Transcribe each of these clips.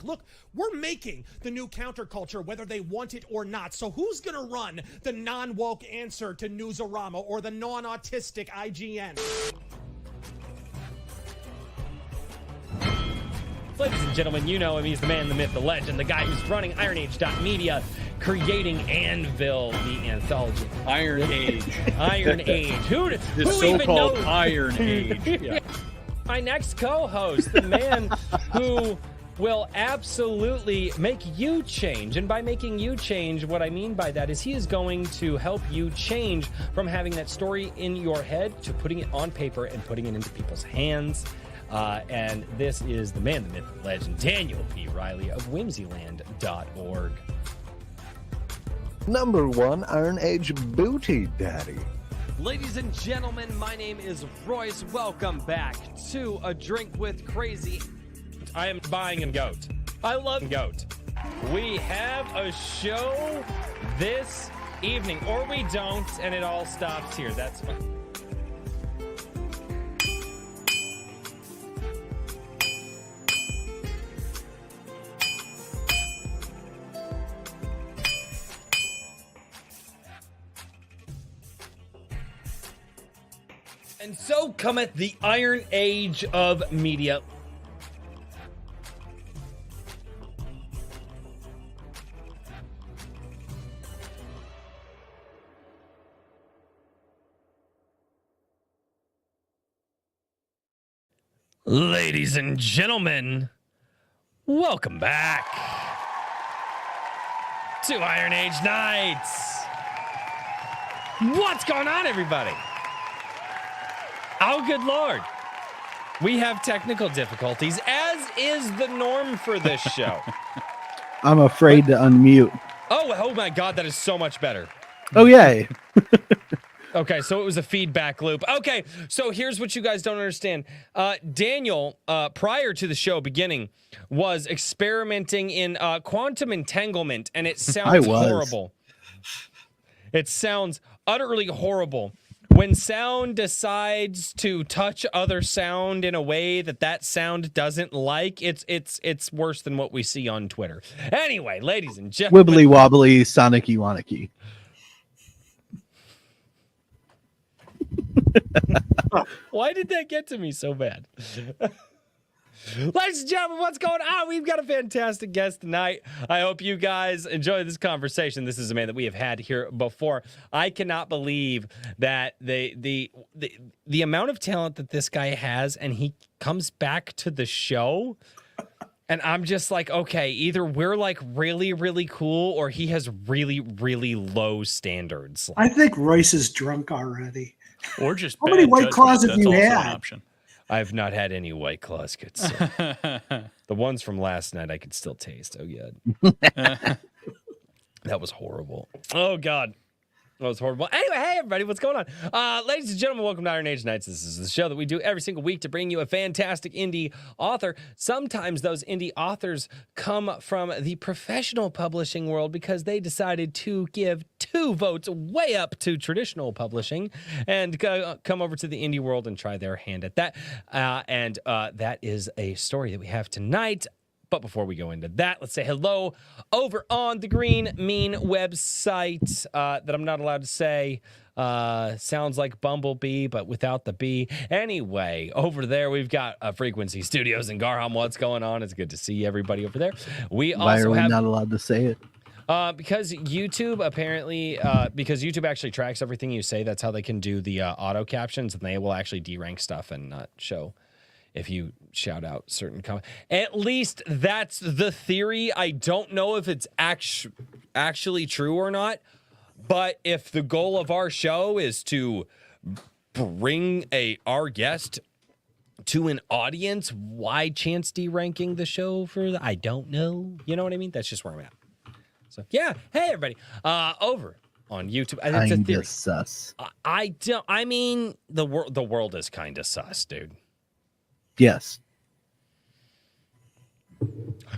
look, we're making the new counterculture whether they want it or not. So who's going to run the non-woke answer to Newsarama or the non-autistic IGN? Ladies and gentlemen, you know him. He's the man, the myth, the legend, the guy who's running IronAge.media, creating Anvil, the anthology. Iron Age. Iron Age. Who even so-called knows? Iron Age. Yeah. My next co-host, the man who will absolutely make you change. And by making you change, what I mean by that is he is going to help you change from having that story in your head to putting it on paper and putting it into people's hands. And this is the man, the myth, the legend, Daniel P. Riley of whimsyland.org. Number one Iron Age Booty Daddy. Ladies and gentlemen, my name is Royce. Welcome back to A Drink with Crazy. I am buying a goat. I love goat. We have a show this evening, or we don't, and it all stops here. That's fine. And so cometh the Iron Age of media. Ladies and gentlemen, welcome back to Iron Age Nights. What's going on, everybody? Oh, good Lord. We have technical difficulties, as is the norm for this show. I'm afraid to unmute. Oh my God, that is so much better. Oh, yay. Okay, so it was a feedback loop. Okay, so here's what you guys don't understand. Daniel, prior to the show beginning, was experimenting in quantum entanglement, and it sounds horrible. It sounds utterly horrible. When sound decides to touch other sound in a way that sound doesn't like, it's worse than what we see on Twitter. Anyway, ladies and gentlemen. Wibbly wobbly, sonicky wonicky. Why did that get to me so bad? Ladies and gentlemen, what's going on? We've got a fantastic guest tonight. I hope you guys enjoy this conversation. This is a man that we have had here before. I cannot believe that the amount of talent that this guy has, and he comes back to the show, and I'm just like, okay, either we're like really, really cool, or he has really, really low standards. I think Royce is drunk already. Or just how many White Claws have you had? I've not had any White Claws, good sir. The ones from last night I could still taste. Oh, God. That was horrible. Oh, God. That was horrible. Anyway, hey, everybody, what's going on? Ladies and gentlemen, welcome to Iron Age Nights. This is the show that we do every single week to bring you a fantastic indie author. Sometimes those indie authors come from the professional publishing world because they decided to give 2 votes way up to traditional publishing and come over to the indie world and try their hand at that. And that is a story that we have tonight. But before we go into that, let's say hello over on the Green Mean website that I'm not allowed to say. Sounds like Bumblebee, but without the B. Anyway, over there, we've got Frequency Studios in Garham. What's going on? It's good to see everybody over there. Why are we not allowed to say it? Because YouTube apparently, because YouTube actually tracks everything you say. That's how they can do the auto captions, and they will actually derank stuff and not show if you shout out certain comments. At least that's the theory. I don't know if it's actually true or not, but if the goal of our show is to bring our guest to an audience, why chance deranking the show for I don't know. You know what I mean? That's just where I'm at. So yeah, hey everybody, over on YouTube. It's a theory. Sus. I mean, the world is kind of sus, dude. Yes.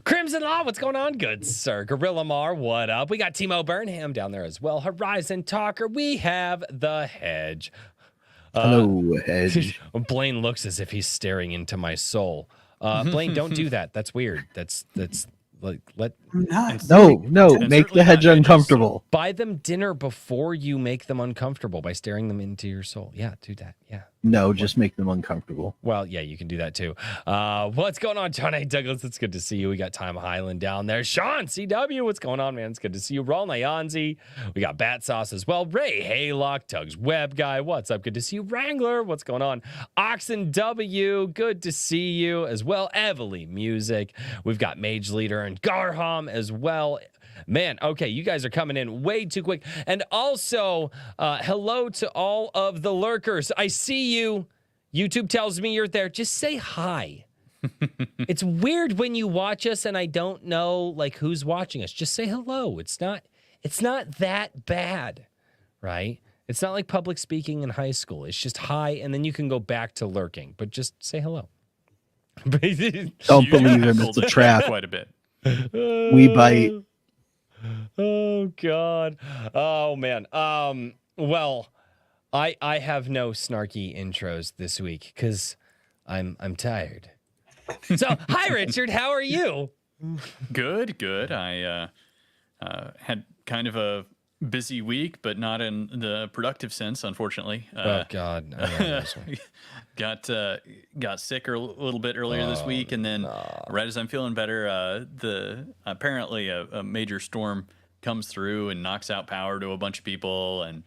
Crimson Law, what's going on? Good, sir. Gorilla Mar, what up? We got Timo Burnham down there as well. Horizon Talker, we have the Hedge. Hello, Hedge. Blaine looks as if he's staring into my soul. Blaine, don't do that. That's weird. That's let I'm not. No, And make certainly the hedge not hedges. uncomfortable. buy them dinner before you make them uncomfortable by staring them into your soul. Yeah, do that. Yeah. No, just make them uncomfortable. Well, yeah, you can do that too. What's going on, John A. Douglas? It's good to see you. We got Time Highland down there. Sean CW, what's going on, man? It's good to see you. Raul Nyanzi. We got Bat Sauce as well. Ray Haylock, Tugs Web Guy. What's up? Good to see you. Wrangler, what's going on? Oxen W, good to see you as well. Evely Music. We've got Mage Leader and Garham as well. Man, okay, you guys are coming in way too quick. And also, hello to all of the lurkers. I see you. YouTube tells me you're there. Just say hi. It's weird when you watch us and I don't know like who's watching us. Just say hello. It's not that bad, right? It's not like public speaking in high school. It's just hi, and then you can go back to lurking. But just say hello. Don't You believe him. tackled It's a it trap. quite a bit. We bite. Oh God. Oh man. Well, I have no snarky intros this week because I'm tired. So hi Richard, how are you? Good. I had kind of a busy week, but not in the productive sense, unfortunately. Oh God. I know this one. Got sick a little bit earlier this week, and then right as I'm feeling better, apparently a major storm comes through and knocks out power to a bunch of people, and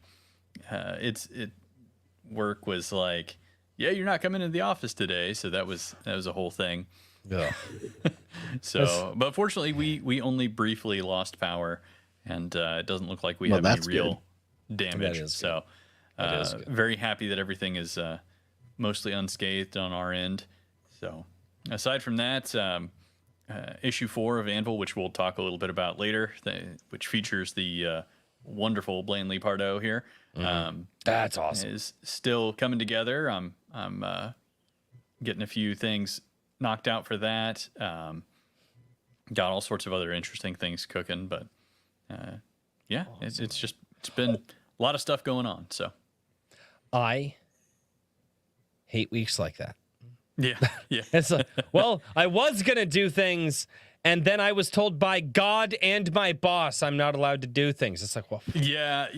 work was like, yeah, you're not coming into the office today, so that was a whole thing. Ugh. So, but fortunately, we only briefly lost power, and it doesn't look like we Well, have any that's real damage. is So, That is good. very happy that everything is mostly unscathed on our end. So, aside from that, issue 4 of Anvil, which we'll talk a little bit about later, which features the wonderful Blaine Pardoe here, That's awesome. is still coming together. I'm getting a few things knocked out for that. Got all sorts of other interesting things cooking, but yeah, awesome. It's been a lot of stuff going on. So I hate weeks like that. yeah. It's like, well, I was gonna do things, and then I was told by God and my boss I'm not allowed to do things. It's like, well, Yeah.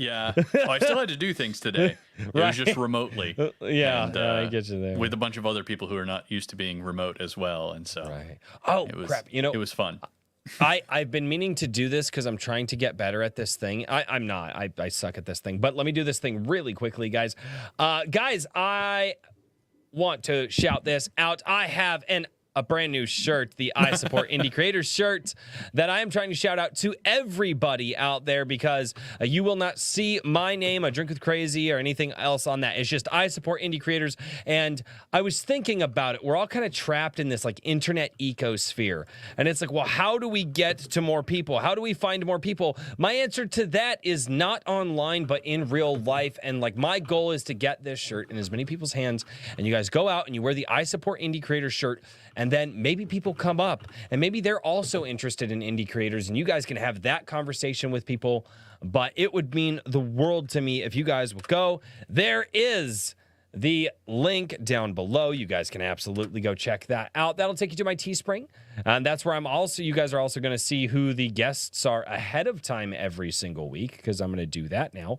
Well, I still had to do things today. It was just remotely. yeah, And, I get you there. with a bunch of other people who are not used to being remote as well, and so Right. Oh it was crap! You know, it was fun. I've been meaning to do this because I'm trying to get better at this thing. I'm not. I suck at this thing. But let me do this thing really quickly, guys. Guys, I want to shout this out. I have a brand new shirt, the I Support Indie Creators shirt, that I am trying to shout out to everybody out there because you will not see my name, A Drink with Crazy, or anything else on that. It's just I Support Indie Creators. And I was thinking about it. We're all kind of trapped in this like internet ecosphere. And it's like, well, how do we get to more people? How do we find more people? My answer to that is not online, but in real life. And like my goal is to get this shirt in as many people's hands. And you guys go out and you wear the I Support Indie Creators shirt. And then maybe people come up and maybe they're also interested in indie creators and you guys can have that conversation with people. But it would mean the world to me if you guys would go. There is the link down below. You guys can absolutely go check that out. That'll take you to my Teespring. And that's where you guys are also going to see who the guests are ahead of time every single week because I'm going to do that now.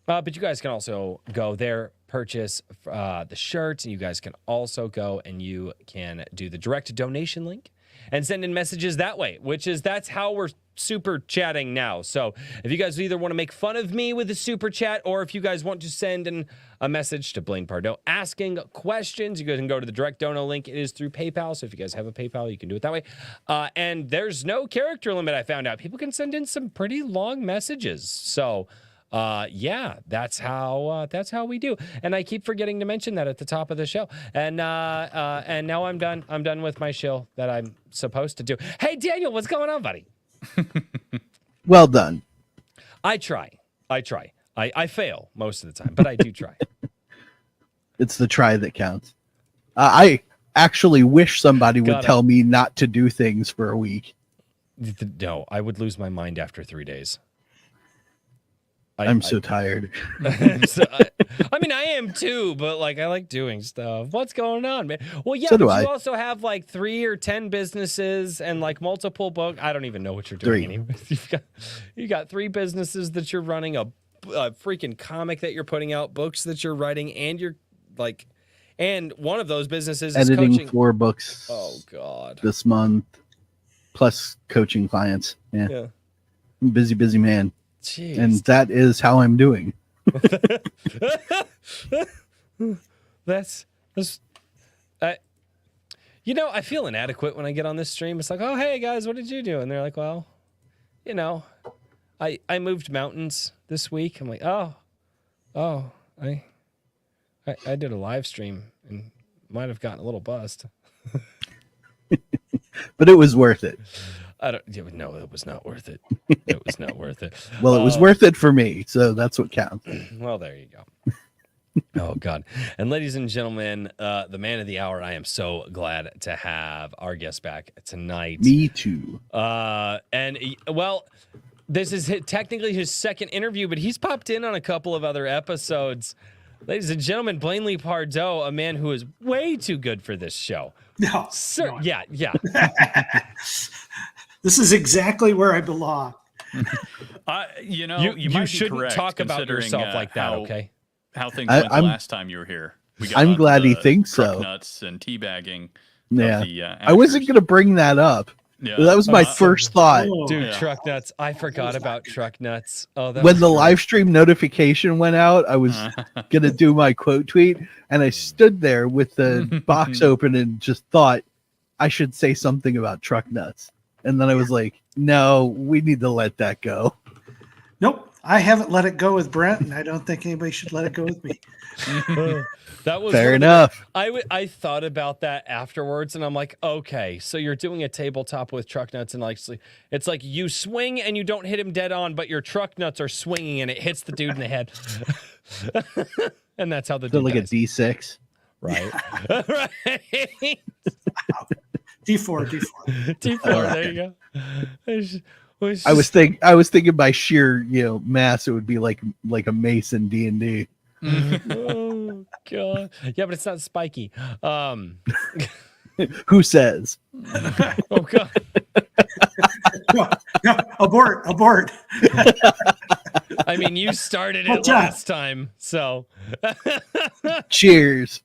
But you guys can also go there, purchase the shirts, and you guys can also go and you can do the direct donation link and send in messages that way, that's how we're super chatting now. So if you guys either want to make fun of me with the super chat, or if you guys want to send in a message to Blaine Pardoe asking questions, you guys can go to the direct dono link. It is through PayPal. So if you guys have a PayPal, you can do it that way. And there's no character limit. I found out people can send in some pretty long messages. So yeah, that's how we do. And I keep forgetting to mention that at the top of the show. And now I'm done. I'm done with my shill that I'm supposed to do. Hey, Daniel, what's going on, buddy? Well done. I try. I fail most of the time, but I do try. It's the try that counts. I actually wish somebody would tell me not to do things for a week. No, I would lose my mind after 3 days. I'm so tired. I mean, I am too, but like I like doing stuff. What's going on, man? Well, yeah, So do but you I. also have like 3 or 10 businesses and like multiple book. I don't even know what you're doing 3. anyways. You got 3 businesses that you're running, a freaking comic that you're putting out, books that you're writing, and you're like, and one of those businesses is Editing coaching. 4 books. Oh God. This month, plus coaching clients. Yeah. I'm a busy man. Jeez. And that is how I'm doing. that's I feel inadequate when I get on this stream. It's like, oh hey guys, what did you do? And they're like, well, I moved mountains this week. I'm like, oh I did a live stream and might have gotten a little buzzed. But it was worth it. No, it was not worth it. It was not worth it. Well, it was worth it for me, so that's what counts. Well, there you go. Oh, God. And ladies and gentlemen, the man of the hour, I am so glad to have our guest back tonight. Me too. This is technically his second interview, but he's popped in on a couple of other episodes. Ladies and gentlemen, Blaine Pardoe, a man who is way too good for this show. No. Sir, no. Yeah. This is exactly where I belong. You you shouldn't talk about yourself like that, okay? How things went the last time you were here. I'm glad he thinks so. Nuts and teabagging. Yeah. I wasn't going to bring that up. Yeah. That was my first thought. Dude, truck nuts. I forgot about truck nuts. Oh, when the live stream notification went out, I was going to do my quote tweet, and I stood there with the box open and just thought I should say something about truck nuts. And then I was like, no, we need to let that go. Nope. I haven't let it go with Brent, and I don't think anybody should let it go with me. That was fair enough. I thought about that afterwards, and I'm like, okay, so you're doing a tabletop with truck nuts, and like it's like you swing and you don't hit him dead on, but your truck nuts are swinging and it hits the dude in the head, and that's how the dude like dies. A D6, right? Right. D4. There you go. I was thinking by sheer mass, it would be like a mace in D&D. Oh God! Yeah, but it's not spiky. Who says? Oh God! No, abort! I mean, you started it last time, so. Cheers.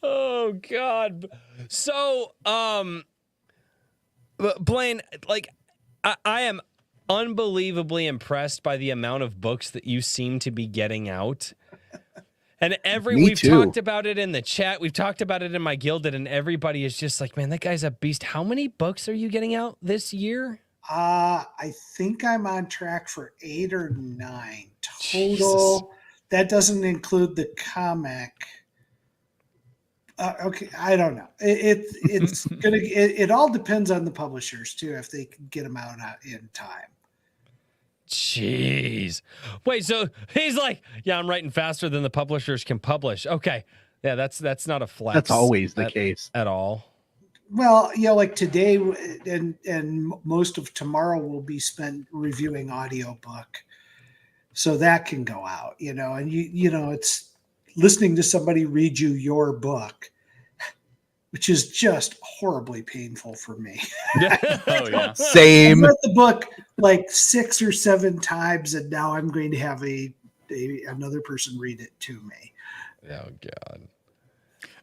Oh God! So, Blaine, like, I am unbelievably impressed by the amount of books that you seem to be getting out. And we've talked about it in the chat. We've talked about it in my Gilded, and everybody is just like, man, that guy's a beast. How many books are you getting out this year? I think I'm on track for 8 or 9 total. Jesus. That doesn't include the comic. Okay, I don't know. It's gonna. It all depends on the publishers too, if they can get them out in time. Jeez. Wait, so he's like, yeah, I'm writing faster than the publishers can publish. Okay. Yeah, that's not a flex. That's always the case. At all. Well, like today and most of tomorrow will be spent reviewing audiobook. So that can go out, and it's listening to somebody read you your book, which is just horribly painful for me. Oh yeah. Same. I read the book like 6 or 7 times, and now I'm going to have another person read it to me. Oh God.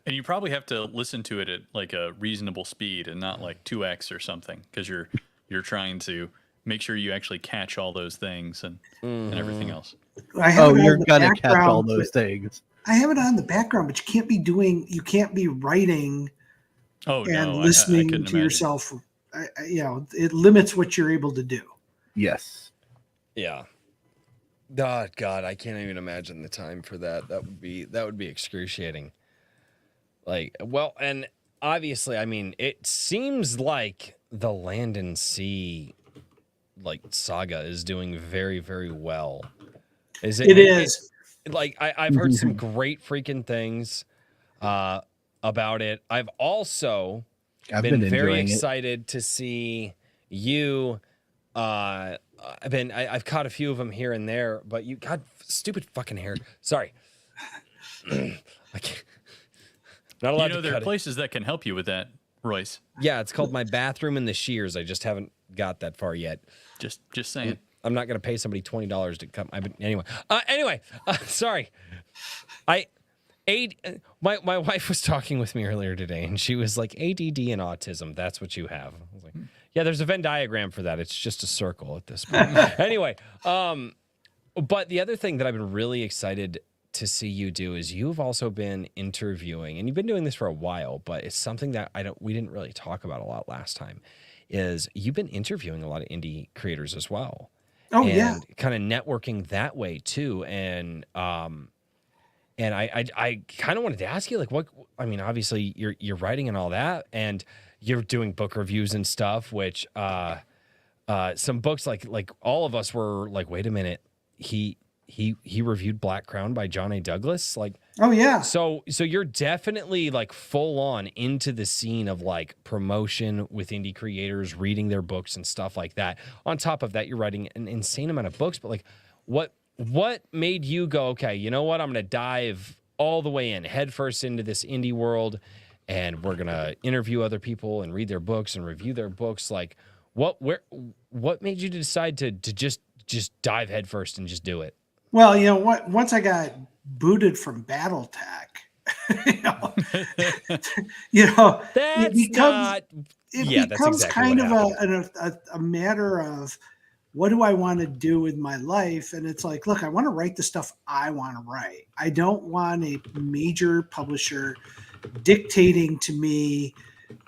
And you probably have to listen to it at like a reasonable speed and not like 2x or something, because you're trying to make sure you actually catch all those things and everything else. You're gonna catch all those things. I have it on the background, but you can't be writing listening to imagine. yourself. It limits what you're able to do. Yes. Yeah. Oh God, I can't even imagine the time for that. That would be excruciating. Like, well, and obviously, I mean, it seems like the Land and Sea saga is doing very, very well. Is it? It is. Like I've heard some great freaking things about it. I've also been very excited to see you. I've caught a few of them here and there, but you got stupid fucking hair. Sorry. Like, not allowed to there cut are places that can help you with that, Royce. Yeah, it's called My Bathroom and the Shears. I just haven't got that far yet. Just saying. I'm not going to pay somebody $20 to cut my. Anyway, sorry. My wife was talking with me earlier today, and she was like, ADD and autism. That's what you have. I was like, yeah, there's a Venn diagram for that. It's just a circle at this point. Anyway, but the other thing that I've been really excited to see you do is you've also been interviewing, and you've been doing this for a while, but it's something that we didn't really talk about a lot last time. Is you've been interviewing a lot of indie creators as well. Oh, yeah. Kind of networking that way too. And I kind of wanted to ask you, like, obviously you're writing and all that, and you're doing book reviews and stuff, which some books like all of us were like, wait a minute, he reviewed Black Crown by John A. Douglas. Like, oh yeah. So you're definitely like full on into the scene of like promotion with indie creators, reading their books and stuff like that. On top of that, you're writing an insane amount of books, but like what made you go, okay, you know what? I'm going to dive all the way in headfirst into this indie world, and we're going to interview other people and read their books and review their books. Like what made you decide to just dive headfirst and just do it? Well, once I got booted from BattleTech, That's it becomes exactly kind of a matter of, what do I want to do with my life? And it's like, look, I want to write the stuff I want to write. I don't want a major publisher dictating to me,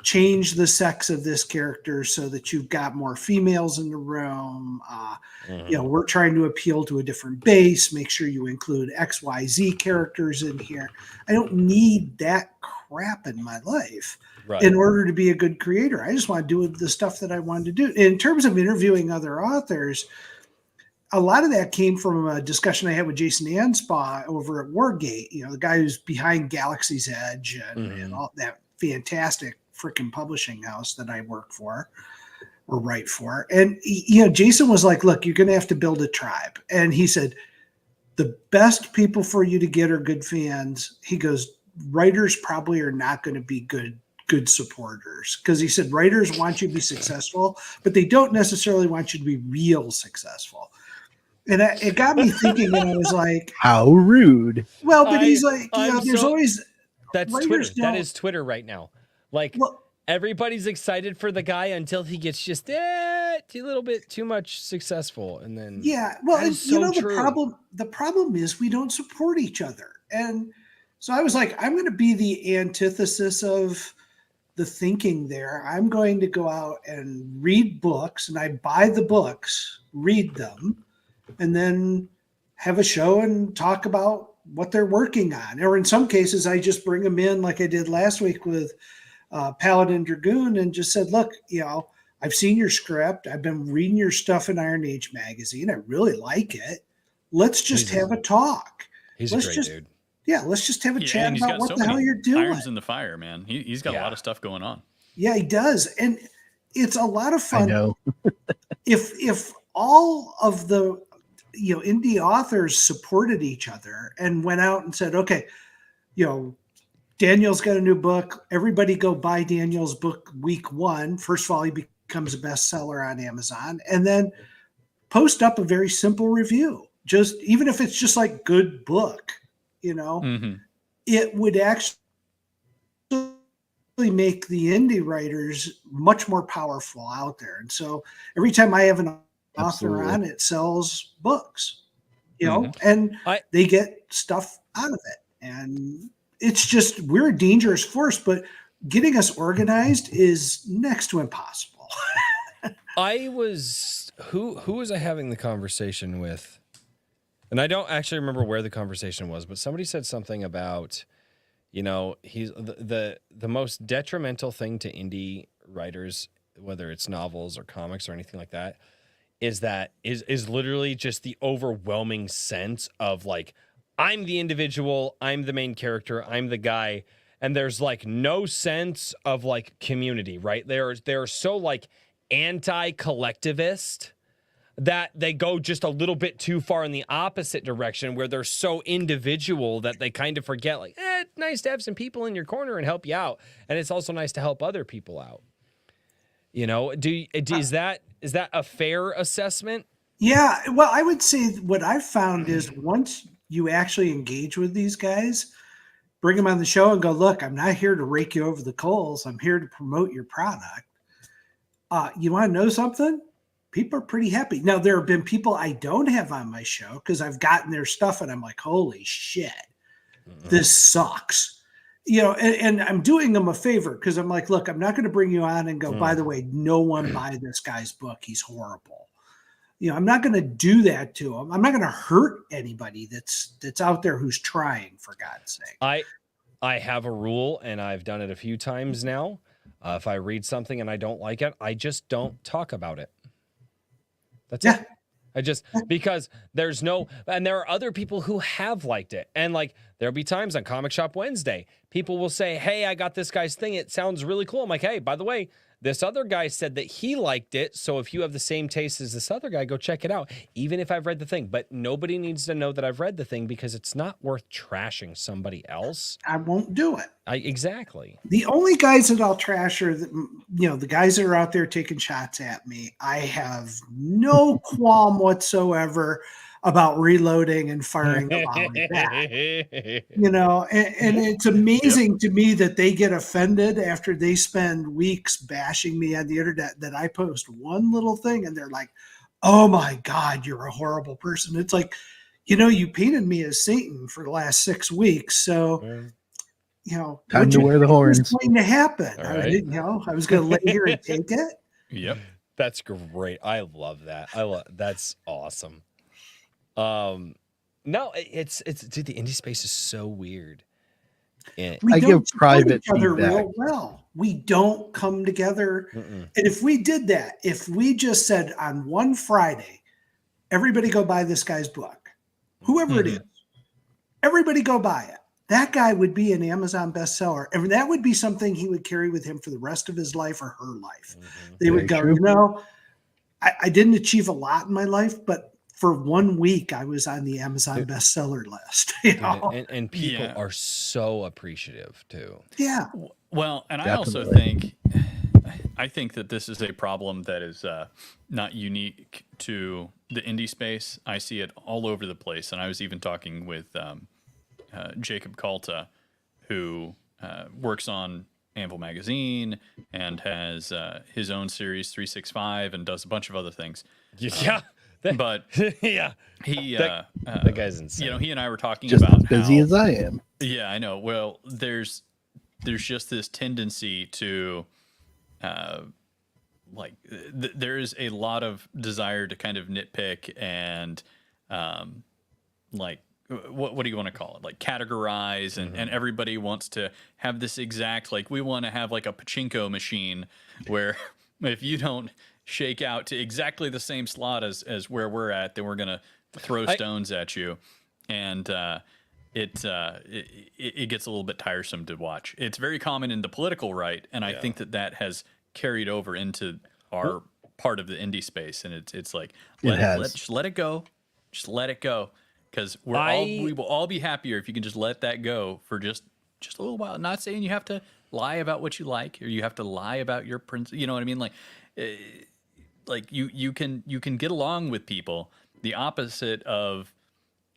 change the sex of this character so that you've got more females in the room. We're trying to appeal to a different base, make sure you include XYZ characters in here. I don't need that crap in my life. Right. In order to be a good creator. I just want to do the stuff that I wanted to do. In terms of interviewing other authors, a lot of that came from a discussion I had with Jason Anspaugh over at Wargate, the guy who's behind Galaxy's Edge and all that fantastic freaking publishing house that I work for or write for. And, Jason was like, look, you're going to have to build a tribe. And he said, the best people for you to get are good fans. He goes, writers probably are not going to be good supporters, because he said writers want you to be successful, but they don't necessarily want you to be real successful. And it got me thinking, and I was like, how rude. Well, but he's like, there's always that's Twitter. That is Twitter right now. Like, everybody's excited for the guy until he gets just a little bit too much successful, and then the problem is we don't support each other. And so I was like, I'm going to be the antithesis of the thinking there. I'm going to go out and read books, and I buy the books, read them, and then have a show and talk about what they're working on. Or in some cases, I just bring them in like I did last week with Paladin Dragoon, and just said, look, I've seen your script. I've been reading your stuff in Iron Age magazine. I really like it. Let's just have a talk. He's a great dude. Yeah, let's just have a chat about what the hell you're doing. Irons in the fire, man. He's got a lot of stuff going on. Yeah, he does. And it's a lot of fun. I know. if all of the indie authors supported each other and went out and said, okay, Daniel's got a new book. Everybody go buy Daniel's book week 1. First of all, he becomes a bestseller on Amazon, and then post up a very simple review. Just even if it's just like good book. It would actually make the indie writers much more powerful out there. And so every time I have an author on, it sells books, and they get stuff out of it. And it's just, we're a dangerous force, but getting us organized is next to impossible. Who was I having the conversation with? And I don't actually remember where the conversation was, but somebody said something about, he's the most detrimental thing to indie writers, whether it's novels or comics or anything like that, is literally just the overwhelming sense of like, I'm the individual, I'm the main character, I'm the guy, and there's like no sense of like community, right? They're so like anti-collectivist that they go just a little bit too far in the opposite direction where they're so individual that they kind of forget, like, it's nice to have some people in your corner and help you out. And it's also nice to help other people out. You know, is that a fair assessment? Yeah, well, I would say what I've found is once you actually engage with these guys, bring them on the show and go, look, I'm not here to rake you over the coals. I'm here to promote your product. You want to know something? People are pretty happy. Now, there have been people I don't have on my show because I've gotten their stuff and I'm like, holy shit, this sucks. You know, and I'm doing them a favor because I'm like, look, I'm not going to bring you on and go, by the way, no one buy this guy's book. He's horrible. You know, I'm not going to do that to him. I'm not going to hurt anybody that's out there who's trying, for God's sake. I have a rule, and I've done it a few times now. If I read something and I don't like it, I just don't talk about it. That's it. Because there's and there are other people who have liked it. And like, there'll be times on Comic Shop Wednesday, people will say, hey, I got this guy's thing. It sounds really cool. I'm like, hey, by the way, this other guy said that he liked it. So if you have the same taste as this other guy, go check it out. Even if I've read the thing, but nobody needs to know that I've read the thing because it's not worth trashing somebody else. I won't do it. Exactly. The only guys that I'll trash are, the guys that are out there taking shots at me. I have no qualm whatsoever about reloading and firing them out like that. You know, and it's amazing to me that they get offended after they spend weeks bashing me on the internet that I post one little thing and they're like, oh my God, you're a horrible person. It's like, you painted me as Satan for the last 6 weeks. So, time to wear the horns. What's going to happen? Right. I was going to lay here and take it. Yep. That's great. I love that. That's awesome. No, it's dude, the indie space is so weird. We give private each other feedback. real well. We don't come together. And if we did that, if we just said on one Friday, everybody go buy this guy's book, whoever it is, everybody go buy it. That guy would be an Amazon bestseller. And that would be something he would carry with him for the rest of his life or her life. They would go, I didn't achieve a lot in my life, but for 1 week, I was on the Amazon bestseller list. And people are so appreciative too. Yeah. Well, and Definitely. I think that this is a problem that is not unique to the indie space. I see it all over the place. And I was even talking with Jacob Kalta, who works on Anvil Magazine and has his own series 365 and does a bunch of other things. Yeah. But yeah, that guy's insane. He and I were talking Just about as busy as I am. Yeah, I know. Well, there's just this tendency to, there is a lot of desire to kind of nitpick and, what do you want to call it? Like categorize, and everybody wants to have this exact, like we want to have like a pachinko machine where if you don't shake out to exactly the same slot as where we're at, then we're gonna throw stones at you, and it gets a little bit tiresome to watch. It's very common in the political right, and I think that has carried over into our part of the indie space, and it's like just let it go, because we will all be happier if you can just let that go for just a little while. Not saying you have to lie about what you like or you have to lie about your principles. You know what I mean? Like you can get along with people. The opposite of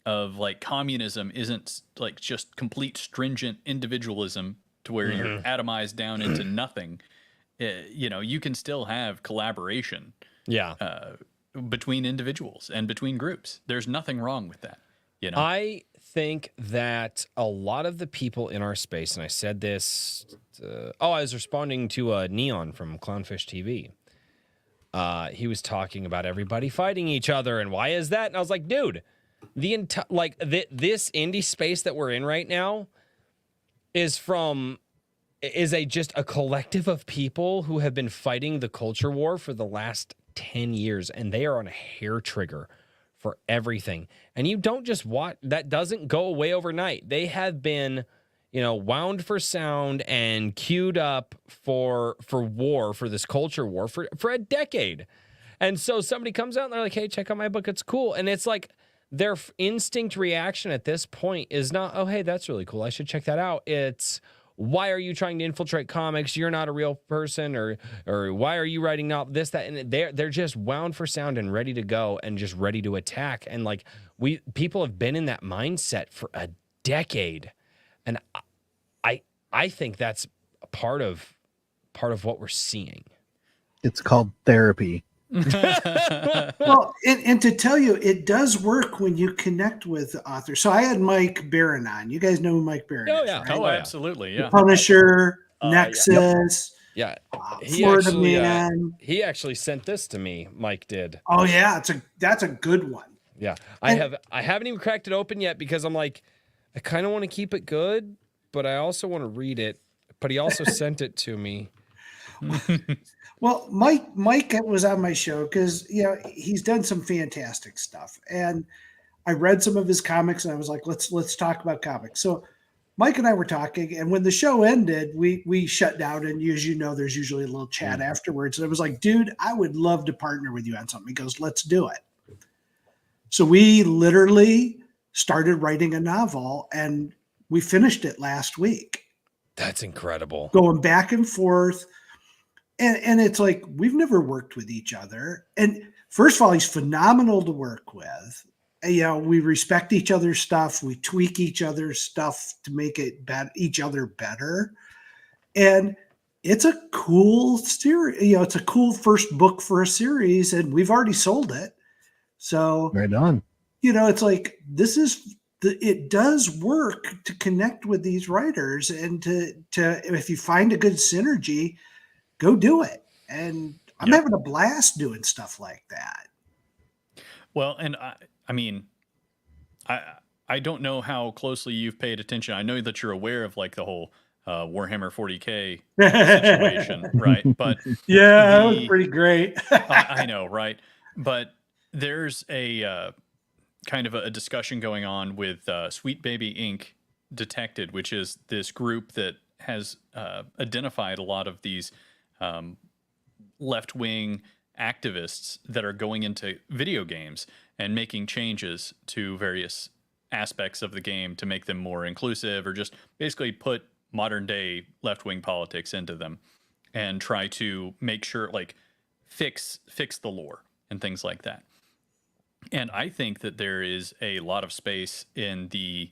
like communism isn't like just complete stringent individualism to where you're atomized down into nothing. You can still have collaboration. Between individuals and between groups. There's nothing wrong with that. I think that a lot of the people in our space, and I said this, I was responding to Neon from Clownfish TV. He was talking about everybody fighting each other and why is that? And I was like, dude, this indie space that we're in right now is just a collective of people who have been fighting the culture war for the last 10 years, and they are on a hair trigger for everything. And you don't just watch, that doesn't go away overnight. They have been, wound for sound and queued up for war, for this culture war for a decade. And so somebody comes out and they're like, hey, check out my book. It's cool. And it's like their instinct reaction at this point is not, oh, hey, that's really cool. I should check that out. It's, why are you trying to infiltrate comics? You're not a real person, or why are you writing out this, that, and they're just wound for sound and ready to go and just ready to attack. And like people have been in that mindset for a decade, and I think that's part of what we're seeing. It's called therapy. Well, and to tell you, it does work when you connect with the author. So I had Mike Barron on. You guys know who Mike Barron is, Yeah. right? Oh, absolutely. Yeah. The Punisher, Nexus, Yeah. Florida Man. He actually sent this to me. Mike did. Oh yeah, that's a good one. Yeah. I haven't even cracked it open yet because I'm like, I kind of want to keep it good, but I also want to read it. But he also sent it to me. Well, Mike was on my show because he's done some fantastic stuff, and I read some of his comics, and I was like, let's talk about comics. So Mike and I were talking, and when the show ended, we shut down, and as you know, there's usually a little chat afterwards. And I was like, dude, I would love to partner with you on something. He goes, let's do it. So we literally started writing a novel, and we finished it last week. That's incredible. Going back and forth. And it's like, we've never worked with each other. And first of all, he's phenomenal to work with. We respect each other's stuff. We tweak each other's stuff to make it each other better. And it's a cool series. It's a cool first book for a series, and we've already sold it. So Right on. It's like, it does work to connect with these writers, and to if you find a good synergy, go do it. And I'm having a blast doing stuff like that. Well, and I mean, I don't know how closely you've paid attention. I know that you're aware of like the whole Warhammer 40K situation, right? But yeah, that was pretty great. I know, right? But there's a kind of a discussion going on with Sweet Baby Inc. Detected, which is this group that has identified a lot of these left-wing activists that are going into video games and making changes to various aspects of the game to make them more inclusive, or just basically put modern-day left-wing politics into them and try to make sure, like, fix the lore and things like that. And I think that there is a lot of space in the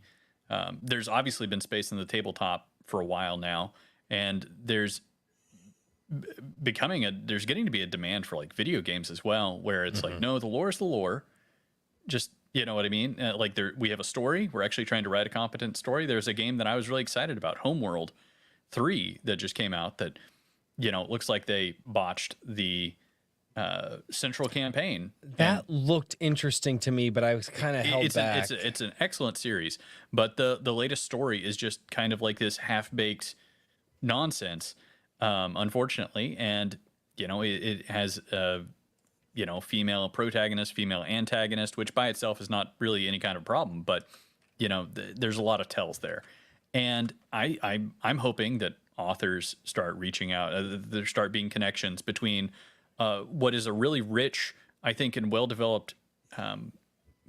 there's obviously been space in the tabletop for a while now, and there's getting to be a demand for like video games as well, where it's like, no, the lore is the lore. Just, you know what I mean? We have a story. We're actually trying to write a competent story. There's a game that I was really excited about, Homeworld 3, that just came out that, looks like they botched the central campaign. That looked interesting to me, but I was kind of held back. It's an excellent series, but the latest story is just kind of like this half-baked nonsense, unfortunately. And it has female protagonist, female antagonist, which by itself is not really any kind of problem, but there's a lot of tells there. And I'm hoping that authors start reaching out, there start being connections between what is a really rich, I think, and well-developed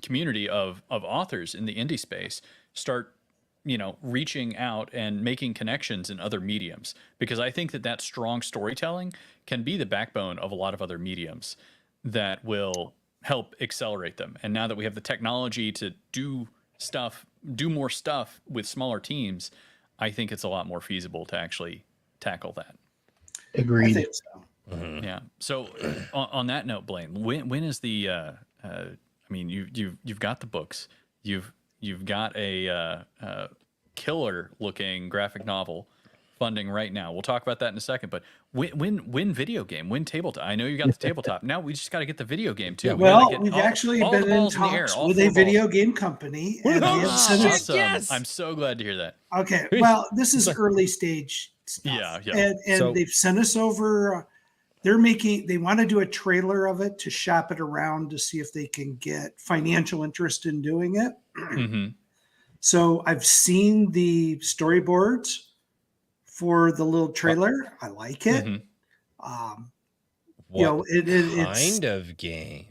community of authors in the indie space, start reaching out and making connections in other mediums, because I think that strong storytelling can be the backbone of a lot of other mediums that will help accelerate them. And now that we have the technology to do more stuff with smaller teams, I think it's a lot more feasible to actually tackle that. Agreed. I think so. Mm-hmm. Yeah. So on that note, Blaine, when is the I mean, you've got the books, you've got a killer looking graphic novel funding right now. We'll talk about that in a second, but when video game, when tabletop? I know you got the tabletop. Now we just got to get the video game too. Well, we've actually been in talks with a video game company. And awesome. Yes. I'm so glad to hear that. Okay. Well, this is early stage stuff. Yeah. And they've sent us over. They want to do a trailer of it to shop it around to see if they can get financial interest in doing it. Mm-hmm. So I've seen the storyboards for the little trailer. I like it. Mm-hmm. What it's kind of game?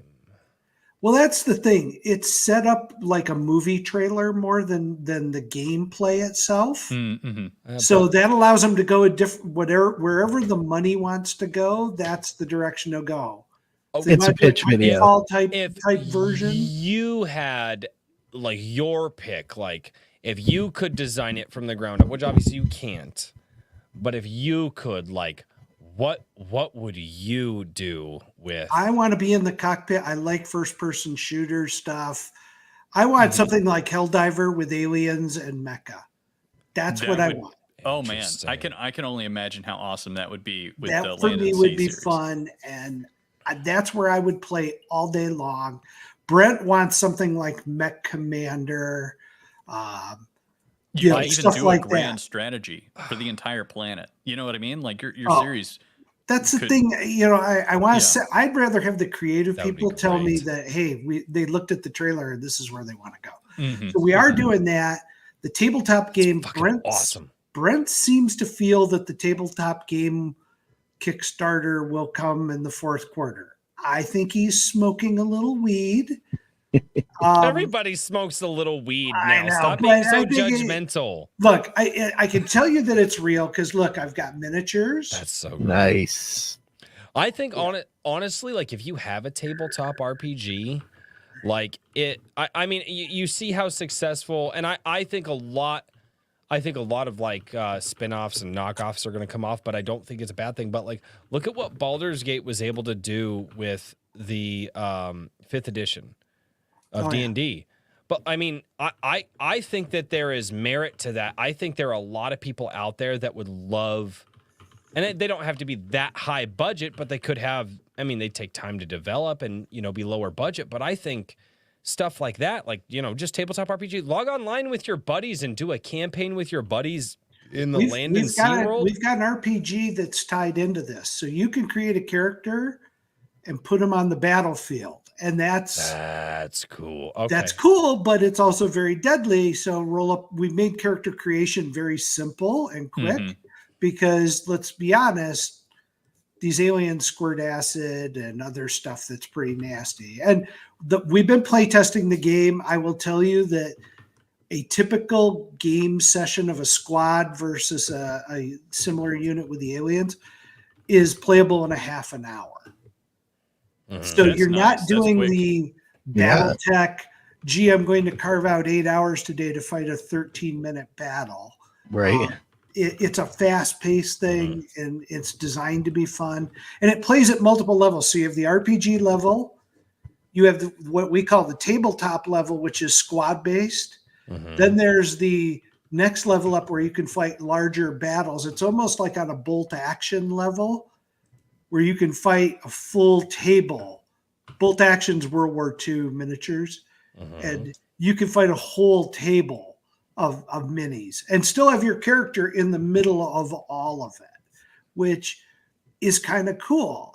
well, that's the thing. It's set up like a movie trailer more than the gameplay itself. Mm-hmm. So that allows them to go a different wherever the money wants to go. That's the direction they'll go. Oh, They It's a might do pitch video. Titanfall type if version. you had like your pick, like if you could design it from the ground up, which obviously you can't, but if you could, like, what would you do with? I want to be in the cockpit. I like first person shooter stuff. I want something like Helldiver with aliens and mecha. That's what I want. Oh man, I can only imagine how awesome that would be with the That for Land me and would Sea be series. fun, and that's where I would play all day long. Brent wants something like Mech Commander. You might even stuff do like a grand that. strategy for the entire planet. You know what I mean? Like your series. That's the thing, I want to say, I'd rather have the creative That would be people tell me great. that, hey, they looked at the trailer and this is where they want to go. Mhm. So we are doing that. The tabletop game, Fucking awesome. Brent seems to feel that the tabletop game Kickstarter will come in the fourth quarter. I think he's smoking a little weed. Everybody smokes a little weed I now. know, Stop being but so I think judgmental. Look, I can tell you that it's real because look, I've got miniatures. That's so good. Nice. I think honestly, like if you have a tabletop RPG, like I mean, you see how successful, and I think a lot of like spin-offs and knockoffs are going to come off, but I don't think it's a bad thing. But like, look at what Baldur's Gate was able to do with the 5th edition of D&D. But I mean, I think that there is merit to that. I think there are a lot of people out there that would love, and they don't have to be that high budget, but they could have, I mean, they take time to develop and, be lower budget. But I think stuff like that, like, just tabletop RPG, log online with your buddies and do a campaign with your buddies in the land and sea world. We've got an RPG that's tied into this. So you can create a character and put them on the battlefield. And that's cool. Okay. That's cool, but it's also very deadly. So we made character creation very simple and quick because let's be honest, these aliens squirt acid and other stuff that's pretty nasty. And we've been playtesting the game. I will tell you that a typical game session of a squad versus a similar unit with the aliens is playable in a half an hour. So That's you're not nice. doing That's quick. the battle tech. Gee, I'm going to carve out 8 hours today to fight a 13-minute battle. Right. It's a fast-paced thing, and it's designed to be fun. And it plays at multiple levels. So you have the RPG level. You have what we call the tabletop level, which is squad-based. Then there's the next level up where you can fight larger battles. It's almost like on a bolt action level where you can fight a full table. Bolt action's World War II miniatures. And you can fight a whole table of minis and still have your character in the middle of all of it, which is kind of cool.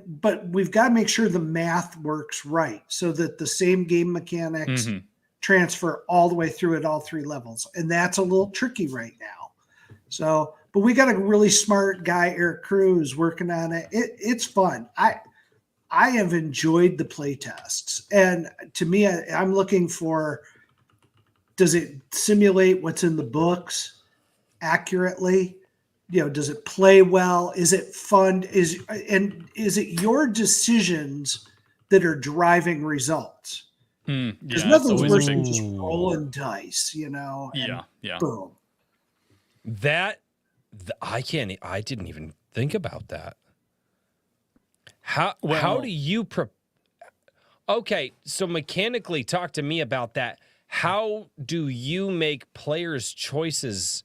But we've got to make sure the math works right so that the same game mechanics transfer all the way through at all 3 levels. And that's a little tricky right now. So, but we got a really smart guy, Eric Cruz, working on it. It's fun. I have enjoyed the play tests. And to me, I'm looking for, does it simulate what's in the books accurately? Does it play well? Is it fun? Is it your decisions that are driving results? There's nothing worse than just rolling dice, and boom. I didn't even think about that. How do you Okay, so mechanically talk to me about that. How do you make players' choices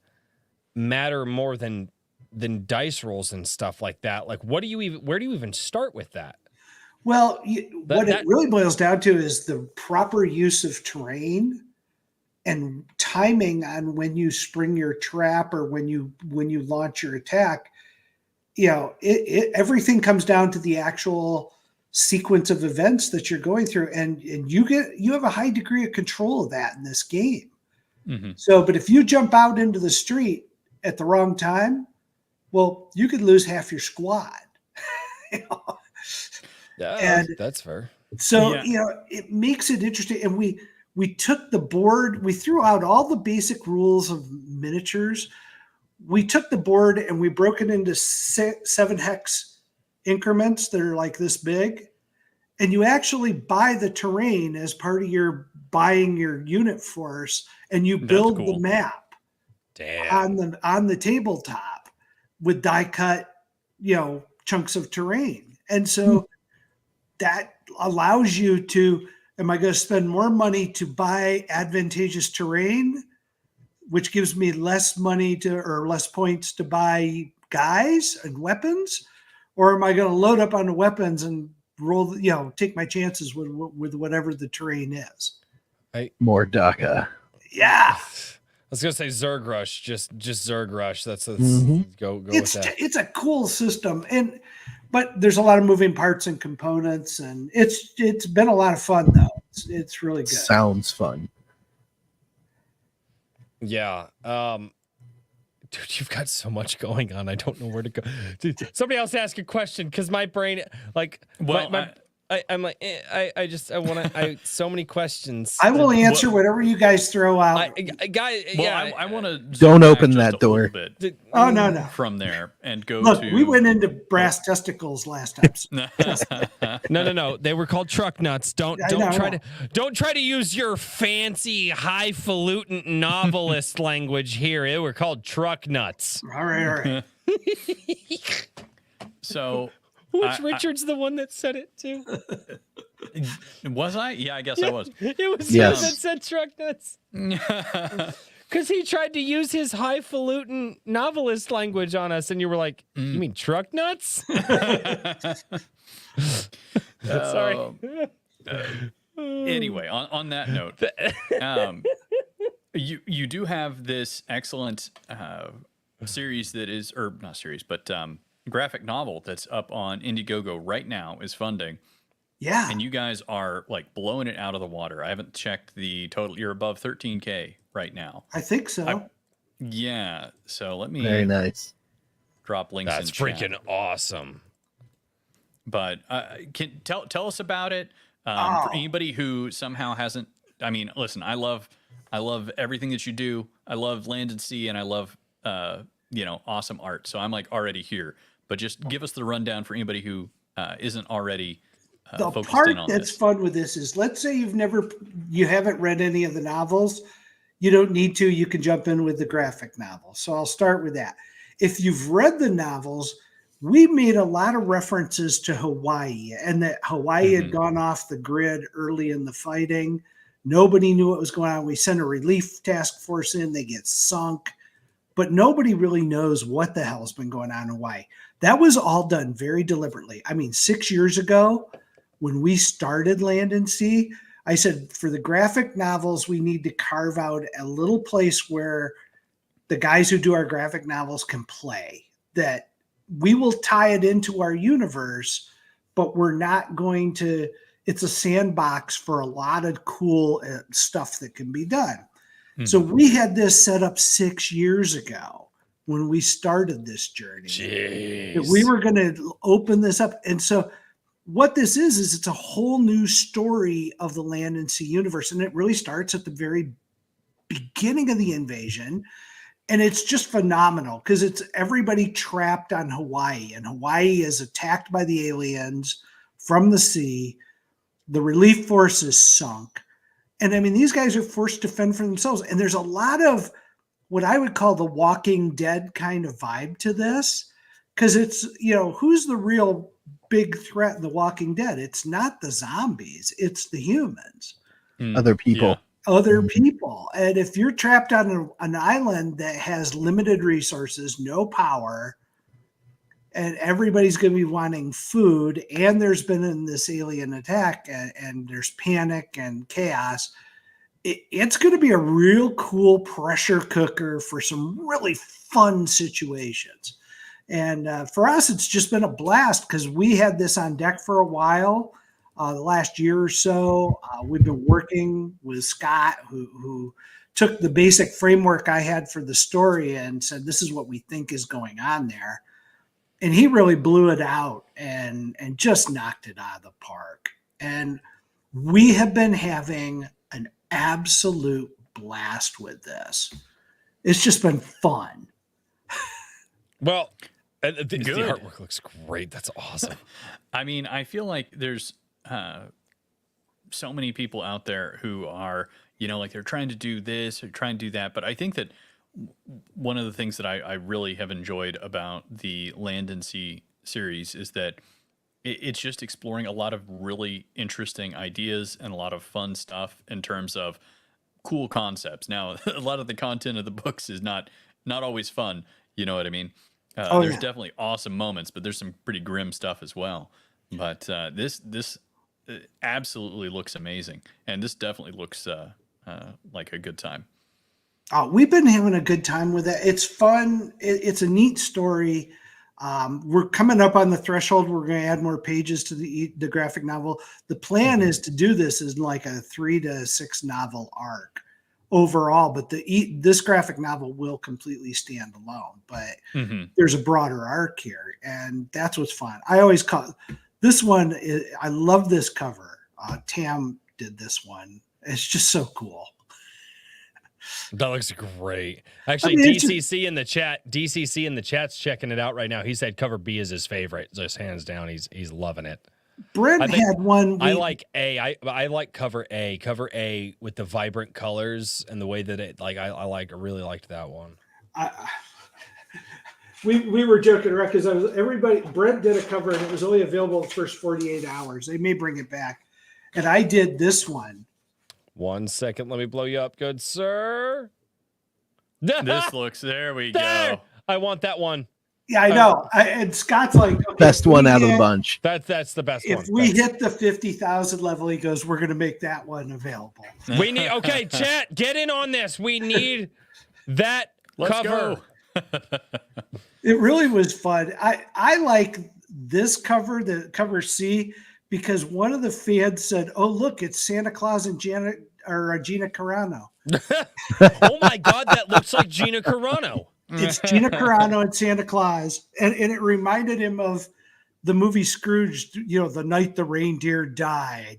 matter more than dice rolls and stuff like that? Like where do you even start with that? Well, what it really boils down to is the proper use of terrain and timing on when you spring your trap or when you launch your attack. Everything comes down to the actual sequence of events that you're going through, and you have a high degree of control of that in this game. So, but if you jump out into the street at the wrong time, well, you could lose half your squad. Yeah, that's fair. So, Yeah. it makes it interesting. And we took the board, we threw out all the basic rules of miniatures. We took the board and we broke it into 7 hex increments that are like this big. And you actually buy the terrain as part of your buying your unit force, and you build the map on the tabletop with die cut, chunks of terrain. And so that allows you to, am I going to spend more money to buy advantageous terrain, which gives me less money or less points to buy guys and weapons? Or am I going to load up on the weapons and roll, take my chances with whatever the terrain is? More DACA. Yeah. I was gonna say Zerg Rush, just Zerg Rush. That's go It's with that. It's a cool system, but there's a lot of moving parts and components, and it's been a lot of fun though. It's really good. Sounds fun. Yeah. Dude, you've got so much going on. I don't know where to go. Dude, somebody else ask a question because my brain, I'm like, I want to. So many questions. I will answer whatever you guys throw out. I want to. Don't open that door. Oh no. From there and go. Look, we went into brass testicles last time. No. They were called truck nuts. Don't try to use your fancy highfalutin novelist language here. They were called truck nuts. All right. So. Which Richard's the one that said it too? Was I? Yeah, I guess I was. It was you that said truck nuts. Because he tried to use his highfalutin novelist language on us, and you were like, "You mean truck nuts?" Sorry. Anyway, on that note, you do have this excellent series that is, or not series, but graphic novel that's up on Indiegogo right now is funding. Yeah. And you guys are like blowing it out of the water. I haven't checked the total. You're above 13K right now. I think so. Yeah. So let me Very nice. Drop links That's in chat. freaking awesome. But can tell us about it. For anybody who somehow hasn't, I mean, listen, I love everything that you do. I love Land and Sea, and I love awesome art. So I'm like already here. But just give us the rundown for anybody who isn't already the focused part in on that's this. fun with this is, let's say you haven't read any of the novels. You don't need to. You can jump in with the graphic novel. So I'll start with that. If you've read the novels, we made a lot of references to Hawaii, and that Hawaii had gone off the grid early in the fighting. Nobody knew what was going on. We sent a relief task force in. They get sunk. But nobody really knows what the hell's been going on in Hawaii. That was all done very deliberately. I mean, 6 years ago, when we started Land and Sea, I said, for the graphic novels, we need to carve out a little place where the guys who do our graphic novels can play, that we will tie it into our universe, but we're not going to, it's a sandbox for a lot of cool stuff that can be done. So we had this set up 6 years ago when we started this journey. Jeez. We were going to open this up. And so what this is it's a whole new story of the Land and Sea universe. And it really starts at the very beginning of the invasion. And it's just phenomenal because it's everybody trapped on Hawaii. And Hawaii is attacked by the aliens from the sea. The relief force is sunk. And I mean, these guys are forced to fend for themselves. And there's a lot of what I would call the Walking Dead kind of vibe to this. Because it's, who's the real big threat in The Walking Dead? It's not the zombies, it's the humans. Other people. Yeah. Other people. And if you're trapped on an island that has limited resources, no power, and everybody's going to be wanting food, and there's been in this alien attack, and there's panic and chaos, it's going to be a real cool pressure cooker for some really fun situations. And for us, it's just been a blast because we had this on deck for a while. The last year or so, we've been working with Scott, who took the basic framework I had for the story and said, this is what we think is going on there. and he really blew it out and just knocked it out of the park. And we have been having an absolute blast with this. It's just been fun. Well, the Good. artwork looks great. That's awesome. I mean, I feel like there's so many people out there who are, like they're trying to do this or trying to do that. But I think that one of the things that I really have enjoyed about the Land and Sea series is that it's just exploring a lot of really interesting ideas and a lot of fun stuff in terms of cool concepts. Now, a lot of the content of the books is not always fun. You know what I mean? There's definitely awesome moments, but there's some pretty grim stuff as well. But this absolutely looks amazing, and this definitely looks like a good time. We've been having a good time with it. It's fun. It's a neat story. We're coming up on the threshold. We're going to add more pages to the graphic novel. The plan is to do this as like a 3 to 6 novel arc overall, but this graphic novel will completely stand alone. But there's a broader arc here, and that's what's fun. I always call this one. I love this cover. Tam did this one. It's just so cool. That looks great. Actually, DCC in the chat's checking it out right now. He said cover B is his favorite. Just hands down, he's loving it. Brent had one. I like A. I like cover A. Cover A with the vibrant colors and the way that it I really liked that one. We were joking around because Brent did a cover and it was only available the first 48 hours. They may bring it back, and I did this one. 1 second, let me blow you up, good sir. This looks. There we go. I want that one. Yeah, I know. And Scott's like, okay, best one out of the bunch. That's the best one. If we hit the 50,000 level, he goes, we're going to make that one available. We need, okay, chat, get in on this. We need that cover. Go. It really was fun. I like this cover, the cover C, because one of the fans said, oh, look, it's Santa Claus and Gina Carano. Oh, my God, that looks like Gina Carano. It's Gina Carano and Santa Claus. And it reminded him of the movie Scrooge, the night the reindeer died.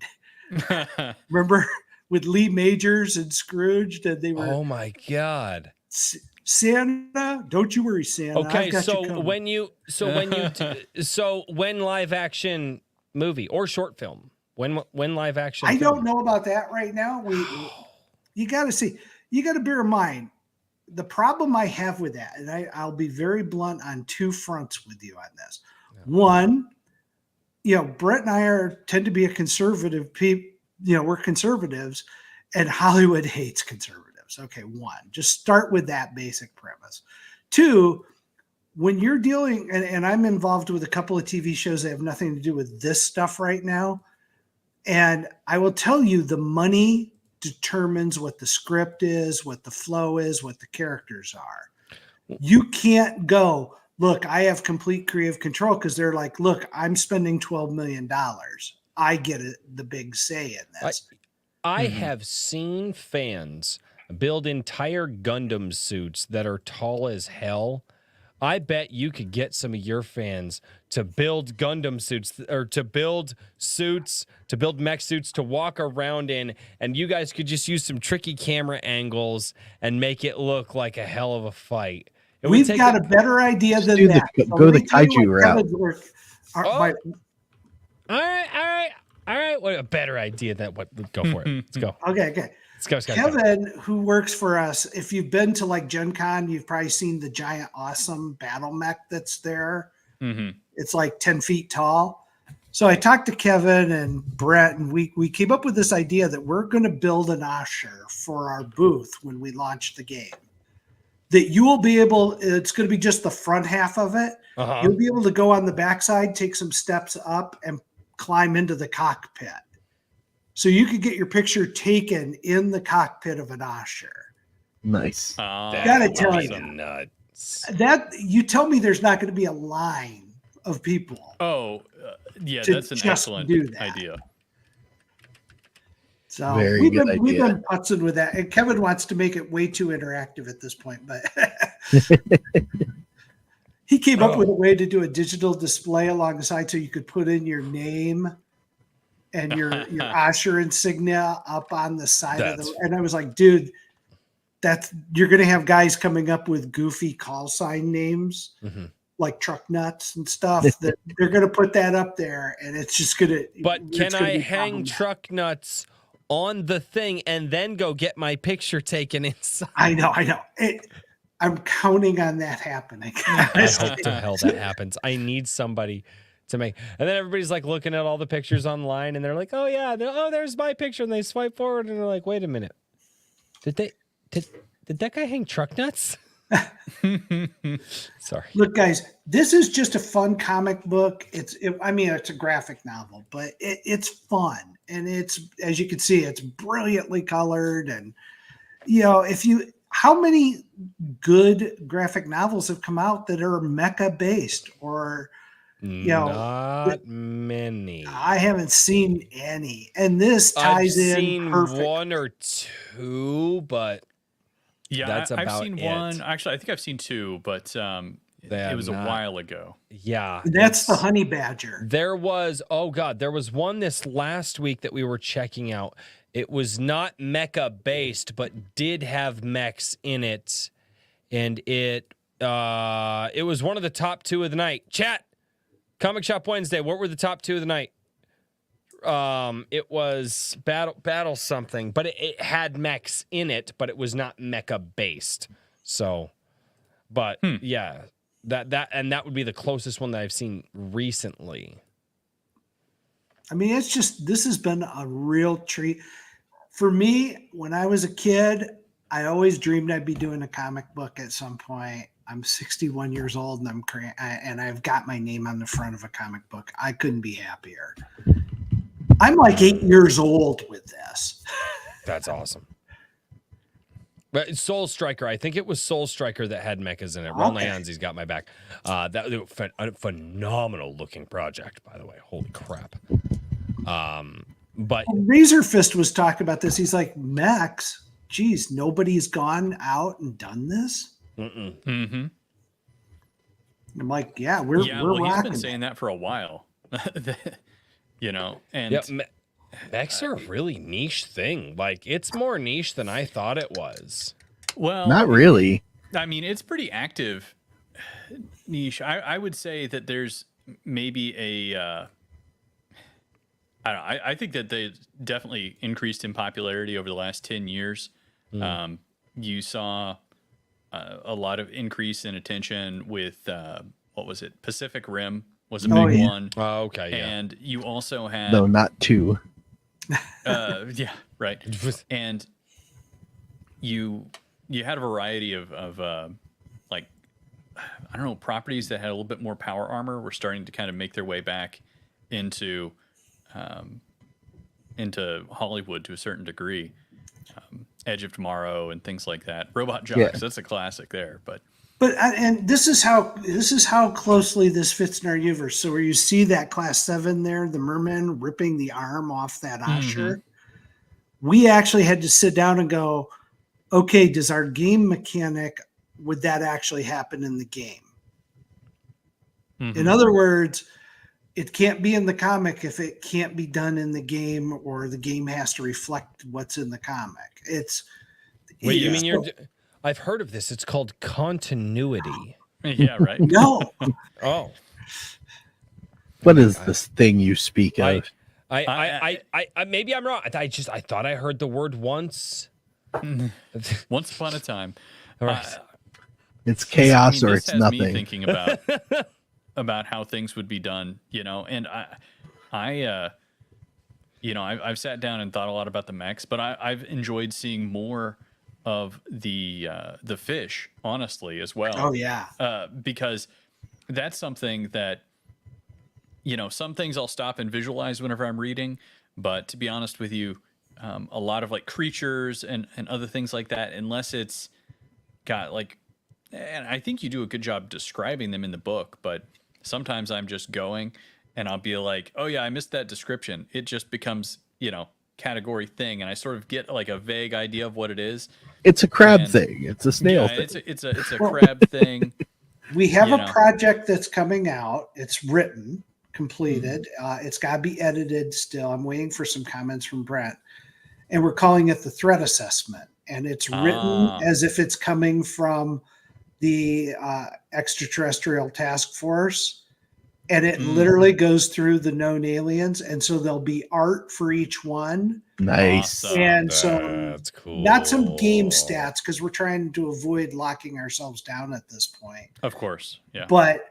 Remember with Lee Majors and Scrooge? That they were. Oh, my God. Santa, don't you worry, Santa. Okay, so when live action movie or short film, when live action? I don't know about that right now. You got to see. You got to bear in mind. The problem I have with that, and I'll be very blunt on 2 fronts with you on this. Yeah. One, Brett and I tend to be a conservative people. We're conservatives, and Hollywood hates conservatives. Okay, 1, just start with that basic premise. 2, when you're dealing, and I'm involved with a couple of TV shows that have nothing to do with this stuff right now, and I will tell you the money determines what the script is, what the flow is, what the characters are. You can't go, look, I have complete creative control, because they're like, look, I'm spending $12 million. I get the big say in this. I have seen fans build entire Gundam suits that are tall as hell. I bet you could get some of your fans to build Gundam suits, or to build suits, to build mech suits to walk around in, and you guys could just use some tricky camera angles and make it look like a hell of a fight. We've got a better idea than that. Go the kaiju route. All right. What a better idea than what? Go for it. Let's go. Okay. Let's go. Kevin, who works for us, if you've been to like Gen Con, you've probably seen the giant, awesome battle mech that's there. Mm-hmm. It's like 10 feet tall. So I talked to Kevin and Brett, and we came up with this idea that we're going to build an usher for our booth when we launch the game. That you will be able, it's going to be just the front half of it. Uh-huh. You'll be able to go on the backside, take some steps up, and climb into the cockpit. So you could get your picture taken in the cockpit of an usher. Nice. Gotta tell you, nuts. That you tell me there's not going to be a line of people. Oh, yeah, that's an excellent idea. So we've been putzing with that, and Kevin wants to make it way too interactive at this point, but He came up with a way to do a digital display alongside so you could put in your name and your Osher insignia up on the side of the. And I was like, dude, you're going to have guys coming up with goofy call sign names like truck nuts and stuff that they're going to put that up there, and it's just going to. But can I hang truck nuts on the thing and then go get my picture taken inside? I know. I'm counting on that happening. I hope to hell that happens. I need somebody to make, and then everybody's like looking at all the pictures online, and they're like, "Oh yeah, there's my picture," and they swipe forward, and they're like, "Wait a minute, did that guy hang truck nuts?" Sorry. Look, guys, this is just a fun comic book. It's a graphic novel, but it's fun, and it's, as you can see, it's brilliantly colored, and how many good graphic novels have come out that are mecha based or not many. I haven't seen any, and this ties in perfect. One or two, but that's about I've seen it. one. Actually, I think I've seen two, but it was a while ago. Yeah, that's the Honey Badger. There was one this last week that we were checking out. It was not mecha based, but did have mechs in it, and it was one of the top two of the night. Chat, Comic Shop Wednesday. What were the top two of the night? It was battle something, but it had mechs in it, but it was not mecha based. So, but yeah, that would be the closest one that I've seen recently. I mean, this has been a real treat for me. When I was a kid, I always dreamed I'd be doing a comic book at some point. I'm 61 years old, and I've got my name on the front of a comic book. I couldn't be happier. I'm like 8 years old with this. That's awesome. But Soul Striker, I think it was Soul Striker that had mechas in it. Ron Leonzi's got my back. That a phenomenal looking project, by the way. Holy crap. But Razor Fist was talking about this. He's like, mechs, geez, nobody's gone out and done this. Mm-hmm. I'm like, yeah, we're he's been saying that for a while. And mechs are a really niche thing. Like, it's more niche than I thought it was. Well, not really. I mean, it's pretty active niche. I would say that there's maybe a I don't know. I think that they definitely increased in popularity over the last 10 years. You saw a lot of increase in attention with what was it? Pacific Rim was a big one. Oh, okay. Yeah. And you also had not two. Yeah, right. And you had a variety of like, I don't know, properties that had a little bit more power armor were starting to kind of make their way back into Hollywood to a certain degree. Edge of Tomorrow and things like that. Robot Jocks, that's a classic there. But this is how closely this fits in our universe. So where you see that Class 7 there, the merman ripping the arm off that Osher, we actually had to sit down and go, okay, does our game mechanic, would that actually happen in the game? In other words, it can't be in the comic if it can't be done in the game, or the game has to reflect what's in the comic. You mean I've heard of this. It's called continuity. Yeah, right. No. Oh. What is this thing you speak of? I maybe I'm wrong. I thought I heard the word once. Once upon a time. It's chaos, or it's nothing. Me thinking about how things would be done, and I've sat down and thought a lot about the mechs, but I've enjoyed seeing more of the fish, honestly, as well. Oh yeah. Because that's something that, some things I'll stop and visualize whenever I'm reading, but to be honest with you, a lot of like creatures and other things like that, unless it's got like, and I think you do a good job describing them in the book, but sometimes I'm just going and I'll be like, oh yeah, I missed that description. It just becomes, category thing. And I sort of get like a vague idea of what it is. It's a crab thing. It's a snail thing. It's a crab thing. We have You a know. project that's coming out. It's written, completed. It's got to be edited still. I'm waiting for some comments from Brent. And we're calling it the threat assessment. And it's written as if it's coming from the extraterrestrial task force. And it literally goes through the known aliens. And so there'll be art for each one. Nice. Awesome. And so That's cool. not some game stats, because we're trying to avoid locking ourselves down at this point. Of course. Yeah. But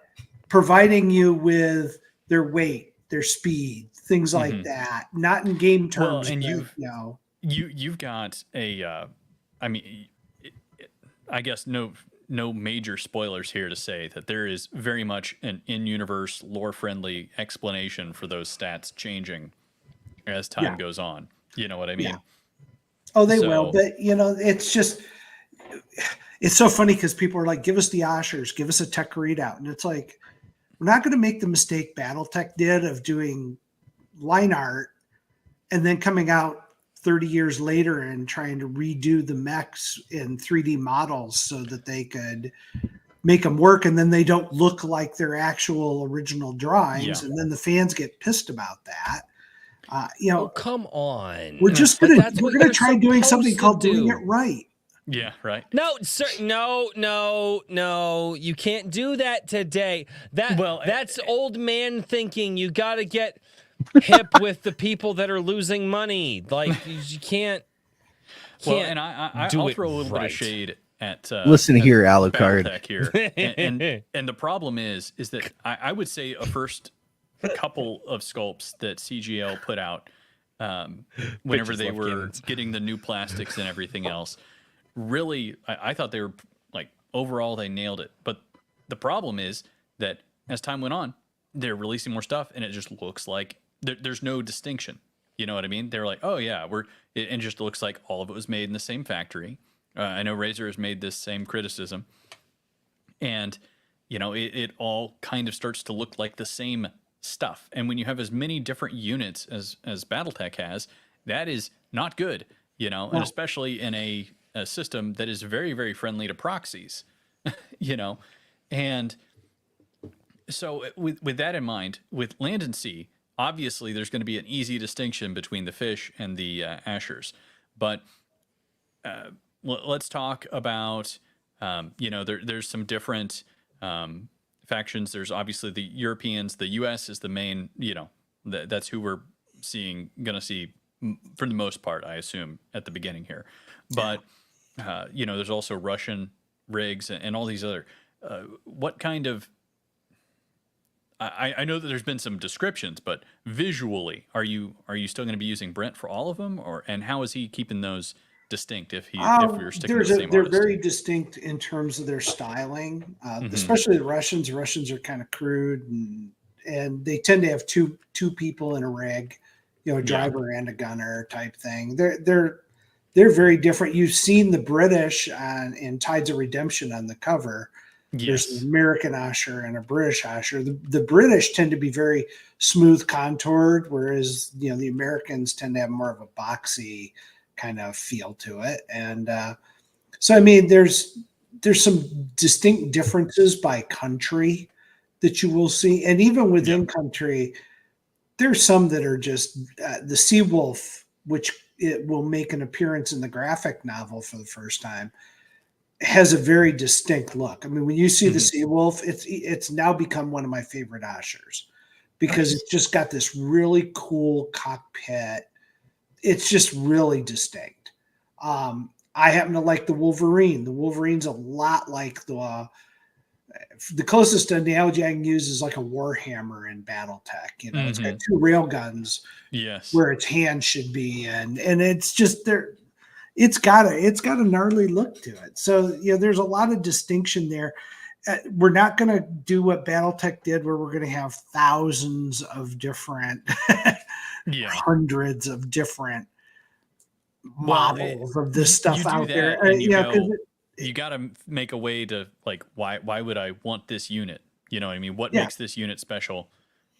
providing you with their weight, their speed, things like that, not in game terms. Well, and but, you've got a, I mean, I guess no major spoilers here to say that there is very much an in-universe, lore-friendly explanation for those stats changing as time goes on. You know what I mean? Yeah. Oh, they will. But, it's just, it's so funny because people are like, give us the Oshers, give us a tech readout. And it's like, we're not going to make the mistake Battletech did of doing line art and then coming out 30 years later and trying to redo the mechs in 3D models so that they could make them work, and then they don't look like their actual original drawings, and then the fans get pissed about that. Oh, come on. We're gonna try doing something called doing it right. Yeah, right. No, sir, no. You can't do that today. That's old man thinking. You got to get hip with the people that are losing money. Like you can't. Well, and I'll throw a little bit of shade at listen here, Alucard here, and the problem is that I would say a first couple of sculpts that CGL put out whenever they were getting the new plastics and everything else, really, I thought they were like overall they nailed it. But the problem is that as time went on, they're releasing more stuff, and it just looks like there's no distinction. You know what I mean? They're like, oh yeah, it just looks like all of it was made in the same factory. I know Razer has made this same criticism, and it all kind of starts to look like the same stuff. And when you have as many different units as BattleTech has, that is not good. And especially in a system that is very, very friendly to proxies. And so with that in mind, with land and sea, obviously there's going to be an easy distinction between the fish and the Ashers. But let's talk about, there's some different factions. There's obviously the Europeans. The U.S. is the main, that's who we're going to see for the most part, I assume, at the beginning here. But, there's also Russian rigs and all these other, what kind of, I know that there's been some descriptions, but visually, are you still going to be using Brent for all of them, and how is he keeping those distinct if we're sticking with the same they're artist? very distinct in terms of their styling, especially the Russians. Russians are kind of crude, and they tend to have two people in a rig, a driver and a gunner type thing. They're very different. You've seen the British in Tides of Redemption on the cover. Yes. There's an American Asher and a British Asher. The British tend to be very smooth contoured, whereas the Americans tend to have more of a boxy kind of feel to it. And so I mean, there's some distinct differences by country that you will see, and even within country, there's some that are just the Sea Wolf, which it will make an appearance in the graphic novel for the first time, has a very distinct look. I mean, when you see the Sea Wolf, it's now become one of my favorite Ashers because it's just got this really cool cockpit. It's just really distinct. I happen to like the Wolverine. The Wolverine's a lot like the closest analogy I can use is like a Warhammer in BattleTech. It's got two rail guns, where its hand should be, and it's just there. It's got a gnarly look to it. So there's a lot of distinction there. We're not going to do what BattleTech did, where we're going to have thousands of different, hundreds of different models of this stuff out there. You got to make a way to like, why would I want this unit? You know what I mean? What makes this unit special?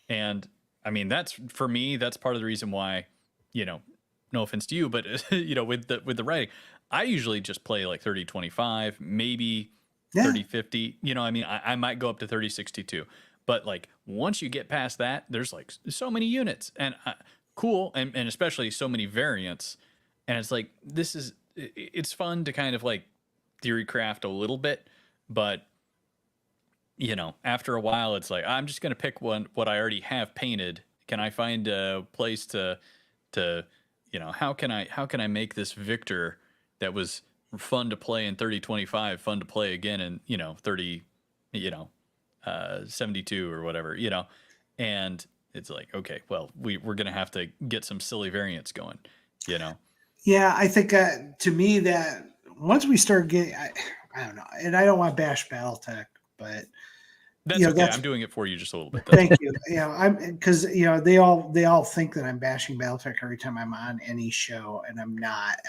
And I mean, that's for me, that's part of the reason why, no offense to you, but with the writing, I usually just play like 30-25, maybe Yeah. 3050. You know, I mean, I might go up to 3062, but like once you get past that, there's like so many units and cool, and especially so many variants, and it's like it's fun to kind of like theory craft a little bit, but you know, after a while, it's like I'm just gonna pick what I already have painted. Can I find a place to you know, how can I make this Victor that was fun to play in 3025 fun to play again in, you know, 30, you know, 72 or whatever, you know. And it's like, okay, well, we're gonna have to get some silly variants going, you know. Yeah, I think to me that once we start getting, I don't know, and I don't want to bash BattleTech, but that's you know, okay. I'm doing it for you just a little bit. Thank you. You know, I'm because you know they all think that I'm bashing BattleTech every time I'm on any show, and I'm not.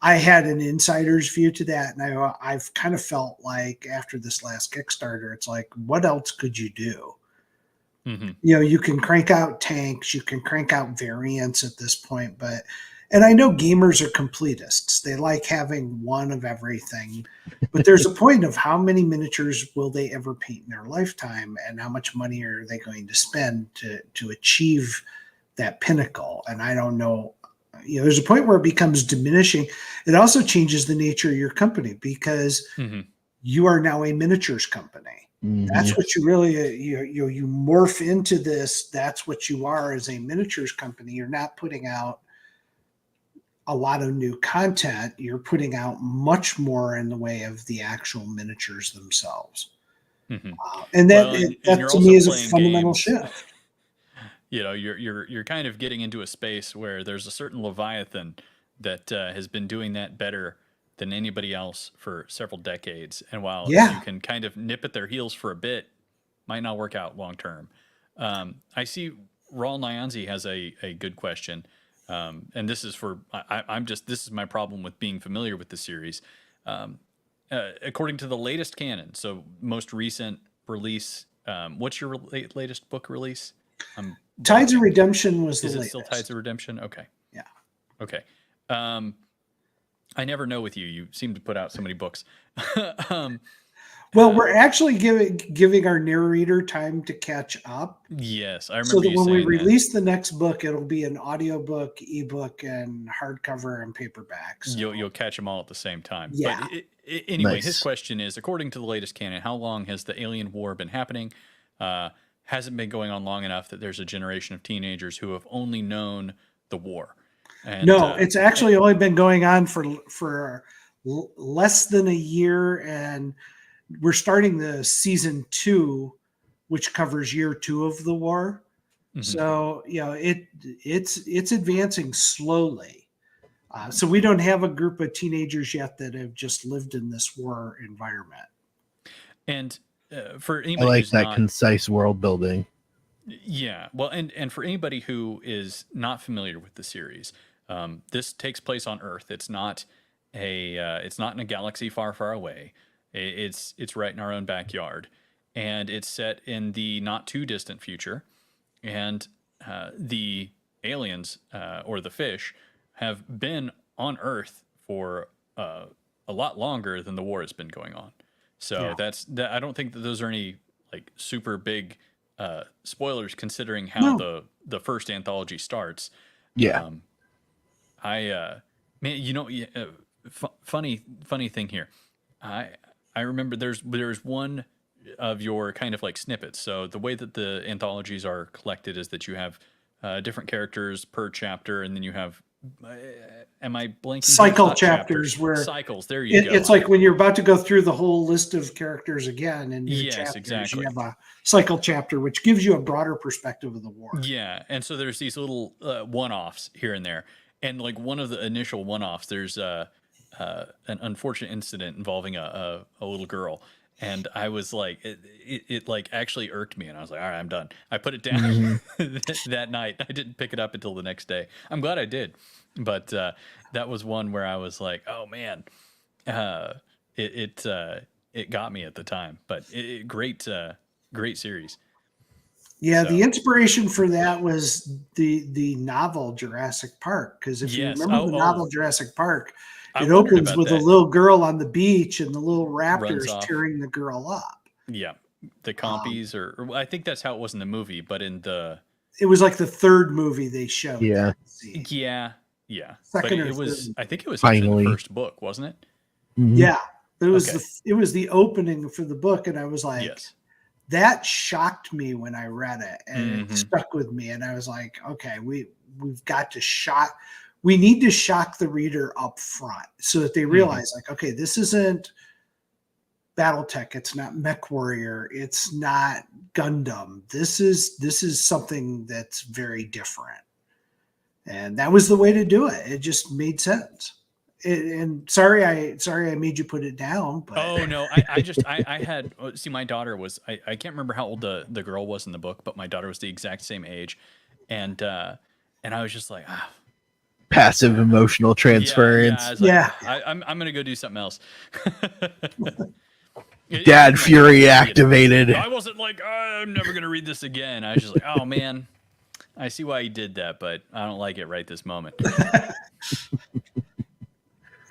I had an insider's view to that, and I've kind of felt like after this last Kickstarter, it's like, what else could you do? Mm-hmm. You know, you can crank out tanks, you can crank out variants at this point, and I know gamers are completists. They like having one of everything, but there's a point of how many miniatures will they ever paint in their lifetime, and how much money are they going to spend to achieve that pinnacle? And I don't know. You know, there's a point where it becomes diminishing. It also changes the nature of your company because you are now a miniatures company. That's what you really you morph into this. That's what you are as a miniatures company. You're not putting out a lot of new content. You're putting out much more in the way of the actual miniatures themselves. And that that to me is a fundamental shift. You know, you're kind of getting into a space where there's a certain Leviathan that has been doing that better than anybody else for several decades. And while you can kind of nip at their heels for a bit, might not work out long term. I see Raul Nyanzi has a good question. And this is for this is my problem with being familiar with the series. According to the latest canon, so most recent release, what's your latest book release? Tides of Redemption was the latest. Is it still Tides of Redemption? Okay. Yeah. Okay. I never know with you. You seem to put out so many books. Well, we're actually giving our narrator time to catch up. Yes, I remember. So that when we release the next book, it'll be an audiobook, ebook, and hardcover and paperback. So. You'll catch them all at the same time. Yeah. But anyway, his question is, according to the latest canon, how long has the alien war been happening? Hasn't been going on long enough that there's a generation of teenagers who have only known the war. And, no, it's actually only been going on for less than a year, and we're starting the season 2, which covers year 2 of the war. So you know it's advancing slowly. So we don't have a group of teenagers yet that have just lived in this war environment. And for anybody, I like who's that concise world building. Yeah, well, and for anybody who is not familiar with the series, this takes place on Earth. It's not it's not in a galaxy far, far away. It's right in our own backyard, and it's set in the not too distant future. And the aliens or the fish have been on Earth for a lot longer than the war has been going on. So I don't think that those are any like super big spoilers considering how the first anthology starts. Yeah. Man, you know, funny thing here. I remember there's one of your kind of like snippets. So the way that the anthologies are collected is that you have different characters per chapter, and then you have am I blanking? Cycle chapters where cycles. There you go. It's like when you're about to go through the whole list of characters again, and exactly. You have a cycle chapter, which gives you a broader perspective of the war. Yeah, and so there's these little one-offs here and there, and like one of the initial one-offs, there's an unfortunate incident involving a little girl. And I was like, it like actually irked me. And I was like, all right, I'm done. I put it down that night. I didn't pick it up until the next day. I'm glad I did. But that was one where I was like, oh, man, it got me at the time. But great series. Yeah, so. The inspiration for that was the novel Jurassic Park. Because if you remember the novel Jurassic Park, I It wondered opens about with a that. little girl on the beach and the little Runs raptors off. tearing the girl up. Yeah, the compies, or I think that's how it was in the movie, but in the It was like the third movie they showed. Yeah. that scene. yeah, but Second or it was. third. I think it was actually Finally. the first book, wasn't it? Mhm. Yeah, it was Okay. it was the opening for the book, and I was like, Yes. that shocked me when I read it, and it Mhm. stuck with me. And I was like, okay, we've got to shock. We need to shock the reader up front so that they realize, like, okay, this isn't BattleTech, it's not Mech Warrior, it's not Gundam. This is something that's very different, and that was the way to do it. It just made sense. And sorry I made you put it down, but Oh no, I had see my daughter was I can't remember how old the girl was in the book, but my daughter was the exact same age, and I was just like, Passive emotional yeah, transference. I was like, Yeah. I'm gonna go do something else. Dad fury activated. I wasn't like, I'm never gonna read this again. I was just like, oh man, I see why he did that, but I don't like it right this moment. that's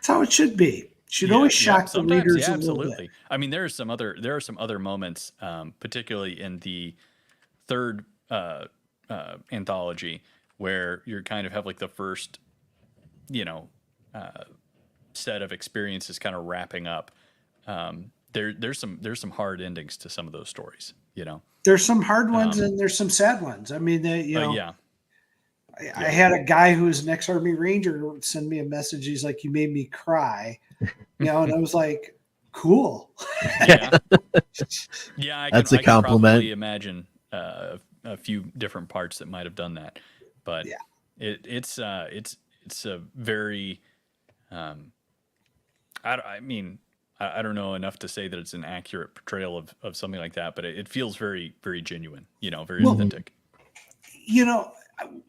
how it should be. Should always shock the sometimes, readers yeah, a little absolutely. bit. I mean, there are some other moments, particularly in the third anthology, where you kind of have like the first, set of experiences kind of wrapping up. There's some hard endings to some of those stories. There's some hard ones and there's some sad ones. I mean, Yeah. I had a guy who was an ex-Army Ranger send me a message. He's like, "You made me cry," and I was like, "Cool." Yeah, yeah. That's a I can compliment. probably imagine a few different parts that might have done that, but Yeah. it's a very, I don't know enough to say that it's an accurate portrayal of something like that, but it feels very, very genuine. Very Well, authentic.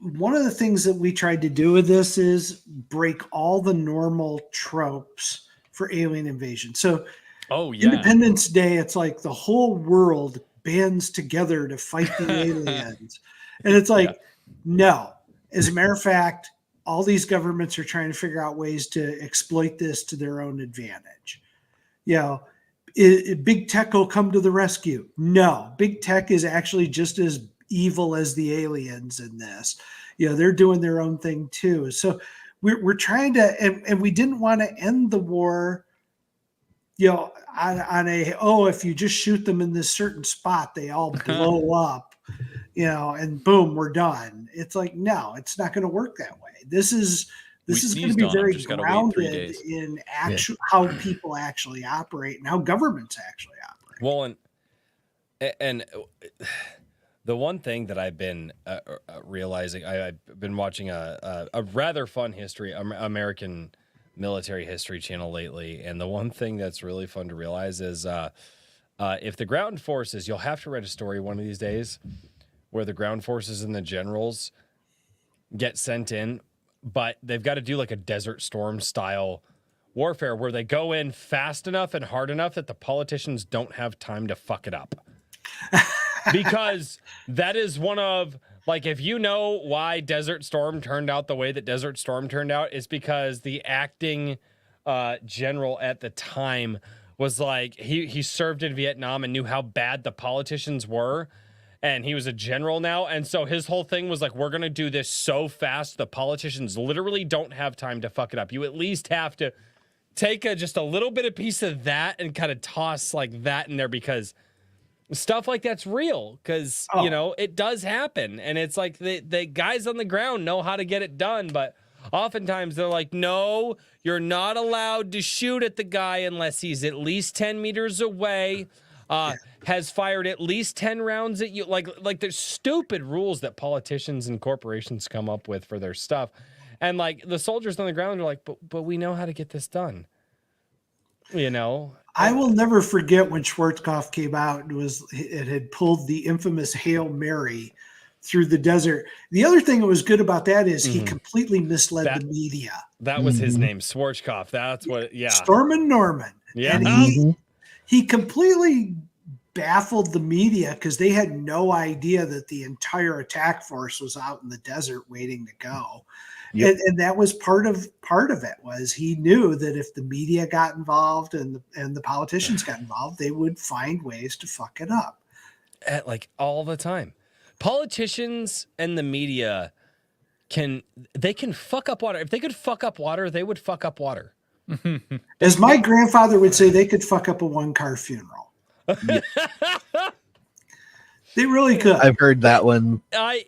One of the things that we tried to do with this is break all the normal tropes for alien invasion. So, Oh yeah, Independence Day, it's like the whole world bands together to fight the aliens. And it's like, no. As a matter of fact, all these governments are trying to figure out ways to exploit this to their own advantage. Big tech will come to the rescue. No, big tech is actually just as evil as the aliens in this. They're doing their own thing too. So we're trying to, and we didn't want to end the war, on if you just shoot them in this certain spot, they all blow up, and boom, we're done. It's like, no, it's not going to work that way. This is going to be very grounded in how people actually operate and how governments actually operate. Well, and the one thing that I've been realizing, I've been watching a rather fun American military history channel lately, and the one thing that's really fun to realize is if the ground forces, you'll have to read a story one of these days where the ground forces and the generals get sent in, but they've got to do like a Desert Storm style warfare where they go in fast enough and hard enough that the politicians don't have time to fuck it up. Because that is one of, like, if you know why Desert Storm turned out the way that Desert Storm turned out, it's because the acting general at the time was like, he served in Vietnam and knew how bad the politicians were. And he was a general now. And so his whole thing was like, we're going to do this so fast, the politicians literally don't have time to fuck it up. You at least have to take just a little bit of piece of that and kind of toss like that in there, because stuff like that's real, because it does happen. And it's like the guys on the ground know how to get it done, but oftentimes they're like, no, you're not allowed to shoot at the guy unless he's at least 10 meters away, has fired at least 10 rounds at you. Like there's stupid rules that politicians and corporations come up with for their stuff. And like the soldiers on the ground are like, but we know how to get this done. I will never forget when Schwarzkopf came out and it had pulled the infamous Hail Mary through the desert. The other thing that was good about that is he completely misled the media. That was his name, Schwarzkopf. That's what, yeah. Stormin' Norman. Yeah. And he completely baffled the media because they had no idea that the entire attack force was out in the desert waiting to go. Yep. And that was part of it was he knew that if the media got involved and the politicians got involved, they would find ways to fuck it up. Like all the time. Politicians and the media can fuck up water. If they could fuck up water, they would fuck up water. As my grandfather would say, they could fuck up a one-car funeral. They really could. I've heard that one.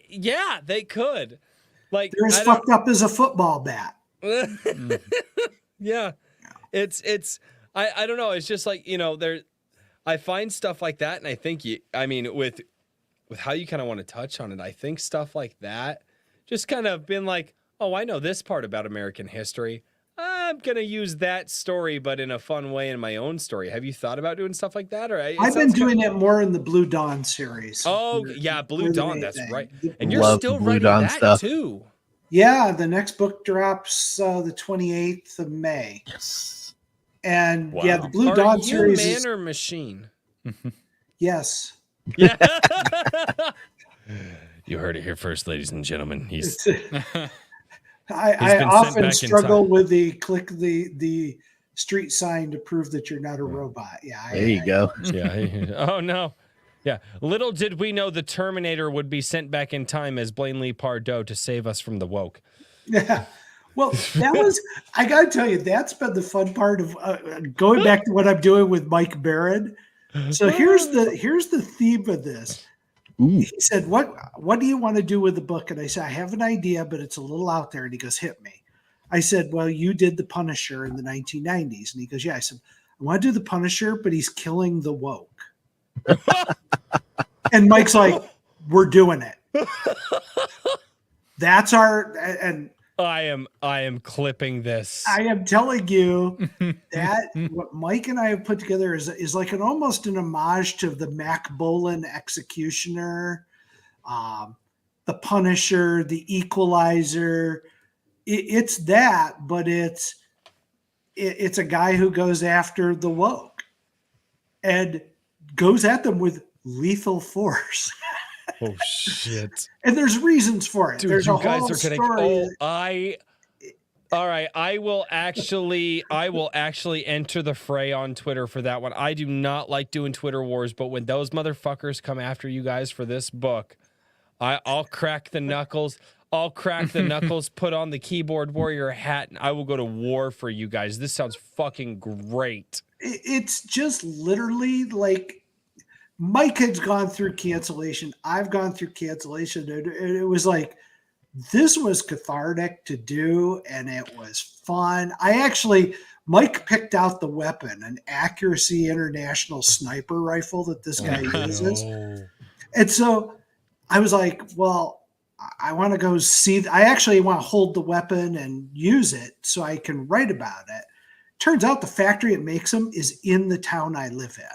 Yeah, they could. Like they're as fucked up as a football bat. Yeah. It's I don't know. It's just like, I find stuff like that, and I think with how you kind of want to touch on it, I think stuff like that just kind of been like, oh, I know this part about American history. I'm gonna use that story, but in a fun way in my own story. Have you thought about doing stuff like that? Or I've been doing it more in the Blue Dawn series. Oh yeah, Blue Dawn. That's right. And you're Love still Blue writing Dawn that stuff. too. Yeah, the next book drops the 28th of May. Yes. And Wow. yeah, the Blue Are Dawn you series man is, or machine? yes. Yeah. You heard it here first, ladies and gentlemen. He's I been sent often back in struggle time. with the street sign to prove that you're not a robot. Yeah. There you go. yeah. Oh no. Yeah. Little did we know the Terminator would be sent back in time as Blaine Lee Pardoe to save us from the woke. Yeah. Well, that was, I got to tell you, that's been the fun part of going back to what I'm doing with Mike Barron. So here's the theme of this. Ooh. He said, what do you want to do with the book? And I said, I have an idea, but it's a little out there. And he goes, hit me. I said, well, you did The Punisher in the 1990s. And he goes, yeah. I said, I want to do The Punisher, but he's killing the woke. And Mike's like, we're doing it. That's our, and I am clipping this. I am telling you that what Mike and I have put together is like almost an homage to the Mac Bolan Executioner, the Punisher, the Equalizer. It's that, but it's a guy who goes after the woke and goes at them with lethal force. Oh shit! And there's reasons for it. Dude, there's you a guys whole are getting. story. All right. I will actually enter the fray on Twitter for that one. I do not like doing Twitter wars, but when those motherfuckers come after you guys for this book, I'll crack the knuckles. I'll crack the knuckles, put on the keyboard warrior hat, and I will go to war for you guys. This sounds fucking great. It's just literally like Mike has gone through cancellation. I've gone through cancellation. And it was like, this was cathartic to do, and it was fun. Mike picked out the weapon, an Accuracy International sniper rifle that this guy uses. No. And so I was like, well, I want to go see. I actually want to hold the weapon and use it so I can write about it. Turns out the factory it makes them is in the town I live in.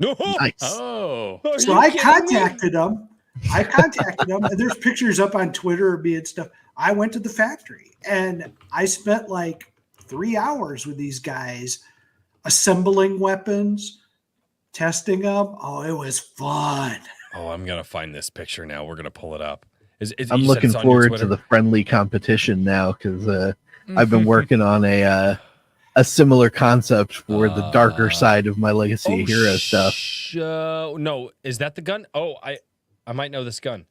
No. Nice. Oh. So I contacted him. And there's pictures up on Twitter of me and stuff. I went to the factory and I spent like 3 hours with these guys assembling weapons, testing them. Oh, it was fun. Oh, I'm gonna find this picture now. We're gonna pull it up. I'm looking forward to the friendly competition now because I've been working on a similar concept for the darker side of my Legacy of Heroes stuff. No, is that the gun? Oh, I might know this gun.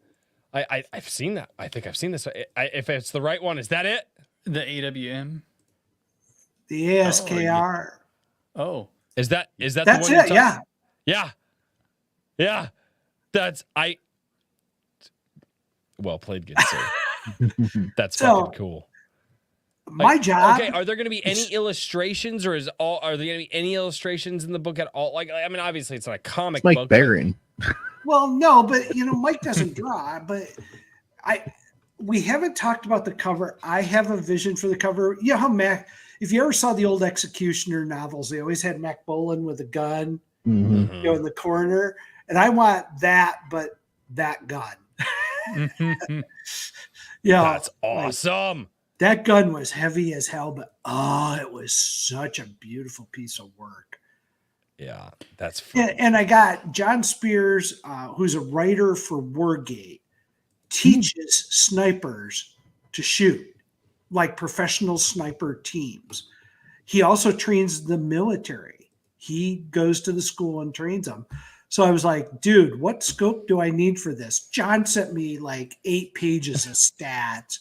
I've seen that. I think I've seen this. If it's the right one, is that it? The AWM. The ASKR. Oh, is that That's the one you're it. Yeah. Yeah. That's well played, good sir. That's fucking cool. My job. Okay, are there going to be any illustrations, or are there going to be any illustrations in the book at all? Like, I mean, obviously it's not a comic Mike book. Barron. Well, no, but Mike doesn't draw. But we haven't talked about the cover. I have a vision for the cover. You know how if you ever saw the old Executioner novels, they always had Mac Bolan with a gun, Mm-hmm. in the corner, and I want that, but that gun. That's awesome. That gun was heavy as hell, but it was such a beautiful piece of work. Yeah, that's fun. And I got John Spears, who's a writer for Wargate, teaches snipers to shoot. like professional sniper teams. He also trains the military. He goes to the school and trains them. So I was like, dude, what scope do I need for this? John sent me like 8 pages of stats.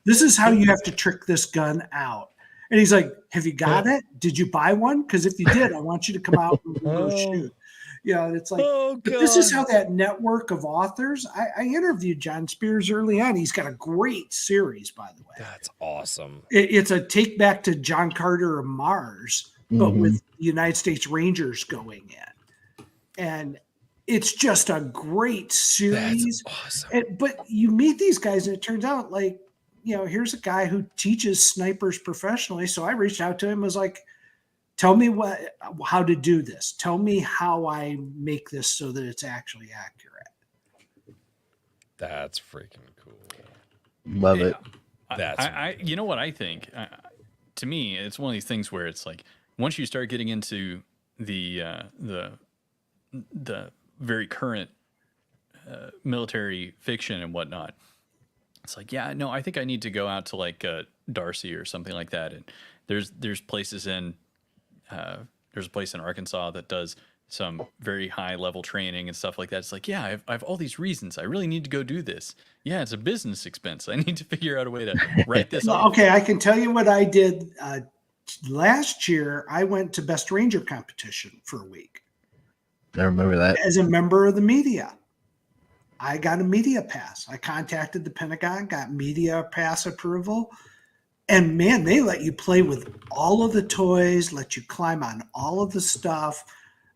This is how you have to trick this gun out. And he's like, have you got it? Did you buy one? Because if you did, I want you to come out and we'll go shoot. You know, it's like, but this is how that network of authors. I interviewed John Spears early on. He's got a great series, by the way. That's awesome. It's a take back to John Carter of Mars, but with United States Rangers going in. And it's just a great series. That's awesome. But you meet these guys, and it turns out, like, you know, here's a guy who teaches snipers professionally. So I reached out to him, was like, tell me how to do this. Tell me how I make this so that it's actually accurate. That's freaking cool. Love it. I you know what I think? To me, it's one of these things where it's like, once you start getting into the very current military fiction and whatnot, it's like, yeah, no, I think I need to go out to like Darcy or something like that. And there's places in there's a place in Arkansas that does some very high level training and stuff like that. It's like, yeah, I have all these reasons. I really need to go do this. Yeah, it's a business expense. I need to figure out a way to write this off. Okay, I can tell you what I did last year. I went to Best Ranger competition for a week. I remember that. As a member of the media. I got a media pass. I contacted the Pentagon, got media pass approval. And man, they let you play with all of the toys, let you climb on all of the stuff.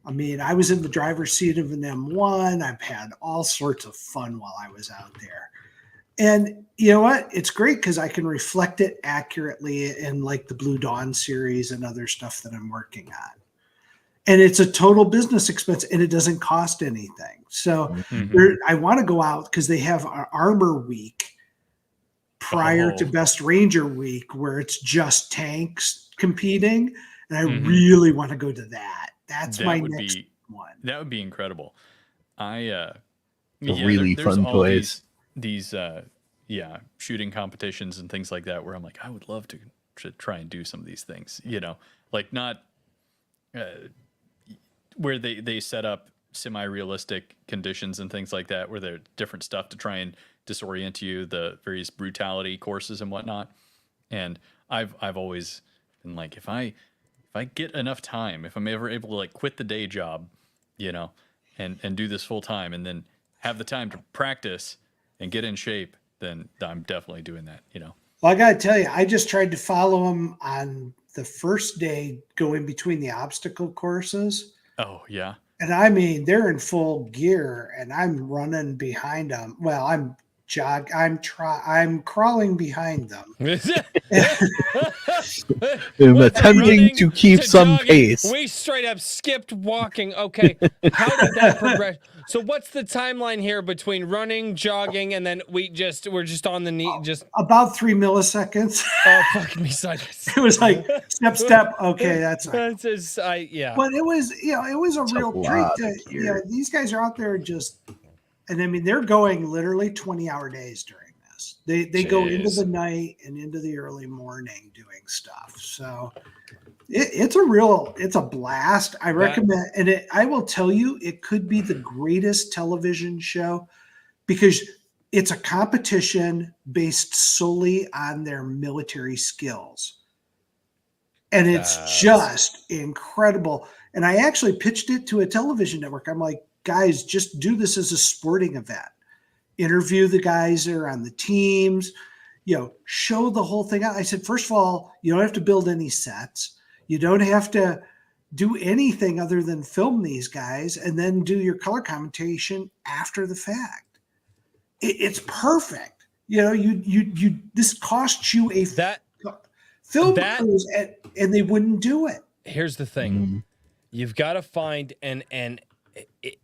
I mean, I was in the driver's seat of an M1. I've had all sorts of fun while I was out there. And you know what? It's great because I can reflect it accurately in like the Blue Dawn series and other stuff that I'm working on. And it's a total business expense and it doesn't cost anything. So I want to go out because they have an Armor Week prior to Best Ranger Week where it's just tanks competing. And I really want to go to that. That's my next one. That would be incredible. Really fun toys. These shooting competitions and things like that where I'm like, I would love to try and do some of these things, you know, like not where they set up semi-realistic conditions and things like that, where there's different stuff to try and disorient you, the various brutality courses and whatnot. And I've always been like, if I get enough time, if I'm ever able to like quit the day job, you know, and do this full time and then have the time to practice and get in shape, then I'm definitely doing that, you know. Well, I got to tell you, I just tried to follow them on the first day going between the obstacle courses. Oh, yeah. And I mean, they're in full gear and I'm running behind them. Well, I'm crawling behind them. I'm attempting to keep some pace. We straight up skipped walking. Okay. How did that progress? So what's the timeline here between running, jogging, and then we're just on the knee, just about 3 milliseconds. Oh, fuck me sideways. It was like step. Okay, that's right. That's just, yeah. But it was, it was a real treat to, these guys are out there just, and I mean, they're going literally 20-hour days during this. They go into the night and into the early morning doing stuff. So it's a blast. I recommend, and I will tell you, it could be the greatest television show because it's a competition based solely on their military skills. And it's just incredible. And I actually pitched it to a television network. I'm like, guys, just do this as a sporting event. Interview the guys that are on the teams, show the whole thing out. I said, first of all, you don't have to build any sets. You don't have to do anything other than film these guys and then do your color commentation after the fact. It's perfect. This costs you film crews and they wouldn't do it. Here's the thing. You've got to find and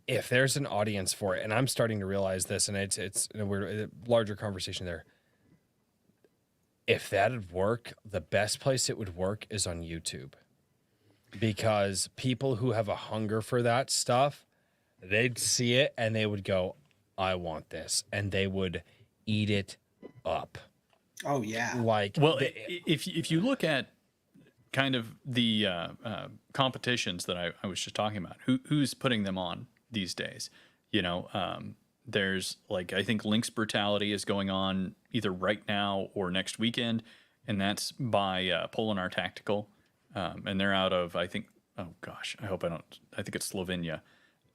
if there's an audience for it, and I'm starting to realize this, and it's a larger conversation there. If that'd work, the best place it would work is on YouTube. Because people who have a hunger for that stuff, they'd see it and they would go, I want this. And they would eat it up. Oh yeah. Like, Well, if you look at kind of the competitions that I was just talking about, who's putting them on these days? You know, there's like, I think Link's Brutality is going on either right now or next weekend, and that's by Polinar Tactical, and they're out of, I think, oh gosh, I think it's Slovenia.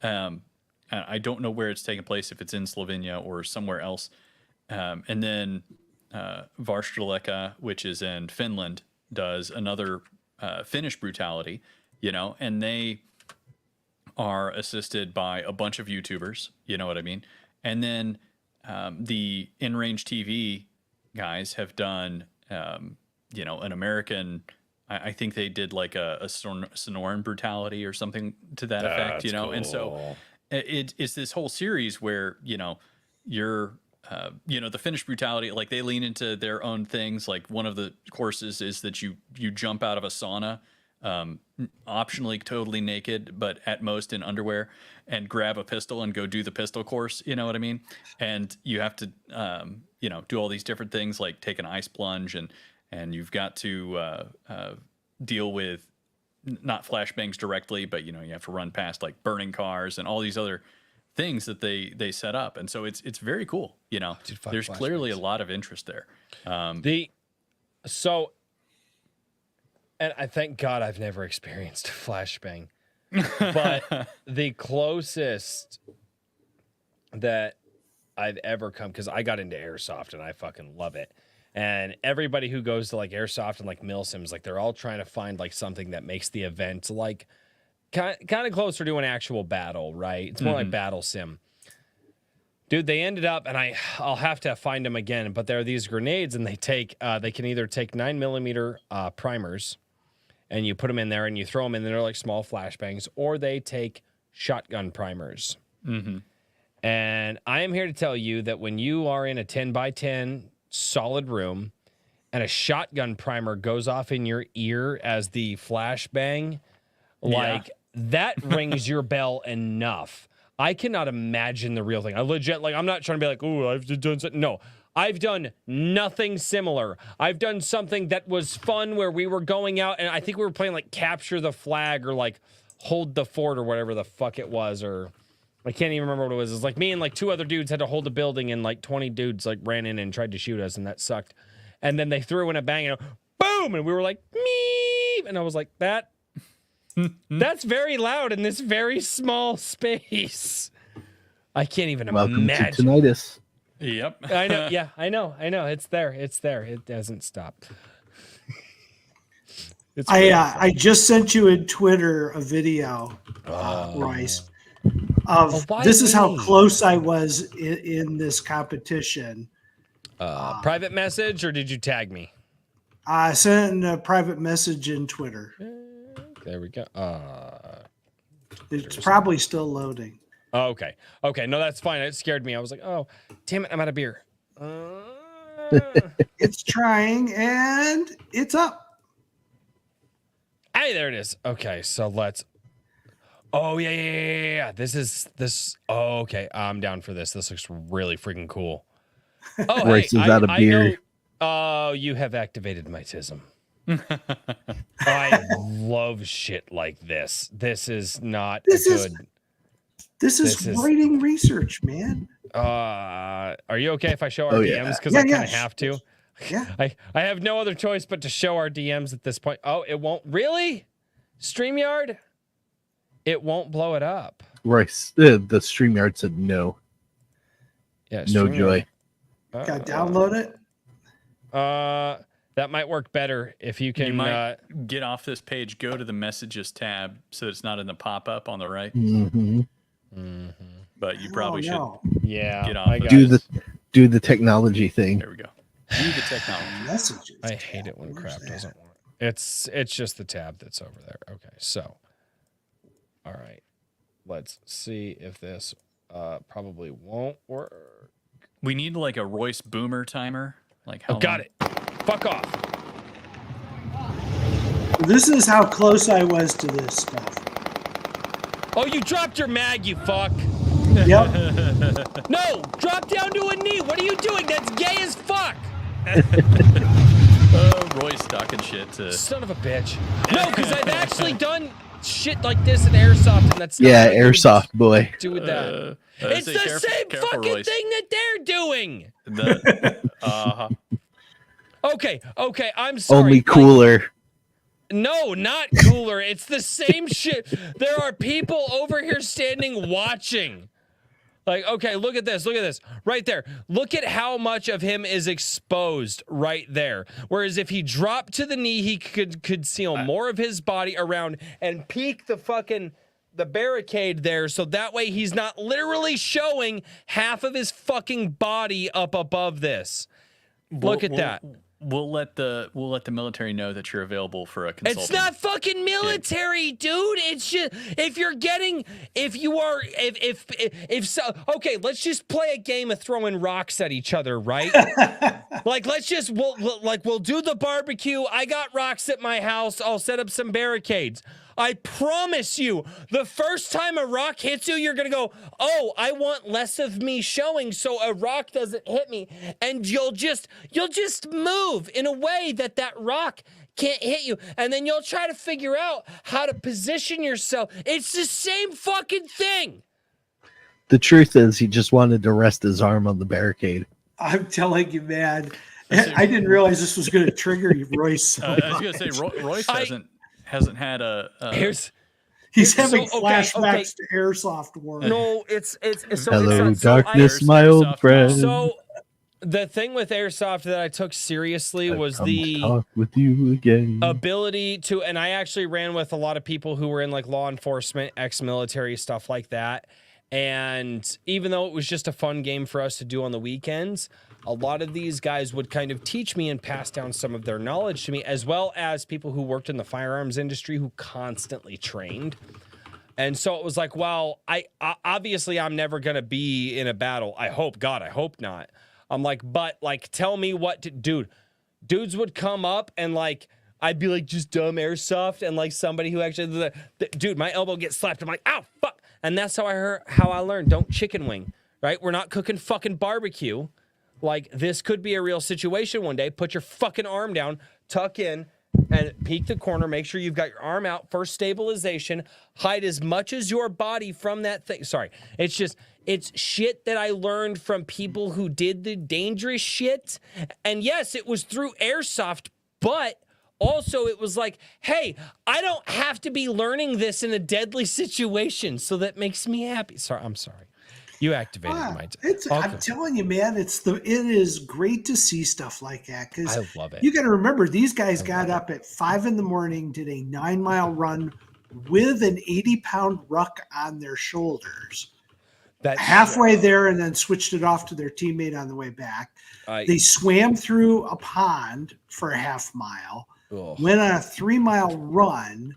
And I don't know where it's taking place, if it's in Slovenia or somewhere else. And then Varstaleka, which is in Finland, does another Finnish Brutality, you know, and they are assisted by a bunch of YouTubers, you know what I mean? And then the In Range TV guys have done, you know, an American, I think they did like a Sonoran Brutality or something to that effect, you know? Cool. And so it's this whole series where, you know, you're, you know, the Finnish Brutality, like they lean into their own things. Like one of the courses is that you jump out of a sauna, optionally totally naked, but at most in underwear, and grab a pistol and go do the pistol course. You know what I mean? And you have to, you know, do all these different things, like take an ice plunge, and you've got to deal with not flashbangs directly, but you know, you have to run past like burning cars and all these other things that they set up. And so it's very cool. You know, there's clearly a lot of interest there. And I thank God I've never experienced a flashbang, but the closest that I've ever come, because I got into airsoft and I fucking love it. And everybody who goes to like airsoft and like milsims, like they're all trying to find like something that makes the event like kind of closer to an actual battle, right? It's more like battle sim. Dude, they ended up, and I'll have to find them again, but there are these grenades, and they can either take 9mm primers, and you put them in there, and you throw them in there like small flashbangs, or they take shotgun primers. And I am here to tell you that when you are in a 10x10 solid room, and a shotgun primer goes off in your ear as the flashbang, like that rings your bell enough. I cannot imagine the real thing. I legit, like, I'm not trying to be like, oh, I've done something. No, I've done nothing similar. I've done something that was fun where we were going out, and I think we were playing like capture the flag or like hold the fort or whatever the fuck it was, or I can't even remember what it was. It's like me and like two other dudes had to hold a building, and like 20 dudes like ran in and tried to shoot us, and that sucked. And then they threw in a bang and boom, and we were like, meep, and I was like, that's very loud in this very small space. I can't even imagine. Welcome to tinnitus. Yep. I know. Yeah, I know. It's there. It doesn't stop. I just sent you in Twitter a video, Royce, of this is how close I was in this competition. Private message, or did you tag me? I sent a private message in Twitter. There we go. It's probably still loading. Oh, okay. Okay. No, that's fine. It scared me. I was like, oh, damn it. I'm out of beer. It's trying, and it's up. Hey, there it is. Okay. So let's. Oh, yeah. This. Oh, okay. I'm down for this. This looks really freaking cool. Oh, Royce is out of beer. Oh, you have activated my tism. I love shit like this. This is not good. This is writing research, man. Are you okay if I show our DMs? Because I kind of have to. Yeah. I have no other choice but to show our DMs at this point. Oh, it won't. Really? StreamYard? It won't blow it up. Royce, the StreamYard said no. Yeah, no joy. Got to download it? That might work better if you can. You might get off this page, go to the messages tab so it's not in the pop-up on the right. But you probably should get off do the technology thing. There we go. Do the technology. Messages. I hate it when crap doesn't work. It's just the tab that's over there. Okay, so all right. Let's see if this probably won't work. We need like a Royce Boomer timer. Like how got it. Fuck off. This is how close I was to this stuff. Oh, you dropped your mag, you fuck. Yep. No, drop down to a knee. What are you doing? That's gay as fuck. Roy's talking shit to. Son of a bitch. No, because I've actually done shit like this in airsoft, and that's not Yeah, what you would airsoft boy. do with that. I It's say the careful- same careful, fucking Royce. thing that they're doing. The Okay, I'm sorry. Only Like, cooler. no, not cooler. It's the same shit. There are people over here standing watching. Like, okay, look at this. Look at this. Right there. Look at how much of him is exposed right there. Whereas if he dropped to the knee, he could conceal more of his body around and peek the barricade there, so that way he's not literally showing half of his fucking body up above this. Look at that. We'll let the military know that you're available for a consulting. It's not fucking military, dude. It's just okay, let's just play a game of throwing rocks at each other, right? Like we'll do the barbecue. I got rocks at my house. I'll set up some barricades. I promise you, the first time a rock hits you, you're going to go, "Oh, I want less of me showing so a rock doesn't hit me." And you'll just move in a way that rock can't hit you. And then you'll try to figure out how to position yourself. It's the same fucking thing. The truth is, he just wanted to rest his arm on the barricade. I'm telling you, man. I didn't realize this was going to trigger you, Royce. I was going to say, Royce hasn't had a. He's having so, flashbacks to Airsoft War. No, it's so Hello, it's not, darkness, my old friend. So the thing with airsoft that I took seriously was Come to the talk with you again. ability to, and I actually ran with a lot of people who were in like law enforcement, ex-military, stuff like that. And even though it was just a fun game for us to do on the weekends, a lot of these guys would kind of teach me and pass down some of their knowledge to me, as well as people who worked in the firearms industry who constantly trained. And so it was like, well, I obviously I'm never going to be in a battle. I hope not. I'm like, but like, tell me what to do. Dudes would come up and like, I'd be like, just dumb airsoft. And like somebody who actually, dude, my elbow gets slapped. I'm like, ow, fuck. And that's how I learned. Don't chicken wing, right? We're not cooking fucking barbecue. Like, this could be a real situation one day. Put your fucking arm down, tuck in, and peek the corner. Make sure you've got your arm out. First stabilization. Hide as much as your body from that thing. Sorry. It's shit that I learned from people who did the dangerous shit. And yes, it was through airsoft, but also it was like, hey, I don't have to be learning this in a deadly situation. So that makes me happy. Sorry, I'm sorry. You activated my. I'm telling you, man, it is great to see stuff like that, because I love it. You got to remember, these guys got up at 5 a.m, did a 9-mile run with an 80-pound ruck on their shoulders. That's halfway there, and then switched it off to their teammate on the way back. They swam through a pond for a half mile, went on a 3-mile run,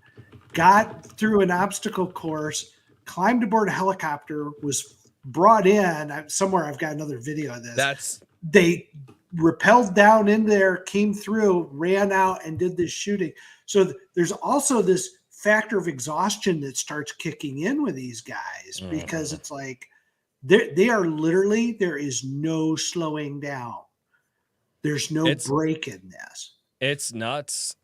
got through an obstacle course, climbed aboard a helicopter, was brought in somewhere. I've got another video of this. They rappelled down in there, came through, ran out, and did this shooting. So there's also this factor of exhaustion that starts kicking in with these guys, because it's like they are literally, there is no slowing down. There's no break in this. It's nuts.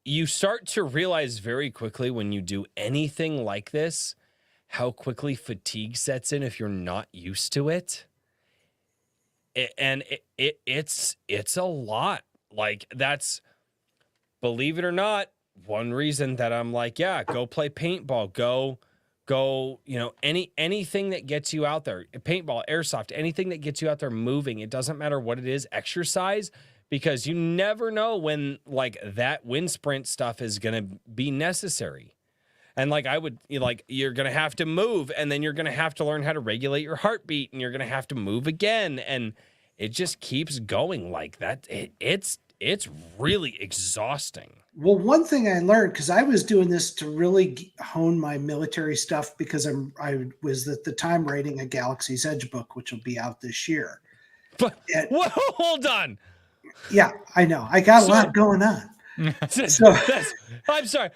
You start to realize very quickly when you do anything like this, how quickly fatigue sets in if you're not used to it. It's a lot. Like, that's, believe it or not, one reason that I'm like, yeah, go play paintball, go, anything that gets you out there, paintball, airsoft, anything that gets you out there moving. It doesn't matter what it is, exercise, because you never know when like that wind sprint stuff is going to be necessary. And like you're going to have to move, and then you're going to have to learn how to regulate your heartbeat, and you're going to have to move again. And it just keeps going like that. It's really exhausting. Well, one thing I learned, because I was doing this to really hone my military stuff, because I was at the time writing a Galaxy's Edge book, which will be out this year. But whoa, hold on. Yeah, I know. I got a lot going on. So I'm sorry.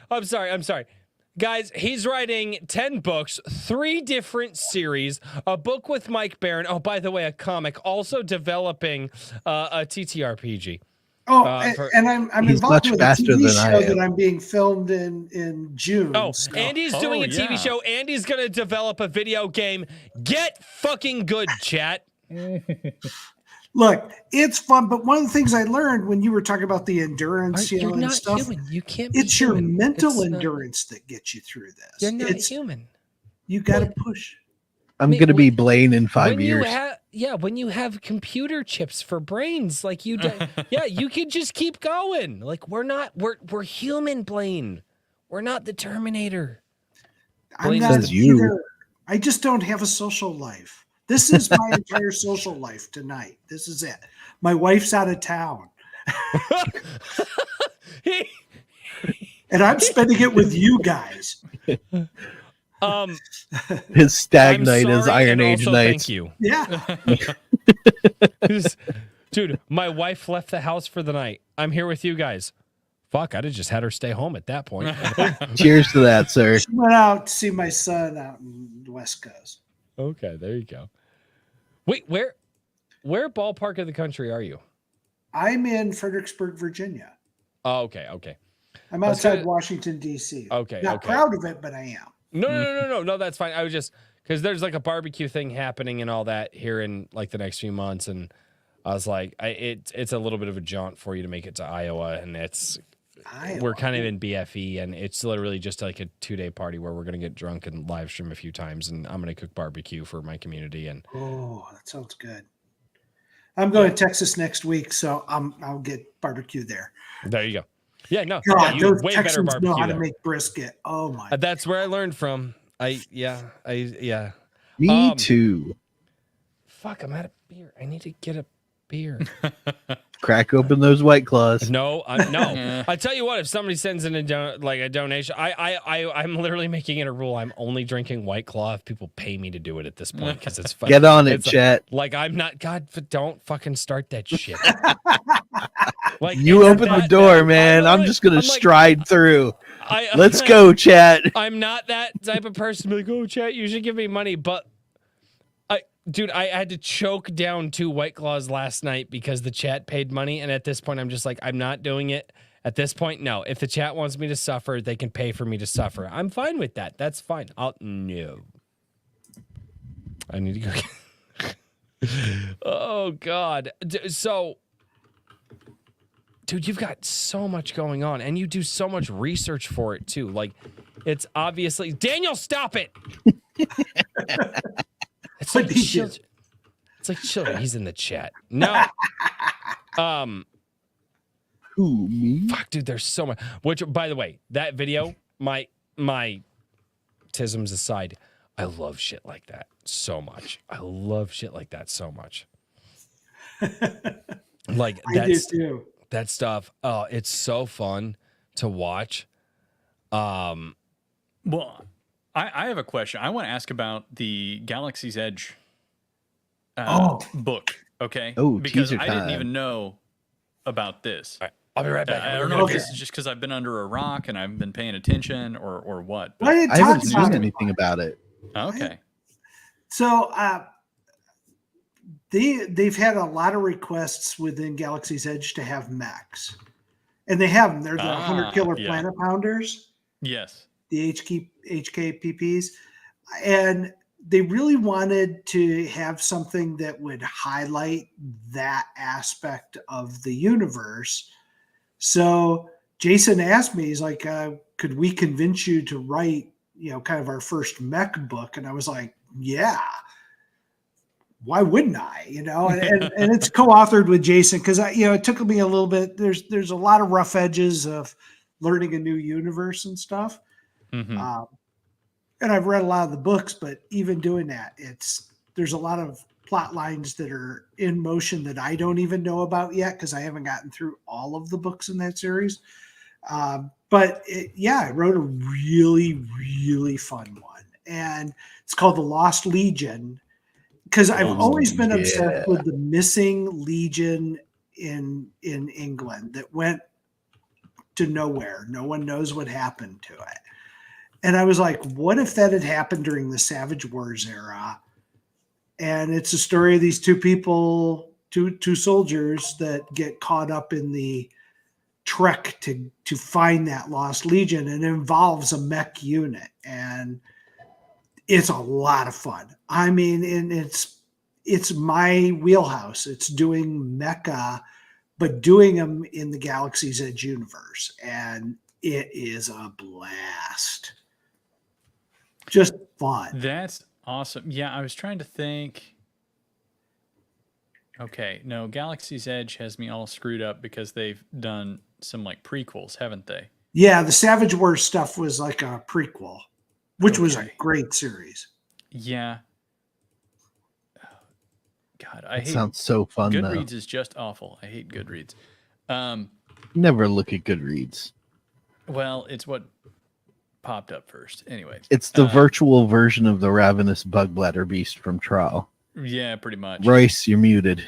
Guys, he's writing 10 books, 3 different series, a book with Mike Barron. Oh, by the way, a comic. Also developing a TTRPG. Oh, For- and I'm He's involved much with a faster TV than I show am. that I'm being filmed in June. Oh, so- Andy's doing a TV yeah. show. Andy's going to develop a video game. Get fucking good, chat. Look, it's fun, but one of the things I learned when you were talking about the endurance, You're and not stuff, human. You can't be it's your human. mental It's not- endurance that gets you through this. You're not It's human. you got to push. I'm going to be Blaine in 5 when years. When you have computer chips for brains, like you do, yeah, you can just keep going. Like we're human, Blaine. We're not the Terminator. I'm Blaine not says you. either. I just don't have a social life. This is my entire social life tonight. This is it. My wife's out of town, and I'm spending it with you guys. His stag I'm night is sorry, Iron and Age also nights. Thank you. Yeah. Dude, my wife left the house for the night. I'm here with you guys. Fuck, I'd have just had her stay home at that point. Cheers to that, sir. She went out to see my son out in the West Coast. Okay, there you go. Wait, where ballpark of the country are you? I'm in Fredericksburg, Virginia. Oh, okay. I'm I was outside gonna- Washington, D.C. Okay, Not okay. proud of it, but I am. No, that's fine. I was just because there's like a barbecue thing happening and all that here in like the next few months, and I was like, it's a little bit of a jaunt for you to make it to Iowa, and we're kind of in BFE, and it's literally just like a 2-day party where we're gonna get drunk and live stream a few times, and I'm gonna cook barbecue for my community. And Oh, that sounds good. I'm going to Texas next week, so I'll get barbecue there. there you go. Yeah, no, God, you those way Texans better know barbecue how to there. make brisket. Oh my! That's where I learned from. Yeah. Me too. Fuck, I'm out of beer. I need to get a beer. Crack open those White Claws. No. I tell you what, if somebody sends in a donation, I'm literally making it a rule. I'm only drinking White Claw if people pay me to do it at this point because it's fun. Get on it, It's chat. like I'm not. God, don't fucking start that shit. Like You it's open the that door, bad. man. I'm literally- just going to I'm like, stride through. I- Let's go, chat. I'm not that type of person to be like, oh, chat, you should give me money. But, I had to choke down 2 White Claws last night because the chat paid money. And at this point, I'm just like, I'm not doing it. At this point, no. If the chat wants me to suffer, they can pay for me to suffer. I'm fine with that. That's fine. No. I need to go. Oh, God. So, dude, you've got so much going on, and you do so much research for it, too. Like, it's obviously... Daniel, stop it! It's like chill. It's like chill. He's in the chat. No. Who, me? Fuck, dude, there's so much. Which, by the way, that video, my tisms aside, I love shit like that so much. I love shit like that so much. Like I do too. that stuff. Oh, it's so fun to watch. Well, I have a question. I want to ask about the Galaxy's Edge book. Okay. Oh, because teaser I didn't time. even know about this. All right, I'll be right back. I don't know if this is just because I've been under a rock and I've been paying attention or what. I didn't I talk haven't about seen it. anything about it. Okay. So they've had a lot of requests within Galaxy's Edge to have mechs, and they have them. They're the 100 killer yeah. planet pounders, Yes. the HKPPs, and they really wanted to have something that would highlight that aspect of the universe. So Jason asked me, he's like, could we convince you to write, kind of our first mech book? And I was like, yeah, why wouldn't I, and it's co-authored with Jason. Cause it took me a little bit, there's a lot of rough edges of learning a new universe and stuff. Mm-hmm. And I've read a lot of the books, but even doing that, there's a lot of plot lines that are in motion that I don't even know about yet because I haven't gotten through all of the books in that series. But I wrote a really, really fun one, and it's called The Lost Legion because I've always been obsessed with the missing legion in England that went to nowhere. No one knows what happened to it. And I was like, what if that had happened during the Savage Wars era? And it's a story of these two people, two soldiers that get caught up in the trek to find that lost legion, and it involves a mech unit, and it's a lot of fun. I mean, and it's my wheelhouse. It's doing mecha, but doing them in the Galaxy's Edge universe, and it is a blast. Just fun. That's awesome. Yeah, I was trying to think. Okay, no, Galaxy's Edge has me all screwed up because they've done some like prequels, haven't they? Yeah, the Savage Wars stuff was like a prequel, which was a Okay. great series. Yeah. God, I That hate sounds so fun, though. Goodreads is just awful. I hate Goodreads. Never look at Goodreads. Well, it's what popped up first. Anyways, It's the virtual version of the ravenous bug bladder beast from Trial. yeah, pretty much. Royce, you're muted.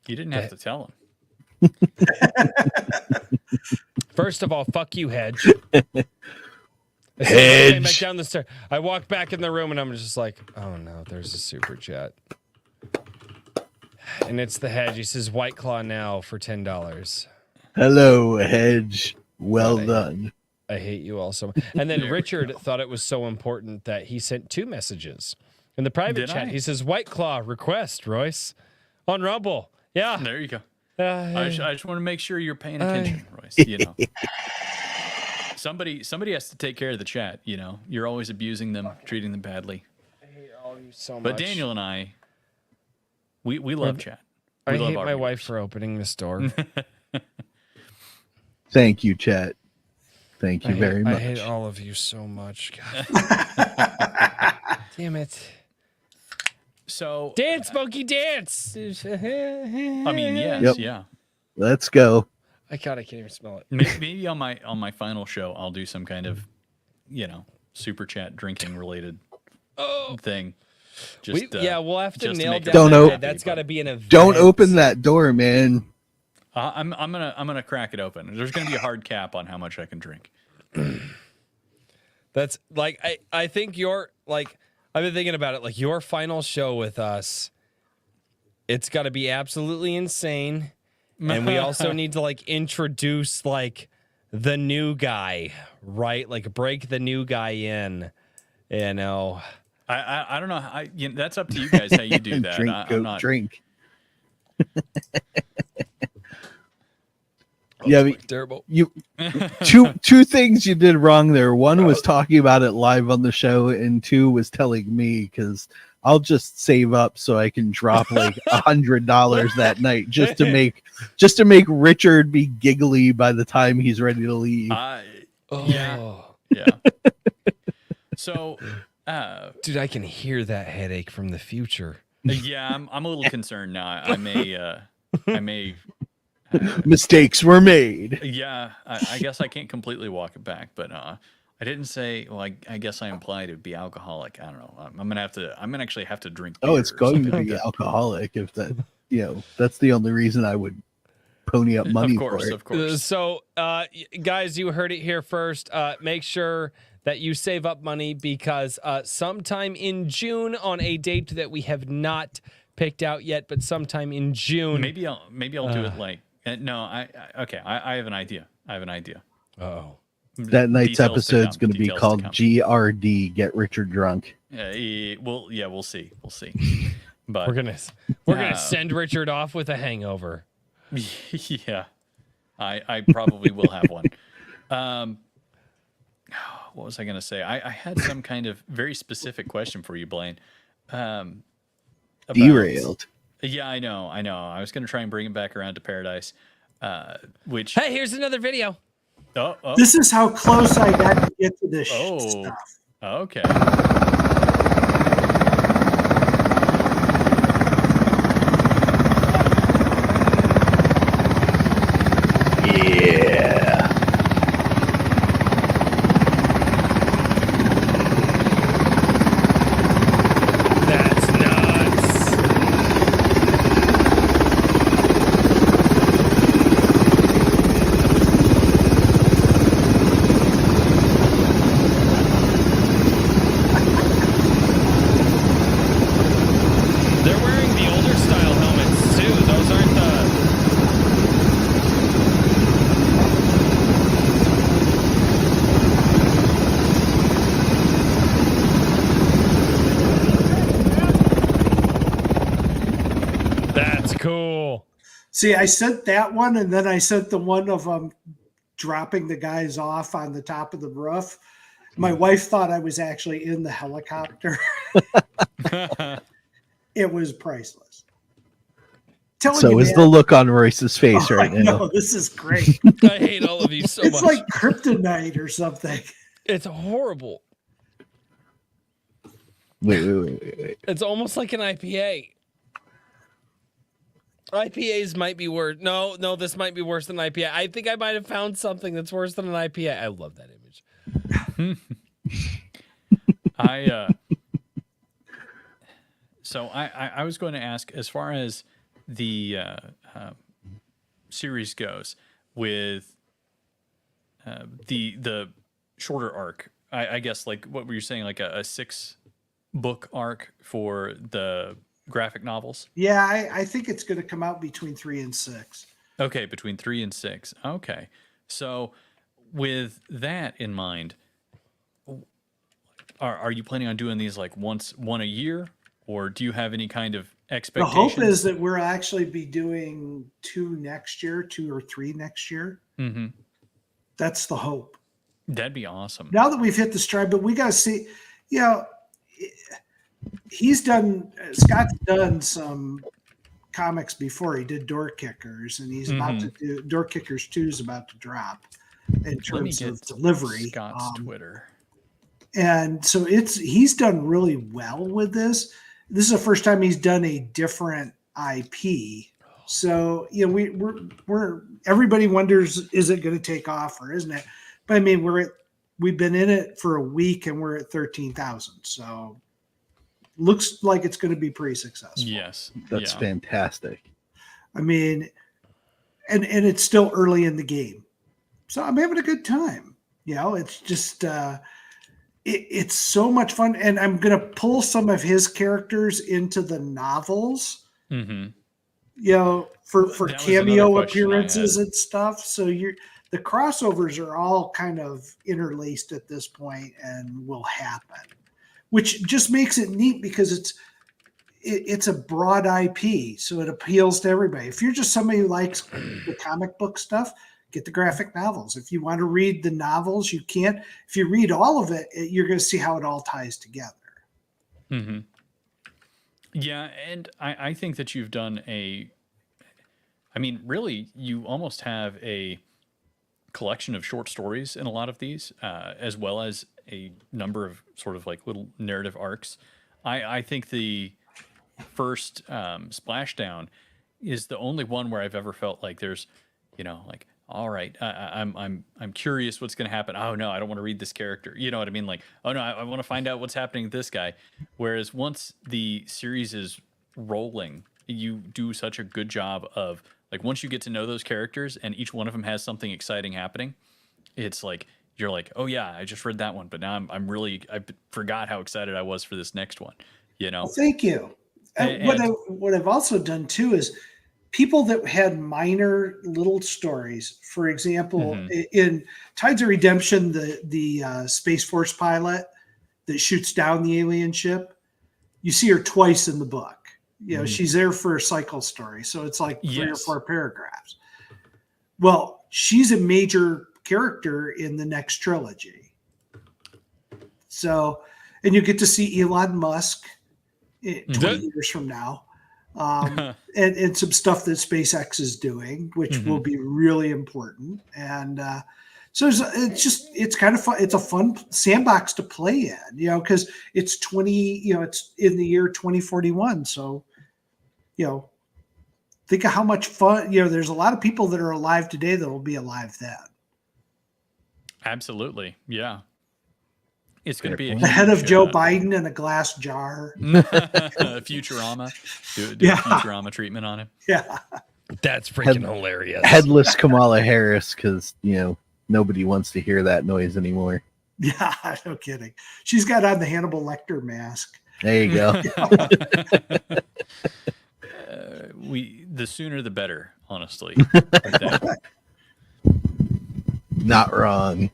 You didn't have to tell him. First of all, fuck you, Hedge. Hedge. Came back down the stairs. I walked back in the room and I'm just like, oh no, there's a super chat. And it's the Hedge. He says White Claw now for $10. Hello, Hedge. Well God, done. I hate you all so much. And then Richard thought it was so important that he sent 2 messages. In the private Did chat, I? he says, White Claw request, Royce. On Rumble. Yeah. There you go. Uh, I just want to make sure you're paying attention, Royce. You know, somebody has to take care of the chat. You know, you're always abusing them, treating them badly. I hate all of you so But much. Daniel and I, we love chat. I We love hate our my wife viewers. for opening this door. Thank you, chat. Thank you very much. I hate all of you so much. God. Damn it. So Dance, Monkey, dance. I mean, yes, Yep. yeah. Let's go. I can't even smell it. Maybe on my final show, I'll do some kind of, super chat drinking related thing. Just we'll have to just to nail make down. it Don't that open- bed. That's got to be an event. Don't open that door, man. I'm gonna crack it open. There's gonna be a hard cap on how much I can drink. That's like I think your I've been thinking about it. Like your final show with us, it's got to be absolutely insane, and we also need to introduce the new guy, right? Like break the new guy in, you know. I don't know. That's up to you guys how you do that. Drink, I'm go not. drink. Yeah, I mean, Terrible. you two things you did wrong there. One was talking about it live on the show, and 2 was telling me, because I'll just save up so I can drop $100 that night just to make Richard be giggly by the time he's ready to leave. Yeah. So, Dude, I can hear that headache from the future. yeah, I'm a little concerned now. I may. Mistakes were made. Yeah, I guess I can't completely walk it back, but I didn't say. Well, I guess I implied it'd be alcoholic. I don't know. I'm gonna actually have to drink. Oh, it's beer or going to something be like that. alcoholic if that. That's the only reason I would pony up money Of course, for it. of course. So, guys, you heard it here first. Make sure that you save up money because sometime in June, on a date that we have not picked out yet, but sometime in June. Maybe I'll do it no. I have an idea. Oh. That night's Details to episode's come, going to be details called come. GRD, Get Richard Drunk. We'll see. But We're gonna send Richard off with a hangover. yeah, I probably will have one. What was I going to say? I had some kind of very specific question for you, Blaine. About- Derailed. Yeah, I know. I was going to try and bring it back around to Paradise, which. Hey, here's another video. Oh, This is how close I got to get to this stuff. okay. Yeah. That's nuts. See, I sent that one, and then I sent the one of dropping the guys off on the top of the roof. My wife thought I was actually in the helicopter. It was priceless. So is the look on Royce's face right now. No, this is great. I hate all of you so It's much. like kryptonite or something. It's horrible. Wait. It's almost like an IPA. IPAs might be worse. No, this might be worse than IPA. I think I might have found something that's worse than an IPA. I love that image. So I was going to ask, as far as the series goes, with the shorter arc, I guess, like what were you saying, like a 6-book arc for the graphic novels? Yeah, I think it's going to come out between 3 and 6. Okay, between 3 and 6. Okay, so with that in mind, are you planning on doing these like one a year, or do you have any kind of expectations? The hope is that we'll actually be doing 2 next year, 2 or 3 next year. Mm-hmm. That's the hope. That'd be awesome. Now that we've hit the stride, but we got to see, Scott's done some comics before. He did Door Kickers, and he's about to do Door Kickers 2 is about to drop in terms of delivery. Scott's Twitter. And so he's done really well with this. This is the first time he's done a different IP. So, we're everybody wonders, is it going to take off or isn't it? But I mean, we've been in it for a week and we're at 13,000. So looks like it's going to be pretty successful. Yes. That's fantastic. I mean, and it's still early in the game. So I'm having a good time. It's just, it's so much fun. And I'm going to pull some of his characters into the novels, for cameo appearances and stuff. So the crossovers are all kind of interlaced at this point and will happen, which just makes it neat because it's a broad IP. So it appeals to everybody. If you're just somebody who likes the comic book stuff, get the graphic novels. If you want to read the novels, you can't. If you read all of it, you're going to see how it all ties together. Mm-hmm. Yeah, and I think that you've done really, you almost have a collection of short stories in a lot of these, as well as a number of sort of like little narrative arcs. I think the first Splashdown is the only one where I've ever felt like there's, like, all right, I'm curious what's going to happen. Oh no, I don't want to read this character. You know what I mean? Like, oh no, I want to find out what's happening to this guy. Whereas once the series is rolling, you do such a good job of, like, once you get to know those characters and each one of them has something exciting happening, it's like you're like, oh yeah, I just read that one, but now I forgot how excited I was for this next one. Well, thank you. What I've also done too is people that had minor little stories. For example, in Tides of Redemption, the Space Force pilot that shoots down the alien ship, you see her twice in the book. She's there for a cycle story. So it's like 3 or 4 paragraphs. Well, she's a major character in the next trilogy. So, and you get to see Elon Musk 20 years from now. And some stuff that SpaceX is doing, which will be really important. And so it's kind of fun. It's a fun sandbox to play in, because it's it's in the year 2041. So, think of how much fun, there's a lot of people that are alive today that will be alive then. Absolutely. Yeah. It's going to be the head of Joe Biden in a glass jar. Futurama. Do a Futurama treatment on him. Yeah. That's freaking hilarious. Headless Kamala Harris, because, nobody wants to hear that noise anymore. Yeah, no kidding. She's got on the Hannibal Lecter mask. There you go. The sooner the better, honestly. Not wrong.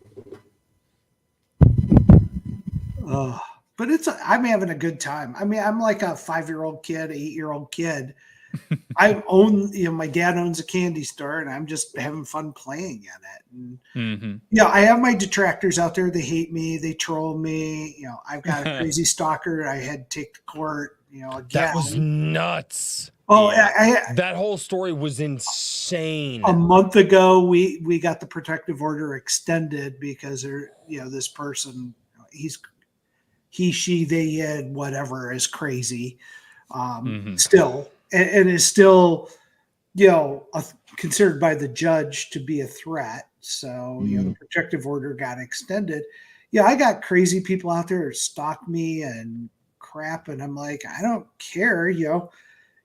But I'm having a good time. I mean, I'm like a 5-year-old kid, 8-year-old kid I own, my dad owns a candy store, and I'm just having fun playing in it. And I have my detractors out there. They hate me. They troll me. I've got a crazy stalker I had to take to court. Again. That was nuts. Oh, that whole story was insane. A month ago, we got the protective order extended because this person, he, she, they, it, whatever, is crazy. Still, and is still, considered by the judge to be a threat. So, the protective order got extended. I got crazy people out there who stalk me and crap. And I'm like, I don't care.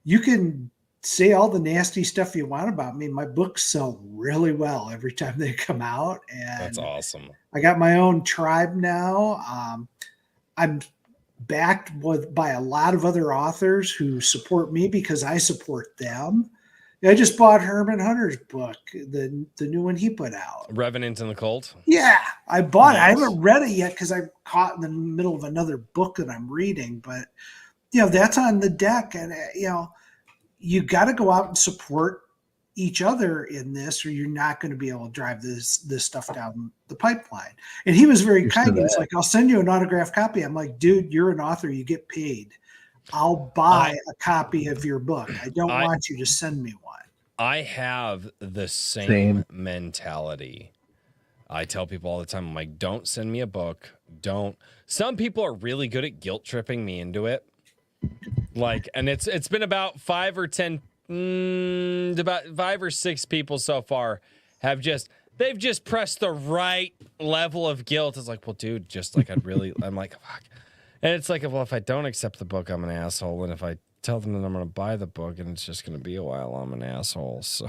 You can say all the nasty stuff you want about me. My books sell really well every time they come out. And that's awesome. I got my own tribe now. I'm backed by a lot of other authors who support me because I support them. I just bought Herman Hunter's book, the new one he put out. Revenant in the Cult? Yeah, I bought it. I haven't read it yet because I'm caught in the middle of another book that I'm reading. But, that's on the deck. And, you got to go out and support each other in this, or you're not going to be able to drive this stuff down the pipeline. And he was very kind. He's like, I'll send you an autographed copy. I'm like, dude, you're an author. You get paid. I'll buy a copy of your book. I don't want you to send me one. I have the same mentality. I tell people all the time, I'm like, don't send me a book. Don't. Some people are really good at guilt tripping me into it. And it's been about 5 or 6 people so far they've just pressed the right level of guilt. It's like, well, dude, I'm like, fuck. And it's like, well, if I don't accept the book, I'm an asshole. And if I tell them that I'm going to buy the book and it's just going to be a while, I'm an asshole. So,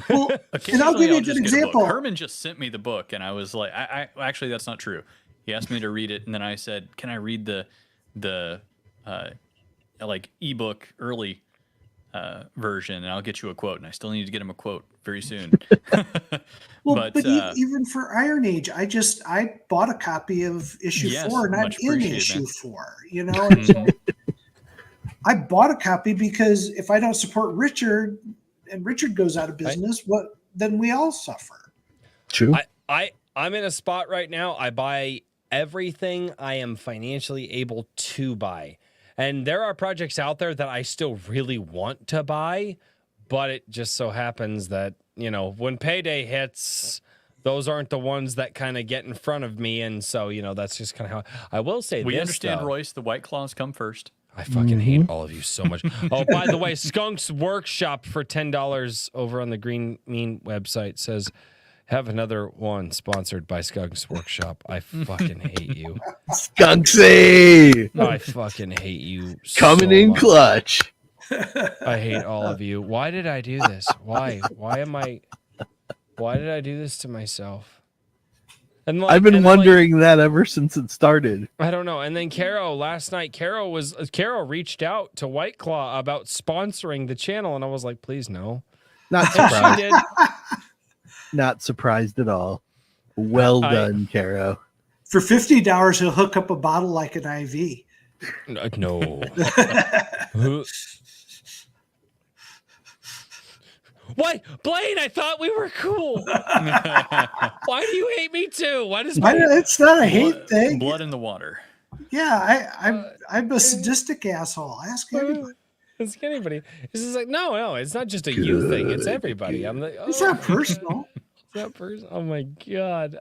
well, and I'll give you a good example. Herman just sent me the book, and I was like, I actually, that's not true. He asked me to read it, and then I said, can I read the ebook early version, and I'll get you a quote. And I still need to get him a quote very soon. but even for Iron Age, I bought a copy of issue 4, and I'm in issue 4. And so I bought a copy because if I don't support Richard, and Richard goes out of business, then we all suffer. True. I'm in a spot right now. I buy everything I am financially able to buy. And there are projects out there that I still really want to buy, but it just so happens that, when payday hits, those aren't the ones that kind of get in front of me. And so, that's just kind of how I will say we understand, though. Royce, the White Claws come first. I fucking hate all of you so much. Oh, by the way, Skunk's Workshop for $10 over on the Green Mean website says, have another one sponsored by Skunk's Workshop. I fucking hate you. Skunksy! I fucking hate you Coming so in much. clutch. I hate all of you. Why did I do this? Why did I do this to myself? And I've been wondering that ever since it started. I don't know. And then last night, Carol reached out to White Claw about sponsoring the channel, and I was like, please no. Not surprised. She did. Not surprised at all. Well done, Caro. For $50, he'll hook up a bottle like an IV. No. Why, Blaine? I thought we were cool. Why do you hate me too? Why does it's not a hate thing? Blood in the water. Yeah, I'm a sadistic asshole. Ask anybody. Ask anybody. It's just like no, it's not just a you thing. It's everybody. I'm like, it's not personal. It's not personal. Oh my god.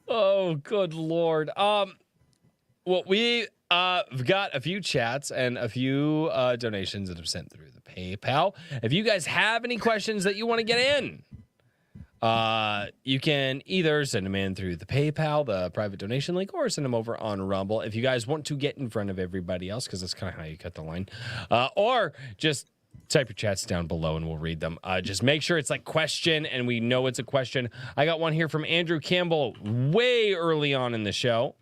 Oh good lord. Well, we've got a few chats and a few donations that have sent through the PayPal. If you guys have any questions that you want to get in, you can either send them in through the PayPal, the private donation link, or send them over on Rumble. If you guys want to get in front of everybody else, because that's kind of how you cut the line, or just type your chats down below and we'll read them. Just make sure it's like question and we know it's a question. I got one here from Andrew Campbell way early on in the show.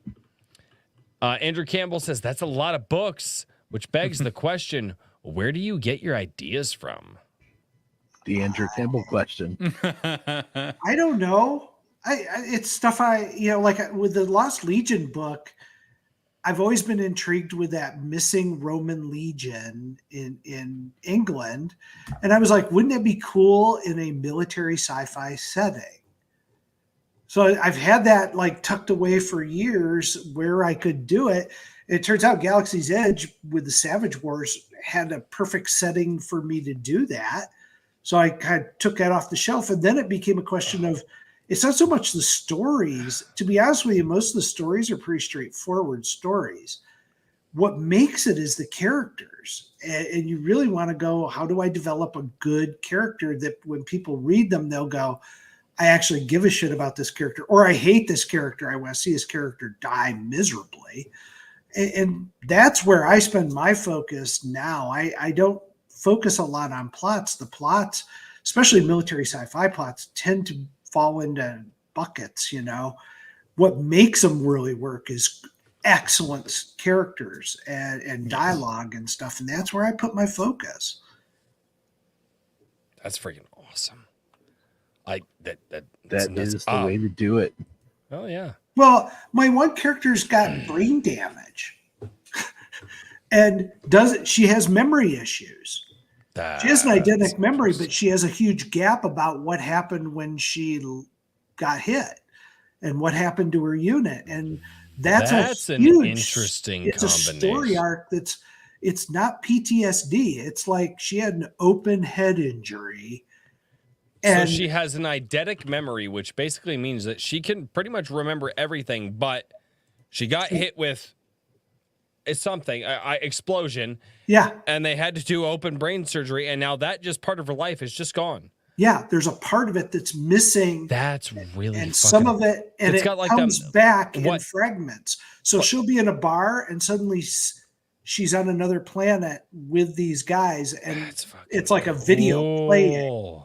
Andrew Campbell says, that's a lot of books, which begs the question, where do you get your ideas from? The Andrew Campbell question. I don't know. It's stuff like with the Lost Legion book, I've always been intrigued with that missing Roman legion in England. And I was like, wouldn't it be cool in a military sci-fi setting? So I've had that like tucked away for years where I could do it. It turns out Galaxy's Edge with the Savage Wars had a perfect setting for me to do that. So I kind of took that off the shelf. And then it became a question of, it's not so much the stories. To be honest with you, most of the stories are pretty straightforward stories. What makes it is the characters. And you really want to go, how do I develop a good character that when people read them, they'll go, I actually give a shit about this character, or I hate this character. I want to see this character die miserably. And that's where I spend my focus now. I don't focus a lot on plots. The plots, especially military sci-fi plots, tend to fall into buckets. What makes them really work is excellent characters and dialogue and stuff, and that's where I put my focus. That's freaking awesome. That is the way to do it. Oh yeah. Well, my one character's got brain damage, and she has memory issues. She has an eidetic memory, but she has a huge gap about what happened when she got hit and what happened to her unit. And that's an huge, interesting it's combination. A story arc it's not PTSD. It's like she had an open head injury. And so she has an eidetic memory, which basically means that she can pretty much remember everything, but she got hit with something, explosion. Yeah. And they had to do open brain surgery, and now that just part of her life is just gone. Yeah, there's a part of it that's missing. That's really and some of it, and it comes back in fragments. So she'll be in a bar, and suddenly she's on another planet with these guys, and it's like a video playing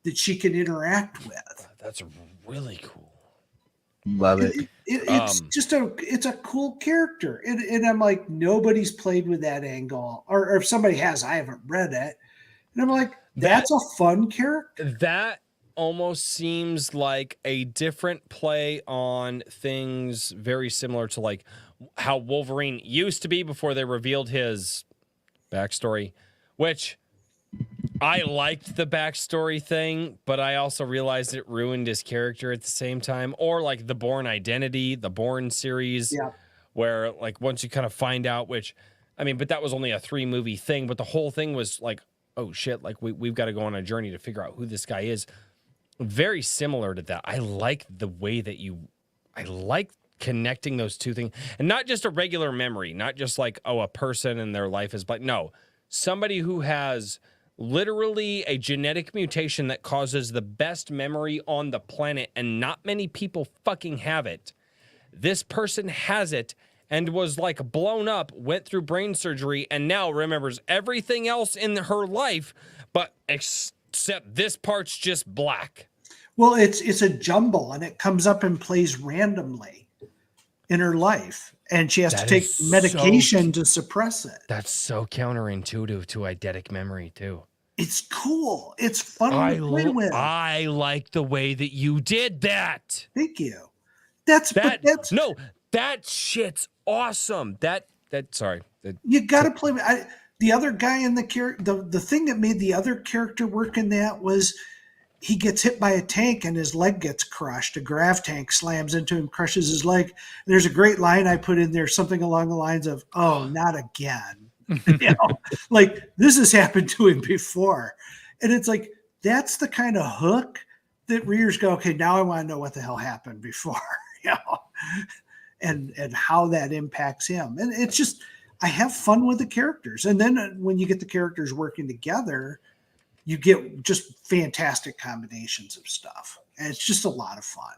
that she can interact with. That's really cool. Love it. It's just it's a cool character. And I'm like, nobody's played with that angle. Or if somebody has, I haven't read it. And I'm like, that's a fun character. That almost seems like a different play on things very similar to like how Wolverine used to be before they revealed his backstory, which I liked the backstory thing, but I also realized it ruined his character at the same time. Or like the Bourne Identity, the Bourne series, where like once you kind of find out, but that was only a 3-movie thing, but the whole thing was like, oh shit, like we've got to go on a journey to figure out who this guy is. Very similar to that. I like the way that I like connecting those two things, and not just a regular memory, not just like, oh, a person and their life is black. No, somebody who has literally a genetic mutation that causes the best memory on the planet, and not many people fucking have it. This person has it and was like blown up, went through brain surgery, and now remembers everything else in her life, but except this part's just black. Well, it's a jumble, and it comes up and plays randomly in her life, and she has to take medication to suppress it. That's so counterintuitive to eidetic memory too. It's cool. It's fun to play with. I like the way that you did that. Thank you. That shit's awesome. You got to play with the other guy in the character. The thing that made the other character work in that was he gets hit by a tank and his leg gets crushed. A grav tank slams into him, crushes his leg. And there's a great line I put in there, something along the lines of, "Oh, not again." Like this has happened to him before. And it's like, that's the kind of hook that readers go, okay, now I want to know what the hell happened before, and how that impacts him. And it's just, I have fun with the characters. And then when you get the characters working together, you get just fantastic combinations of stuff. And it's just a lot of fun.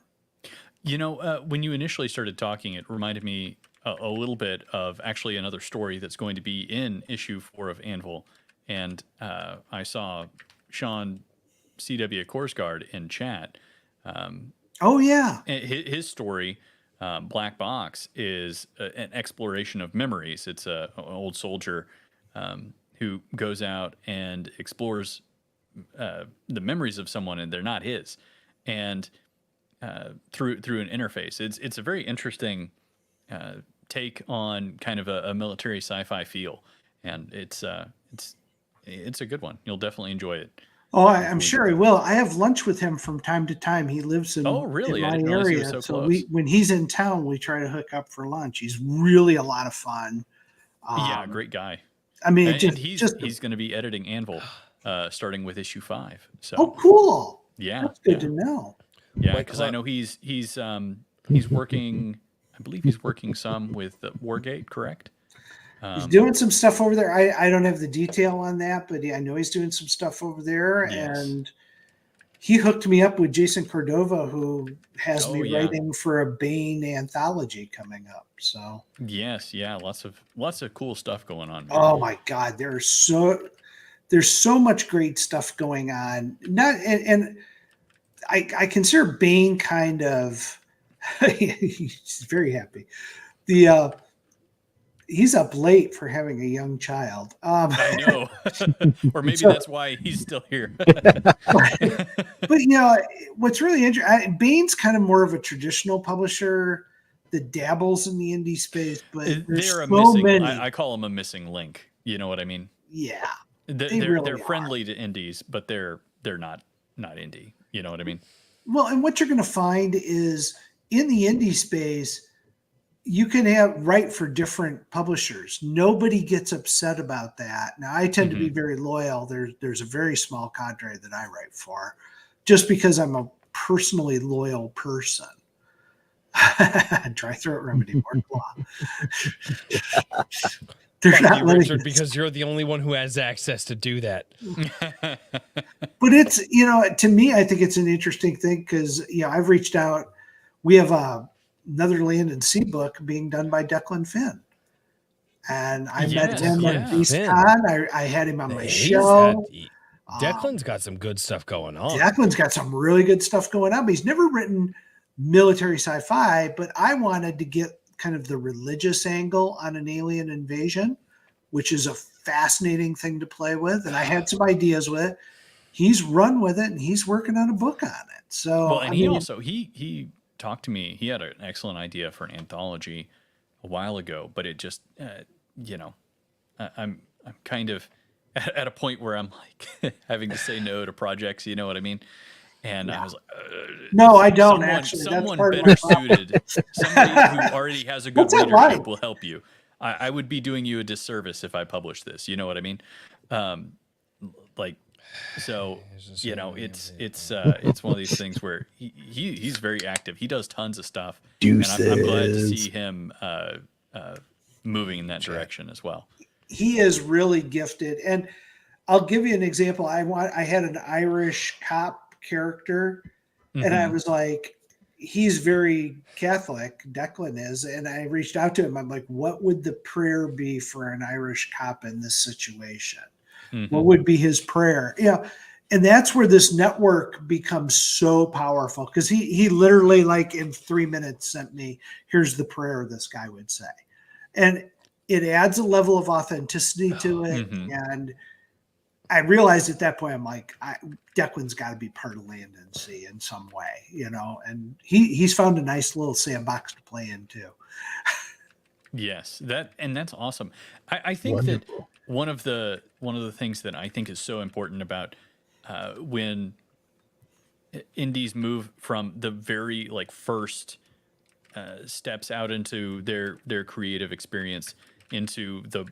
When you initially started talking, it reminded me a little bit of actually another story that's going to be in issue 4 of Anvil. And I saw Sean C.W. Korsgaard in chat. Oh, yeah. His story, Black Box, is an exploration of memories. It's an old soldier who goes out and explores the memories of someone, and they're not his. And through an interface. It's a very interesting take on kind of a military sci-fi feel, and it's a good one. You'll definitely enjoy it. Oh, I'm sure he will. I have lunch with him from time to time. He lives in, Oh, really? in I my didn't realize he area. was so So close. when he's in town, we try to hook up for lunch. He's really a lot of fun. Yeah, great guy. I mean, And he's going to be editing Anvil, starting with issue 5. So oh, cool. yeah, That's good to know. yeah, because I know he's working. I believe he's working some with Wargate, correct? He's doing some stuff over there. I don't have the detail on that, but I know he's doing some stuff over there. Yes. And he hooked me up with Jason Cordova, who has Oh, me yeah. writing for a Bane anthology coming up. So Yes, yeah, lots of cool stuff going on. Man. oh my God, there's so much great stuff going on. And I consider Bane kind of he's very happy. He's up late for having a young child. I know, or maybe that's why he's still here. But what's really interesting, Bane's kind of more of a traditional publisher that dabbles in the indie space, but there's They're so many. I call them a missing link. You know what I mean? Yeah, They're friendly to indies, but they're not indie. You know what I mean? Well, and what you're going to find is in the indie space, you can write for different publishers. Nobody gets upset about that. Now, I tend to be very loyal. There's a very small cadre that I write for, just because I'm a personally loyal person. Dry throat remedy, Mark Law. They're Fuck not you, letting Richard, because you're the only one who has access to do that. But it's, to me, I think it's an interesting thing because, I've reached out. We have another Land and Sea book being done by Declan Finn. And I met him at BeastCon. I had him on my show. Declan's got some good stuff going on. Declan's got some really good stuff going on. But he's never written military sci-fi, but I wanted to get kind of the religious angle on an alien invasion, which is a fascinating thing to play with. And I had some ideas with it. He's run with it and he's working on a book on it. So, well, and he talked to me. He had an excellent idea for an anthology a while ago, but it just, I'm kind of at a point where I'm like having to say no to projects. You know what I mean? And I was like, no, I don't actually. Someone better suited, somebody who already has a good readership will help you. I would be doing you a disservice if I published this. You know what I mean? It's one of these things where he's very active. He does tons of stuff. Deuces. And I'm glad to see him moving in that direction as well. He is really gifted. And I'll give you an example. I had an Irish cop character, and I was like, he's very Catholic, Declan is, and I reached out to him. I'm like, what would the prayer be for an Irish cop in this situation? What would be his prayer? And that's where this network becomes so powerful, because he literally, like, in 3 minutes sent me, here's the prayer this guy would say. And it adds a level of authenticity to it. And I realized at that point, I'm like, Declan's got to be part of Land and Sea in some way, and he's found a nice little sandbox to play in too. Yes, that's awesome. I think Wonderful. That one of the things that I think is so important about when indies move from the very first steps out into their creative experience into the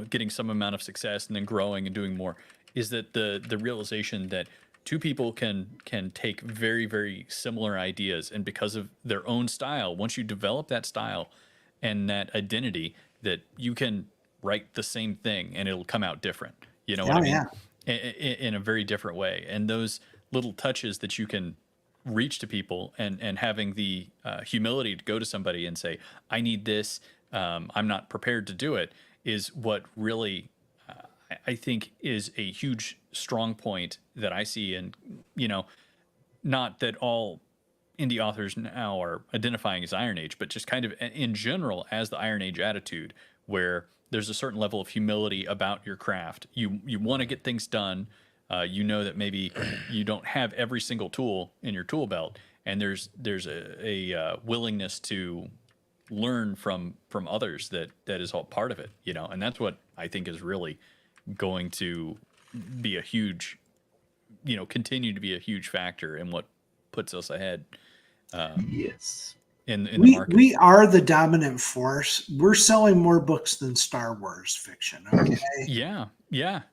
getting some amount of success and then growing and doing more, is that the realization that two people can take very, very similar ideas, and because of their own style, once you develop that style and that identity, that you can write the same thing and it'll come out different. You know what I mean? Yeah. In a very different way. And those little touches that you can reach to people, and having the humility to go to somebody and say, I need this, I'm not prepared to do it, is what really I think is a huge strong point that I see. And not that all indie authors now are identifying as Iron Age, but just kind of in general as the Iron Age attitude, where there's a certain level of humility about your craft. You want to get things done. That maybe you don't have every single tool in your tool belt, and there's a willingness to learn from others that is all part of it, you know, and that's what I think is really going to be a huge, you know, continue to be a huge factor in what puts us ahead Yes. in the we market. we are the dominant force. We're selling more books than Star Wars fiction. Okay. Yeah,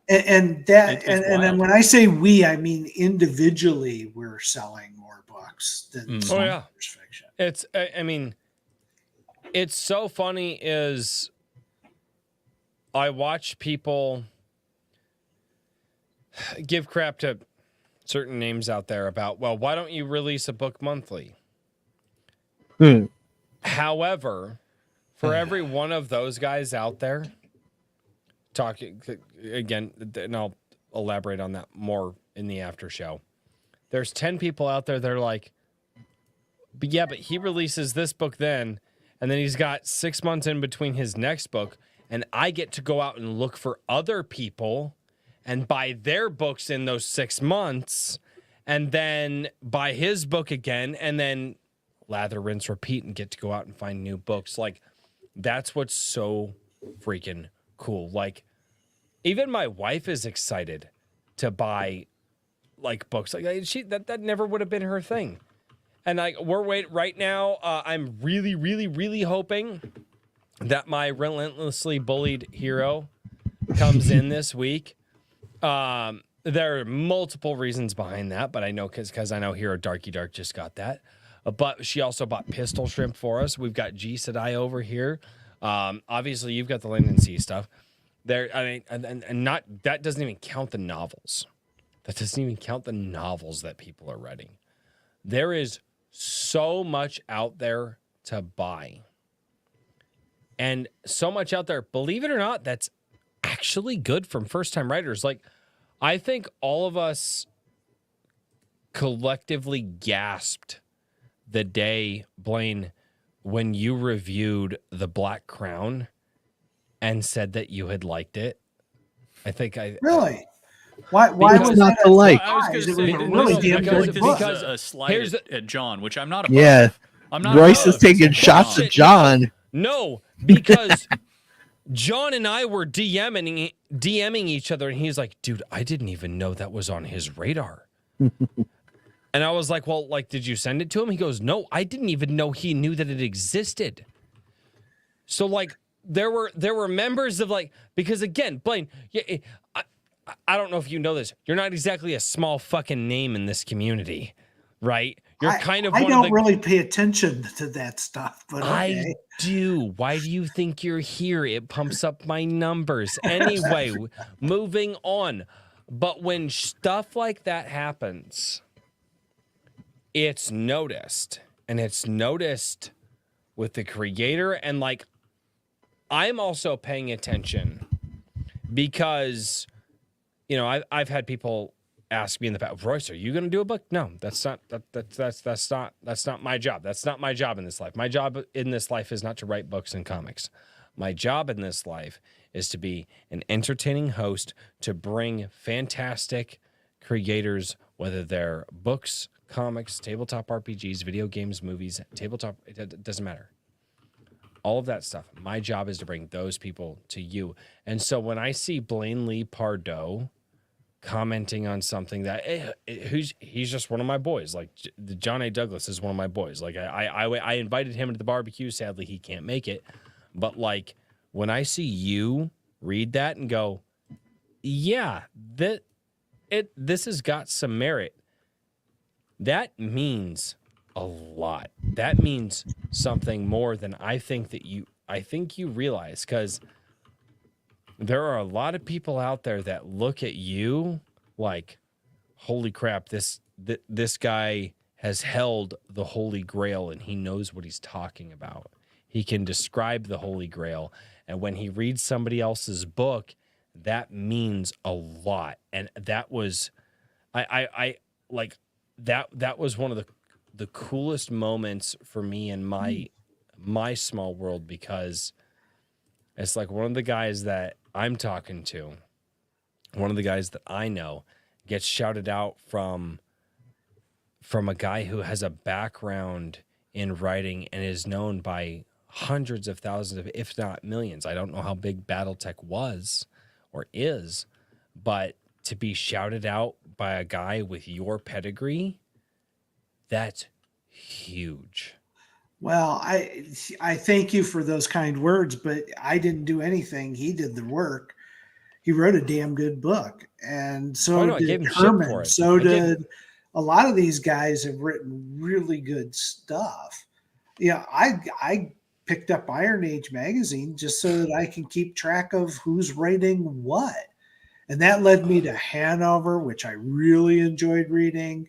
And that It's and then wild. when I say we, I mean individually we're selling more books than Star Oh, yeah. Wars fiction. It's, I mean, it's so funny is I watch people give crap to certain names out there about, well, why don't you release a book monthly? However, for every one of those guys out there, talking again, and I'll elaborate on that more in the after show. There's 10 people out there that are like, but yeah, but he releases this book then, and then he's got 6 months in between his next book, and I get to go out and look for other people and buy their books in those 6 months, and then buy his book again, and then lather, rinse, repeat, and get to go out and find new books. Like, that's what's so freaking cool. Like, even my wife is excited to buy like books. Like, that never would have been her thing. And like, we're waiting right now. I'm really, really, really hoping that my relentlessly bullied hero comes in this week. There are multiple reasons behind that, but I know because I know Hero Darky Dark just got that. But she also bought Pistol Shrimp for us. We've got G Sedai over here. Obviously, you've got the Land and Sea stuff. There, I mean, and not that doesn't even count the novels. That doesn't even count the novels that people are writing. There is so much out there to buy. And so much out there, believe it or not, that's actually good from first-time writers. Like, I think all of us collectively gasped the day, Blaine, when you reviewed The Black Crown and said that you had liked it. I think I... Really? Why Because- was not that to like? I was going to It say, was a no, really no, damn because- good this book. is a slight Here's at John, which I'm not above. Yeah. I'm not Royce above. is taking shots Shit, at John. No, because John and I were DMing each other, and he's like, dude, I didn't even know that was on his radar. And I was like, well, like, did you send it to him? He goes, no, I didn't even know he knew that it existed. So, like, there were members of, like, because again, Blaine, yeah, I don't know if you know this. You're not exactly a small fucking name in this community, right? You're kind of I one don't of the... really pay attention to that stuff, but okay. I do. Why do you think you're here? It pumps up my numbers. Anyway, moving on. But when stuff like that happens, it's noticed. And it's noticed with the creator. And like, I'm also paying attention because, you know, I've had people ask me in the past, Royce, are you going to do a book? No, that's not my job. That's not my job in this life. My job in this life is not to write books and comics. My job in this life is to be an entertaining host, to bring fantastic creators, whether they're books, comics, tabletop RPGs, video games, movies, tabletop, it doesn't matter. All of that stuff. My job is to bring those people to you. And so when I see Blaine Lee Pardoe commenting on something that he's just one of my boys. Like John A. Douglas is one of my boys. Like I invited him to the barbecue. Sadly, he can't make it. But like when I see you read that and go, yeah, this has got some merit. That means a lot. That means something more than I think you realize, because there are a lot of people out there that look at you like, holy crap, this guy has held the Holy Grail and he knows what he's talking about. He can describe the Holy Grail. And when he reads somebody else's book, that means a lot. And that was, I like, that was one of the coolest moments for me in my small world, because it's like one of the guys that I'm talking to, one of the guys that I know, gets shouted out from a guy who has a background in writing and is known by hundreds of thousands of, if not millions. I don't know how big BattleTech was or is, but to be shouted out by a guy with your pedigree, that's huge. Well, I thank you for those kind words, but I didn't do anything. He did the work. He wrote a damn good book, and so I gave did him shit for Herman. it. So did a lot of these guys have written really good stuff. Yeah, I picked up Iron Age magazine just so that I can keep track of who's writing what, and that led me to Hanover, which I really enjoyed reading.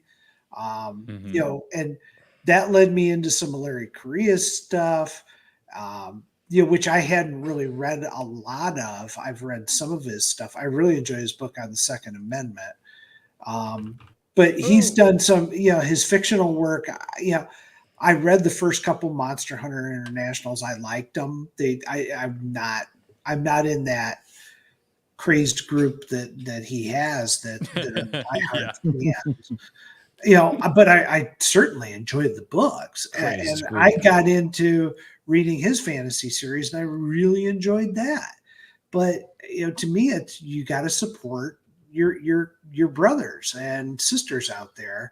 You know, and that led me into some Larry Correa stuff, you know, which I hadn't really read a lot of. I've read some of his stuff. I really enjoy his book on the Second Amendment. But he's done some, you know, his fictional work. You know, I read the first couple Monster Hunter Internationals. I liked them. I'm not in that crazed group that he has that are fans. You know, but I certainly enjoyed the books, and I got into reading his fantasy series, and I really enjoyed that. But you know, to me, it's you got to support your brothers and sisters out there.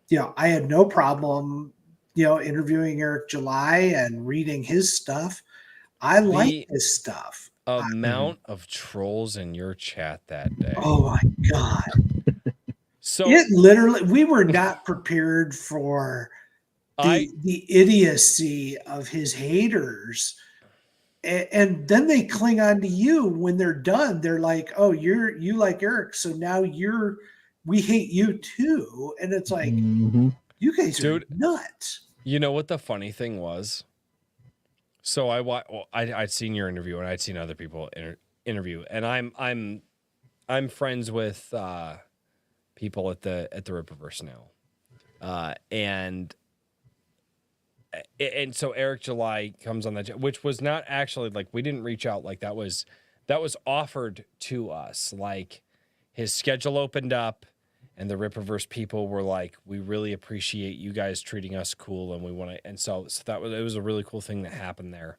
You know, I had no problem, you know, interviewing Eric July and reading his stuff. I like his stuff. Amount of trolls in your chat that day. Oh my God. So it literally, we were not prepared for the idiocy of his haters. And then they cling on to you when they're done. They're like, oh, you like Eric. So now we hate you too. And it's like, you guys are nuts. You know what the funny thing was? So I'd seen your interview and I'd seen other people interview, and I'm friends with people at the Rippaverse now, and so Eric July comes on that, which was not actually like, we didn't reach out, like that was offered to us, like his schedule opened up. And the Rippaverse people were like, we really appreciate you guys treating us cool, and we want to. And so it was a really cool thing that happened there.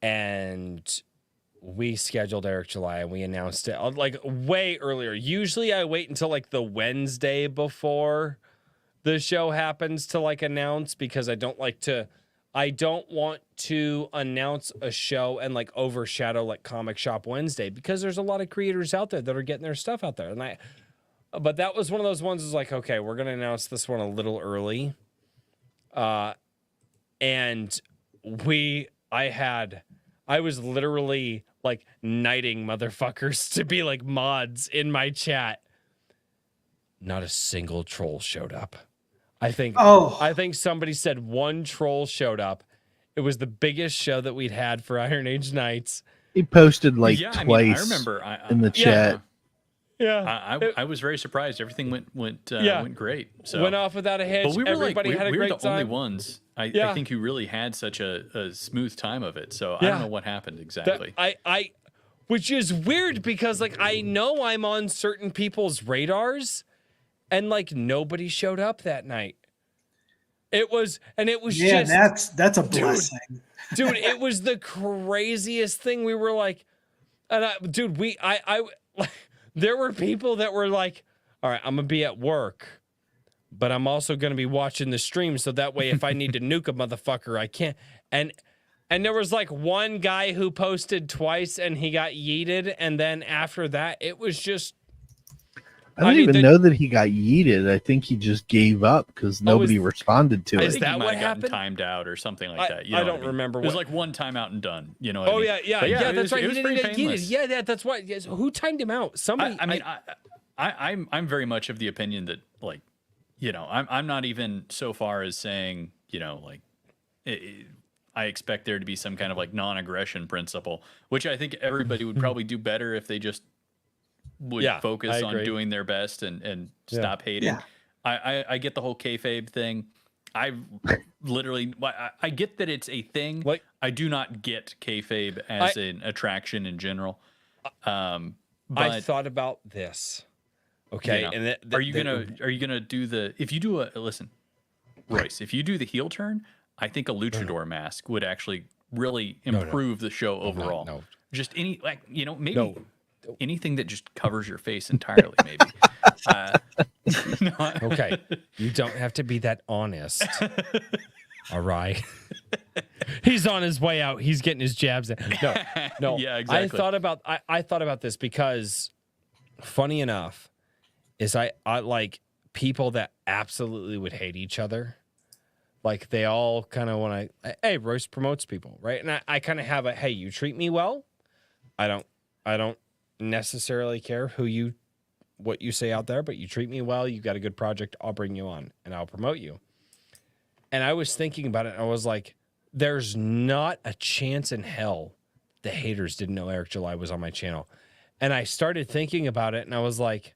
And we scheduled Eric July, and we announced it like way earlier. Usually I wait until like the Wednesday before the show happens to like announce, because I don't want to announce a show and like overshadow like Comic Shop Wednesday, because there's a lot of creators out there that are getting their stuff out there. But that was one of those ones is like, okay, we're going to announce this one a little early. And I was literally like knighting motherfuckers to be like mods in my chat. Not a single troll showed up. I think somebody said one troll showed up. It was the biggest show that we'd had for Iron Age Nights. He posted like twice. I remember in the chat. Yeah, I was very surprised. Everything went great. So went off without a hitch. But we were everybody had a great time. We were the only ones. I think who really had such a smooth time of it. So I don't know what happened exactly. Which is weird, because like I know I'm on certain people's radars, and like nobody showed up that night. It was just that's a blessing, dude. It was the craziest thing. We were like, and there were people that were like, all right, I'm going to be at work, but I'm also going to be watching the stream, so that way if I need to nuke a motherfucker, I can't. And there was like one guy who posted twice and he got yeeted, and then after that, it was just... I don't even know that he got yeeted. I think he just gave up because nobody responded to it. Is that what happened? Timed out or something like that. I don't remember. It was like one timeout and done. You know. Yeah. That's right. It was pretty painless. Yeah, that's why. Yes. Who timed him out? Somebody. I'm very much of the opinion that, like, you know, I'm not even so far as saying, you know, like, I expect there to be some kind of like non-aggression principle, which I think everybody would probably do better if they just would focus on doing their best and stop hating. Yeah. I get the whole kayfabe thing. I get that it's a thing. Like, I do not get kayfabe as an attraction in general. I thought about this. Okay, you know, are you gonna do the, if you do listen, Royce, if you do the heel turn, I think a luchador mask would actually really improve the show overall. No. Just any, like, maybe No. anything that just covers your face entirely, maybe. Okay. You don't have to be that honest. All right. He's on his way out. He's getting his jabs in. No. Yeah, exactly. I thought about this because, funny enough, is I like people that absolutely would hate each other. Like, they all kind of want to, hey, Royce promotes people, right? And I kind of have a, hey, you treat me well. I don't necessarily care what you say out there, but you treat me well. You've got a good project. I'll bring you on and I'll promote you. And I was thinking about it, and I was like, there's not a chance in hell the haters didn't know Eric July was on my channel. And I started thinking about it, and I was like,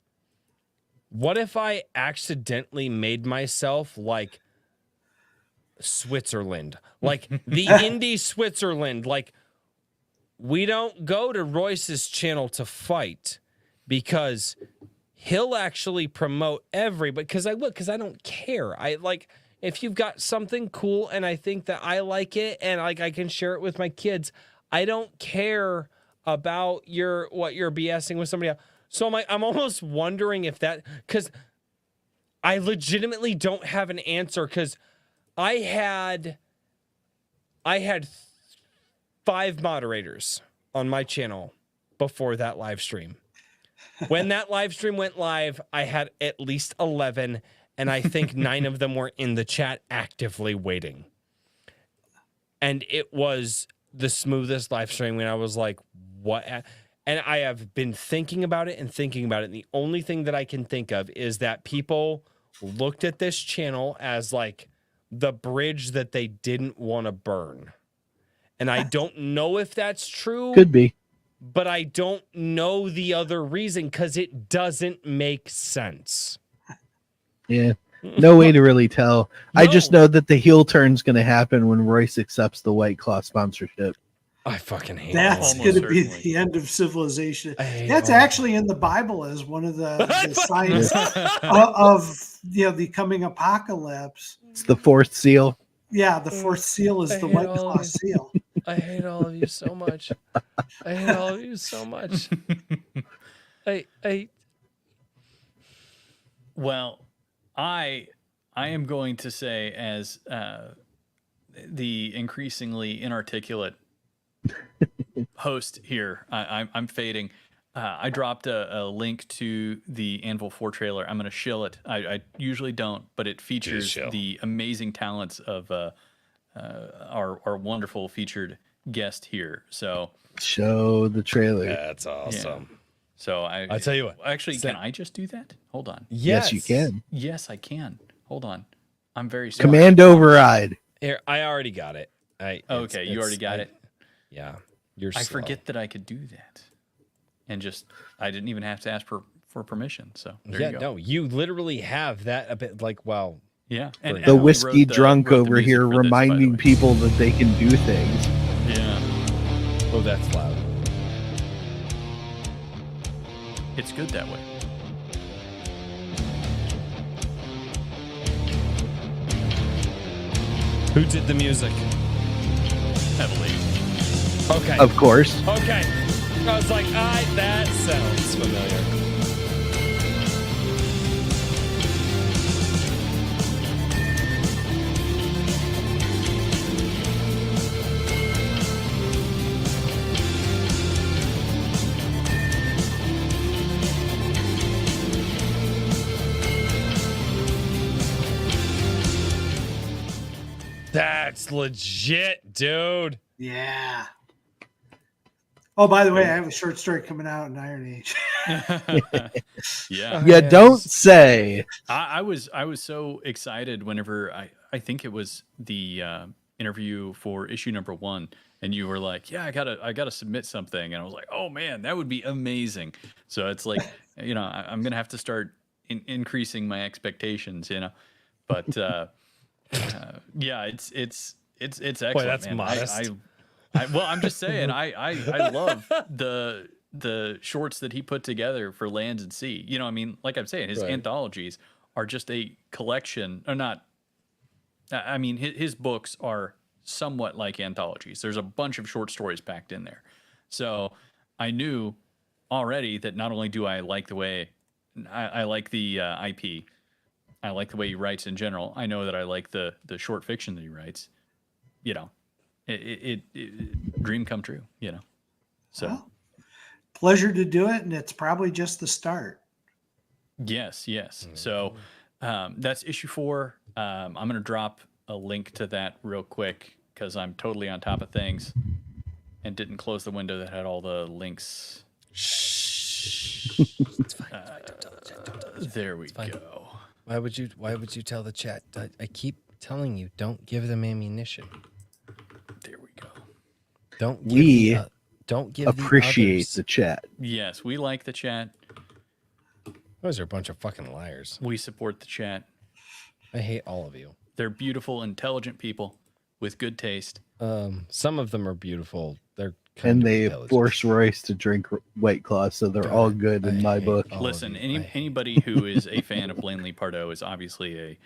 what if I accidentally made myself like Switzerland? Like the indie Switzerland. Like, we don't go to Royce's channel to fight because he'll actually promote everybody. Because I don't care. I like... If you've got something cool and I think that I like it and like I can share it with my kids, I don't care about what you're BSing with somebody else. So I'm almost wondering if that, because I legitimately don't have an answer, because I had 5 moderators on my channel before that live stream. When that live stream went live, I had at least 11. And I think 9 of them were in the chat actively waiting. And it was the smoothest live stream when I was like, what? And I have been thinking about it. And the only thing that I can think of is that people looked at this channel as like the bridge that they didn't want to burn. And I don't know if that's true. Could be. But I don't know the other reason, because it doesn't make sense. Yeah, no way to really tell. No. I just know that the heel turn's going to happen when Royce accepts the White Claw sponsorship. I fucking hate That's it. going to be certainly. the end of civilization. I That's hate actually in the Bible as one of the signs of the coming apocalypse. It's the 4th seal. Yeah, the 4th seal is I the hate White all Claw of it. seal. I hate all of you so much. I hate all of you so much. I Well, I am going to say, as the increasingly inarticulate host here, I'm fading. I dropped a link to the Anvil 4 trailer. I'm going to shill it. I usually don't, but it features shill. the amazing talents of our wonderful featured guest here. So Show the trailer. That's awesome. yeah. So I'll tell you what. Actually, can I just do that? Hold on. Yes, you can. Yes, I can. Hold on. I'm very sorry. Command override. Here, I already got it. Okay, you already got it. Yeah, you're. I slow. forget that I could do that, and I didn't even have to ask for permission. So there Yeah, you go. no, you literally have that a bit. Like, wow. Yeah, and The The Emily whiskey wrote drunk wrote the over music here for this, by the reminding way. people that they can do things. Yeah, Oh, that's loud. it's good that way. Who did the music? Heavily. Okay. Of course. Okay. I was like, that sounds familiar. That's legit, dude. Yeah. Oh, by the way, I have a short story coming out in Iron Age. Yeah. You don't say. I was so excited whenever I think it was the interview for issue number 1, and you were like, yeah, I gotta submit something, and I was like, oh man, that would be amazing. So it's like, I'm gonna have to start increasing my expectations, but yeah, it's excellent. Boy, that's man. modest. Well, I'm just saying, I love the shorts that he put together for Lands and Sea. Like I'm saying, his Right. anthologies are just a collection, or not I mean, his books are somewhat like anthologies. There's a bunch of short stories packed in there. So I knew already that not only do I like the way I like the IP, I like the way he writes in general. I know that I like the short fiction that he writes. You know, it dream come true. You know, so Well, pleasure to do it, and it's probably just the start. yes. So that's issue 4. I'm going to drop a link to that real quick because I'm totally on top of things and didn't close the window that had all the links. It's fine. There we fine. go. Why would you tell the chat? I keep telling you, don't give them ammunition. There we go. Don't give We don't give appreciate the the chat. Yes, we like the chat. Those are a bunch of fucking liars. We support the chat. I hate all of you. They're beautiful, intelligent people with good taste. Some of them are beautiful. They're And they force Royce to drink White Claw, so they're all good in my book. Listen, anybody who is a fan of Blaine Pardoe is obviously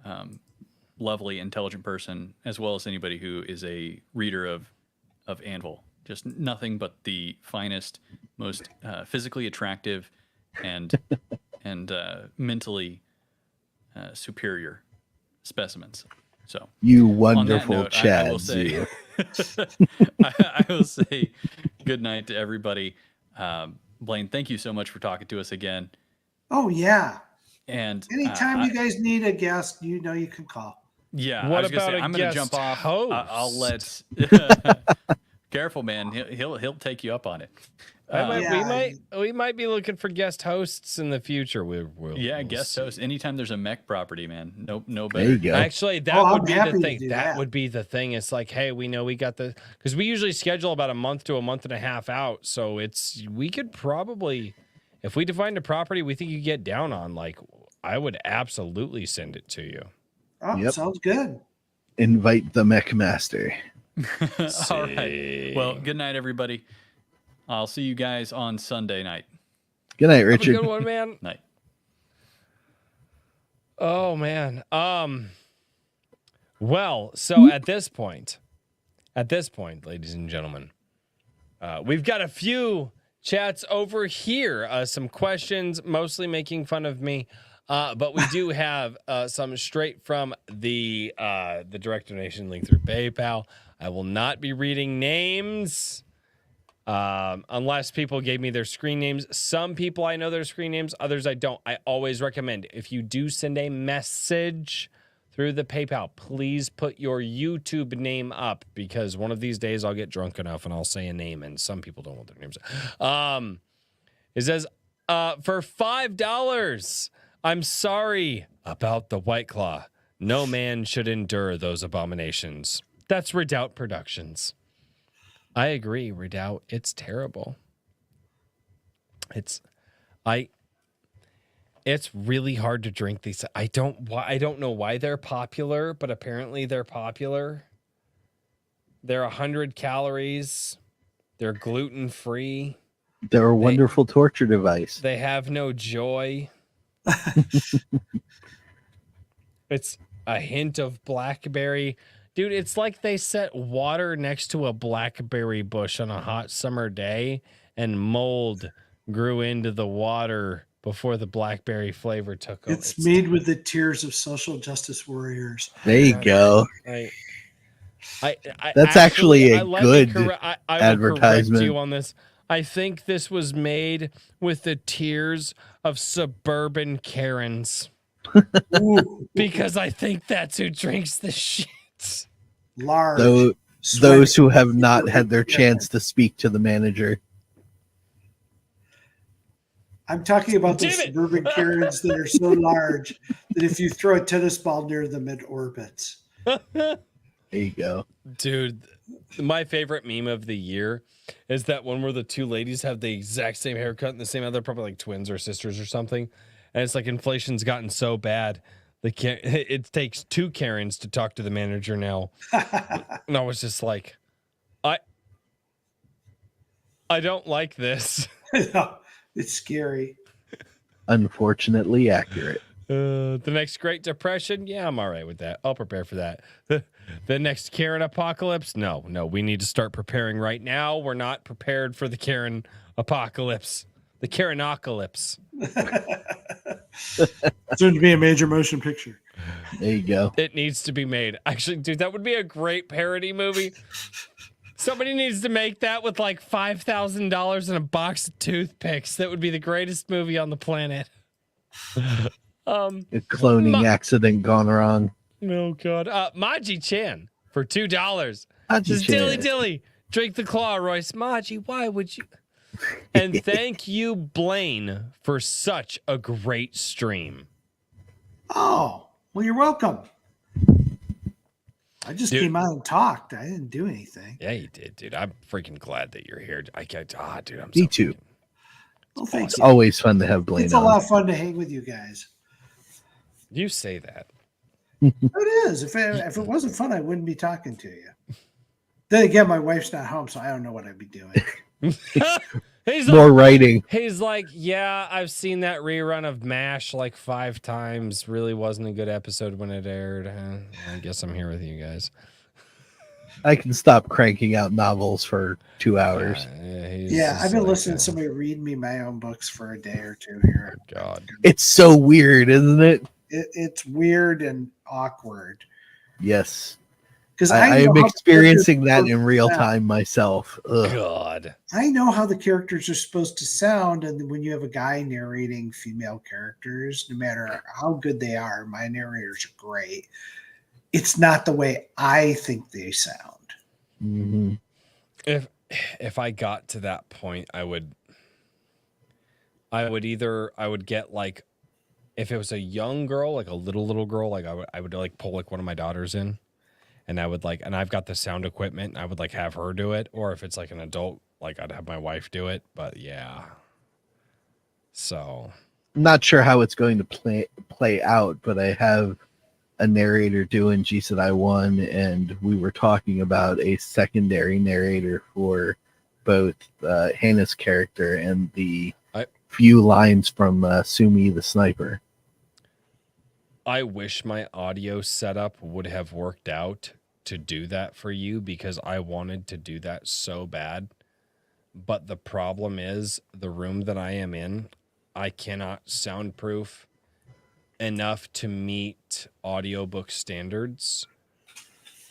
a lovely, intelligent person, as well as anybody who is a reader of Anvil. Just nothing but the finest, most physically attractive, and mentally superior specimens. So You on that wonderful note, Chad. I will say, I will say good night to everybody. Blaine, thank you so much for talking to us again. Oh yeah. And Anytime you guys need a guest, you know you can call. yeah, What I was gonna about say, a I'm going to guest jump off. host? I'll let. Careful, man. He'll take you up on it. We might be looking for guest hosts in the future. We'll Guest see. host. Anytime there's a mech property, man. No There better. you go. Actually, that I'm would be happy the to thing. do That that. would be the thing. It's like, hey, we know we got the because we usually schedule about a month to a month and a half out. So we could probably, if we defined a property we think you get down on, like I would absolutely send it to you. Oh, Yep. sounds good. Invite the Mech Master. All right. Well, good night, everybody. I'll see you guys on Sunday night. Good night, Have a Richard. good one, man. Night. Oh man. Well, so at this point, ladies and gentlemen, we've got a few chats over here. Some questions, mostly making fun of me, but we do have some straight from the direct donation link through PayPal. I will not be reading names. Unless people gave me their screen names. Some people I know their screen names, others I don't. I always recommend if you do send a message through the PayPal, please put your YouTube name up because one of these days I'll get drunk enough and I'll say a name and some people don't want their names. It says, for $5, I'm sorry about the White Claw. No man should endure those abominations. That's Redoubt Productions. I agree, Redoubt. It's terrible. It's really hard to drink these. I don't know why they're popular, but apparently they're popular. They're 100 calories. They're gluten-free. They're a wonderful torture device. They have no joy. It's a hint of blackberry. Dude, it's like they set water next to a blackberry bush on a hot summer day and mold grew into the water before the blackberry flavor took over. It's made with the tears of social justice warriors. There you go. That's actually a good I will advertisement. correct you on this. I think this was made with the tears of suburban Karens. Because I think that's who drinks the shit. Large. Those who have not had their chance to speak to the manager. I'm talking about the suburban Karens that are so large that if you throw a tennis ball near them, it orbits. There you go. Dude, my favorite meme of the year is that one where the two ladies have the exact same haircut and the same, they're probably like twins or sisters or something. And it's like inflation's gotten so bad. It takes two Karens to talk to the manager now. And I was just like, I don't like this. It's scary. Unfortunately accurate. The next Great Depression? Yeah, I'm all right with that. I'll prepare for that. The next Karen apocalypse? No, we need to start preparing right now. We're not prepared for the Karen apocalypse. The Karenocalypse. Soon to be a major motion picture. There you go. It needs to be made. Actually, dude, that would be a great parody movie. Somebody needs to make that with like $5,000 and a box of toothpicks. That would be the greatest movie on the planet. A cloning accident gone wrong. Oh God. Maji Chan for $2. Just Maji-chan. dilly, drink the claw, Royce. Maji, why would you? And thank you, Blaine, for such a great stream. Oh, well, you're welcome. I just Dude. came out and talked. I didn't do anything. Yeah, you did, dude. I'm freaking glad that you're here. Dude, I'm Me so too. freaking- Well, thanks. It's always fun to have Blaine It's a on. lot of fun to hang with you guys. You say that. It is. If it wasn't fun, I wouldn't be talking to you. Then again, my wife's not home, so I don't know what I'd be doing. He's More like, writing. he's like, yeah, I've seen that rerun of MASH like 5 times. Really wasn't a good episode when it aired. I guess I'm here with you guys. I can stop cranking out novels for 2 hours. Yeah, I've been listening to somebody read me my own books for a day or two here. God. It's so weird, isn't it? It's weird and awkward. Yes. Because I am experiencing that in real time myself. Ugh. God. I know how the characters are supposed to sound, and when you have a guy narrating female characters, no matter how good they are, my narrators are great. It's not the way I think they sound. Mm-hmm. If I got to that point, I would get like, if it was a young girl, like a little girl, like I would like pull like one of my daughters in, and I would like, and I've got the sound equipment, and I would like have her do it, or if it's like an adult, like I'd have my wife do it. But yeah, so I'm not sure how it's going to play out, but I have a narrator doing G Said I Won, and we were talking about a secondary narrator for both Hannah's character and the few lines from Sumi the Sniper. I wish my audio setup would have worked out to do that for you, because I wanted to do that so bad. But the problem is the room that I am in, I cannot soundproof enough to meet audiobook standards.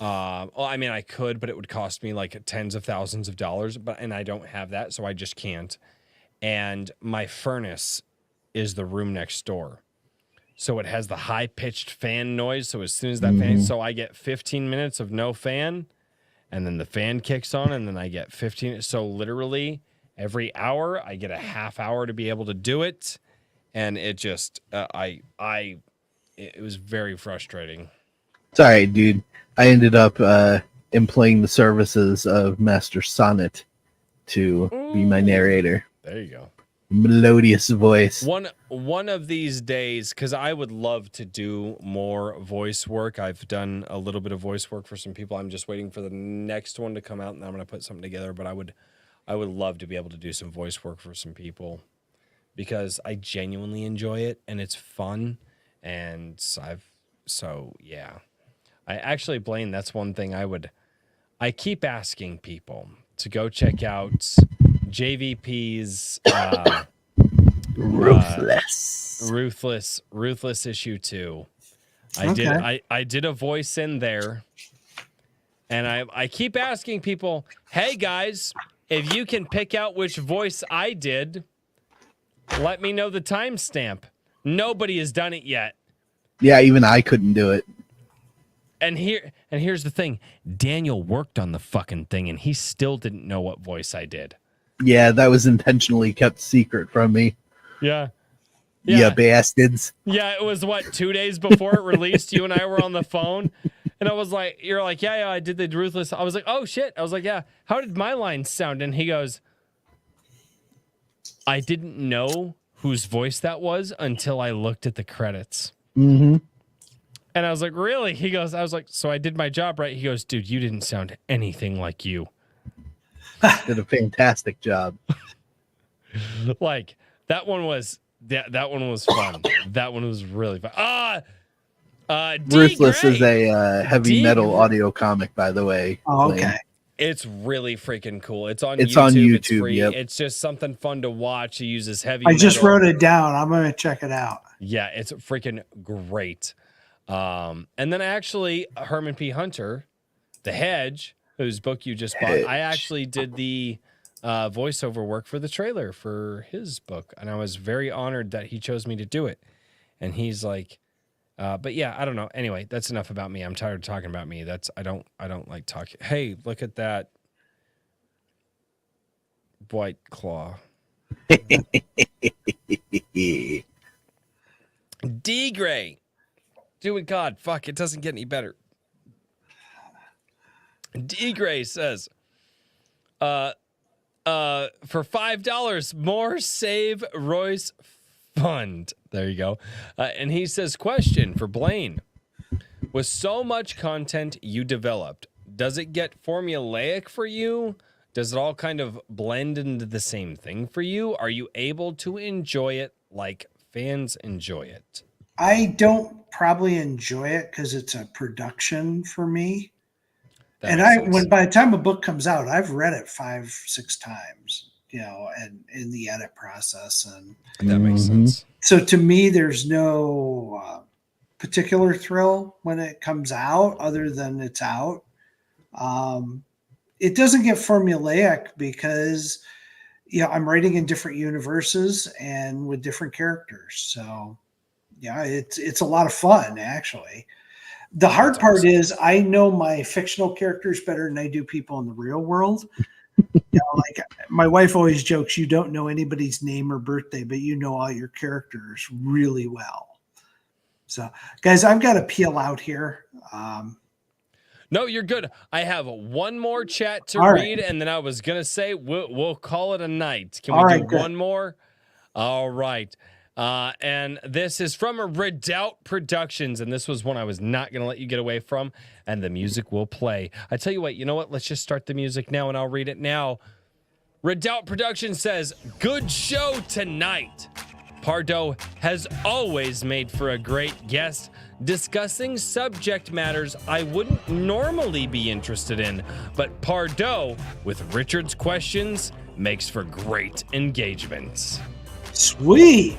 Well, I mean, I could, but it would cost me like tens of thousands of dollars, and I don't have that, so I just can't. And my furnace is the room next door. So it has the high-pitched fan noise. So as soon as that fan, so I get 15 minutes of no fan, and then the fan kicks on, and then I get 15. So literally every hour, I get a half hour to be able to do it. And it just, it was very frustrating. It's all right, dude. I ended up employing the services of Master Sonnet to be my narrator. There you go. Melodious voice. One of these days, because I would love to do more voice work. I've done a little bit of voice work for some people. I'm just waiting for the next one to come out, and I'm going to put something together. But I would love to be able to do some voice work for some people, because I genuinely enjoy it and it's fun. And yeah. I actually, Blaine, that's one thing I keep asking people to go check out JVP's Ruthless issue 2. I did a voice in there, and I keep asking people, hey guys, if you can pick out which voice I did, let me know the timestamp. Nobody has done it yet. Yeah, even I couldn't do it. And here's the thing. Daniel worked on the fucking thing, and he still didn't know what voice I did. Yeah, that was intentionally kept secret from me. Yeah. Yeah, bastards. Yeah, it was 2 days before it released. You and I were on the phone, and I was like, you're like, yeah, I did the Ruthless. I was like, oh shit. I was like, yeah, how did my line sound? And he goes, I didn't know whose voice that was until I looked at the credits. Mm-hmm. And I was like, really? He goes, I was like, so I did my job right? He goes, dude, you didn't sound anything like you. Did a fantastic job. Like, that one was that one was fun. That one was really fun. Ruthless D. is a heavy D. metal audio comic, by the way. Oh, Blaine. okay. It's really freaking cool. It's on It's YouTube. on It's YouTube, free. yep. It's just something fun to watch. He uses heavy I just metal. wrote it down. I'm going to check it out. Yeah, it's freaking great. And then actually, Herman P. Hunter, The Hedge, whose book you just bought, I actually did the voiceover work for the trailer for his book, and I was very honored that he chose me to do it. And he's like, but yeah, I don't know. Anyway, that's enough about me. I'm tired of talking about me. I don't like talking. Hey, look at that White Claw. D. Gray. Do it, God. Fuck, it doesn't get any better. D. Gray says, for $5 more, save Royce Fund. There you go. And he says, question for Blaine. With so much content you developed, does it get formulaic for you? Does it all kind of blend into the same thing for you? Are you able to enjoy it like fans enjoy it? I don't probably enjoy it because it's a production for me. That And makes sense. when by the time a book comes out, I've read it 5-6 times, and in the edit process. And That makes sense. so to me, there's no particular thrill when it comes out other than it's out. It doesn't get formulaic because, I'm writing in different universes and with different characters. So yeah, it's a lot of fun, actually. The hard part is I know my fictional characters better than I do people in the real world. Like my wife always jokes, you don't know anybody's name or birthday, but you know all your characters really well. So, guys, I've got to peel out here. No, you're good. I have one more chat to All read, right. and then I was going to say we'll call it a night. Can All we right, do good. one more? All right. And this is from Redoubt Productions, and this was one I was not going to let you get away from, and the music will play. I tell you what, you know what? Let's just start the music now, and I'll read it now. Redoubt Productions says, good show tonight. Pardoe has always made for a great guest, discussing subject matters I wouldn't normally be interested in, but Pardoe, with Richard's questions, makes for great engagements. Sweet.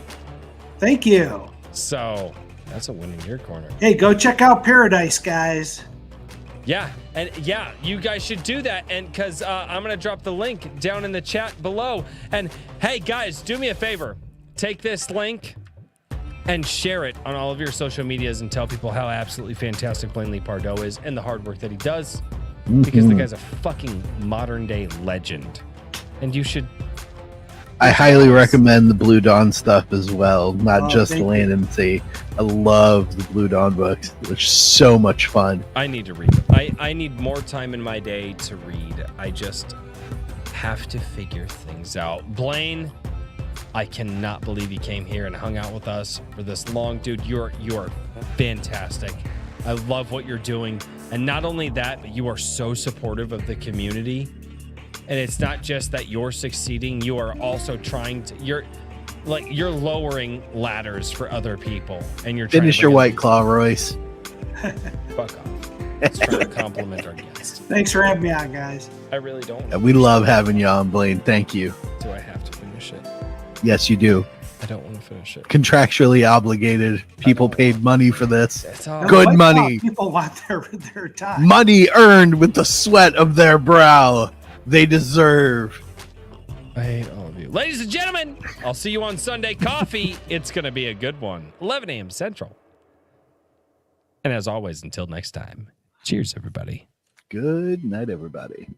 Thank you. So that's a win in your corner. Hey, go check out Paradise, guys. Yeah, and yeah, you guys should do that, and because I'm gonna drop the link down in the chat below. And hey, guys, do me a favor, take this link and share it on all of your social medias and tell people how absolutely fantastic Blaine Lee Pardoe is and the hard work that he does, because the guy's a fucking modern day legend, and you should. I highly recommend the Blue Dawn stuff as well, not just thank Land and Sea. I love the Blue Dawn books. They're so much fun. I need to read. I need more time in my day to read. I just have to figure things out. Blaine, I cannot believe you came here and hung out with us for this long. Dude, you're fantastic. I love what you're doing. And not only that, but you are so supportive of the community. And it's not just that you're succeeding, you are also trying to, you're lowering ladders for other people. And you're trying Finish to your bring White Claw, Royce. Fuck off. Let's try to compliment our guest. Thanks for having me on, guys. I really don't. And we love having you on, Blaine. Thank you. Do I have to finish it? Yes, you do. I don't want to finish it. Contractually obligated. People paid money for this. It's all Good White money. Claw people want their time. Money earned with the sweat of their brow. They deserve. I hate all of you. Ladies and gentlemen, I'll see you on Sunday Coffee. It's going to be a good one. 11 a.m. Central. And as always, until next time, cheers, everybody. Good night, everybody.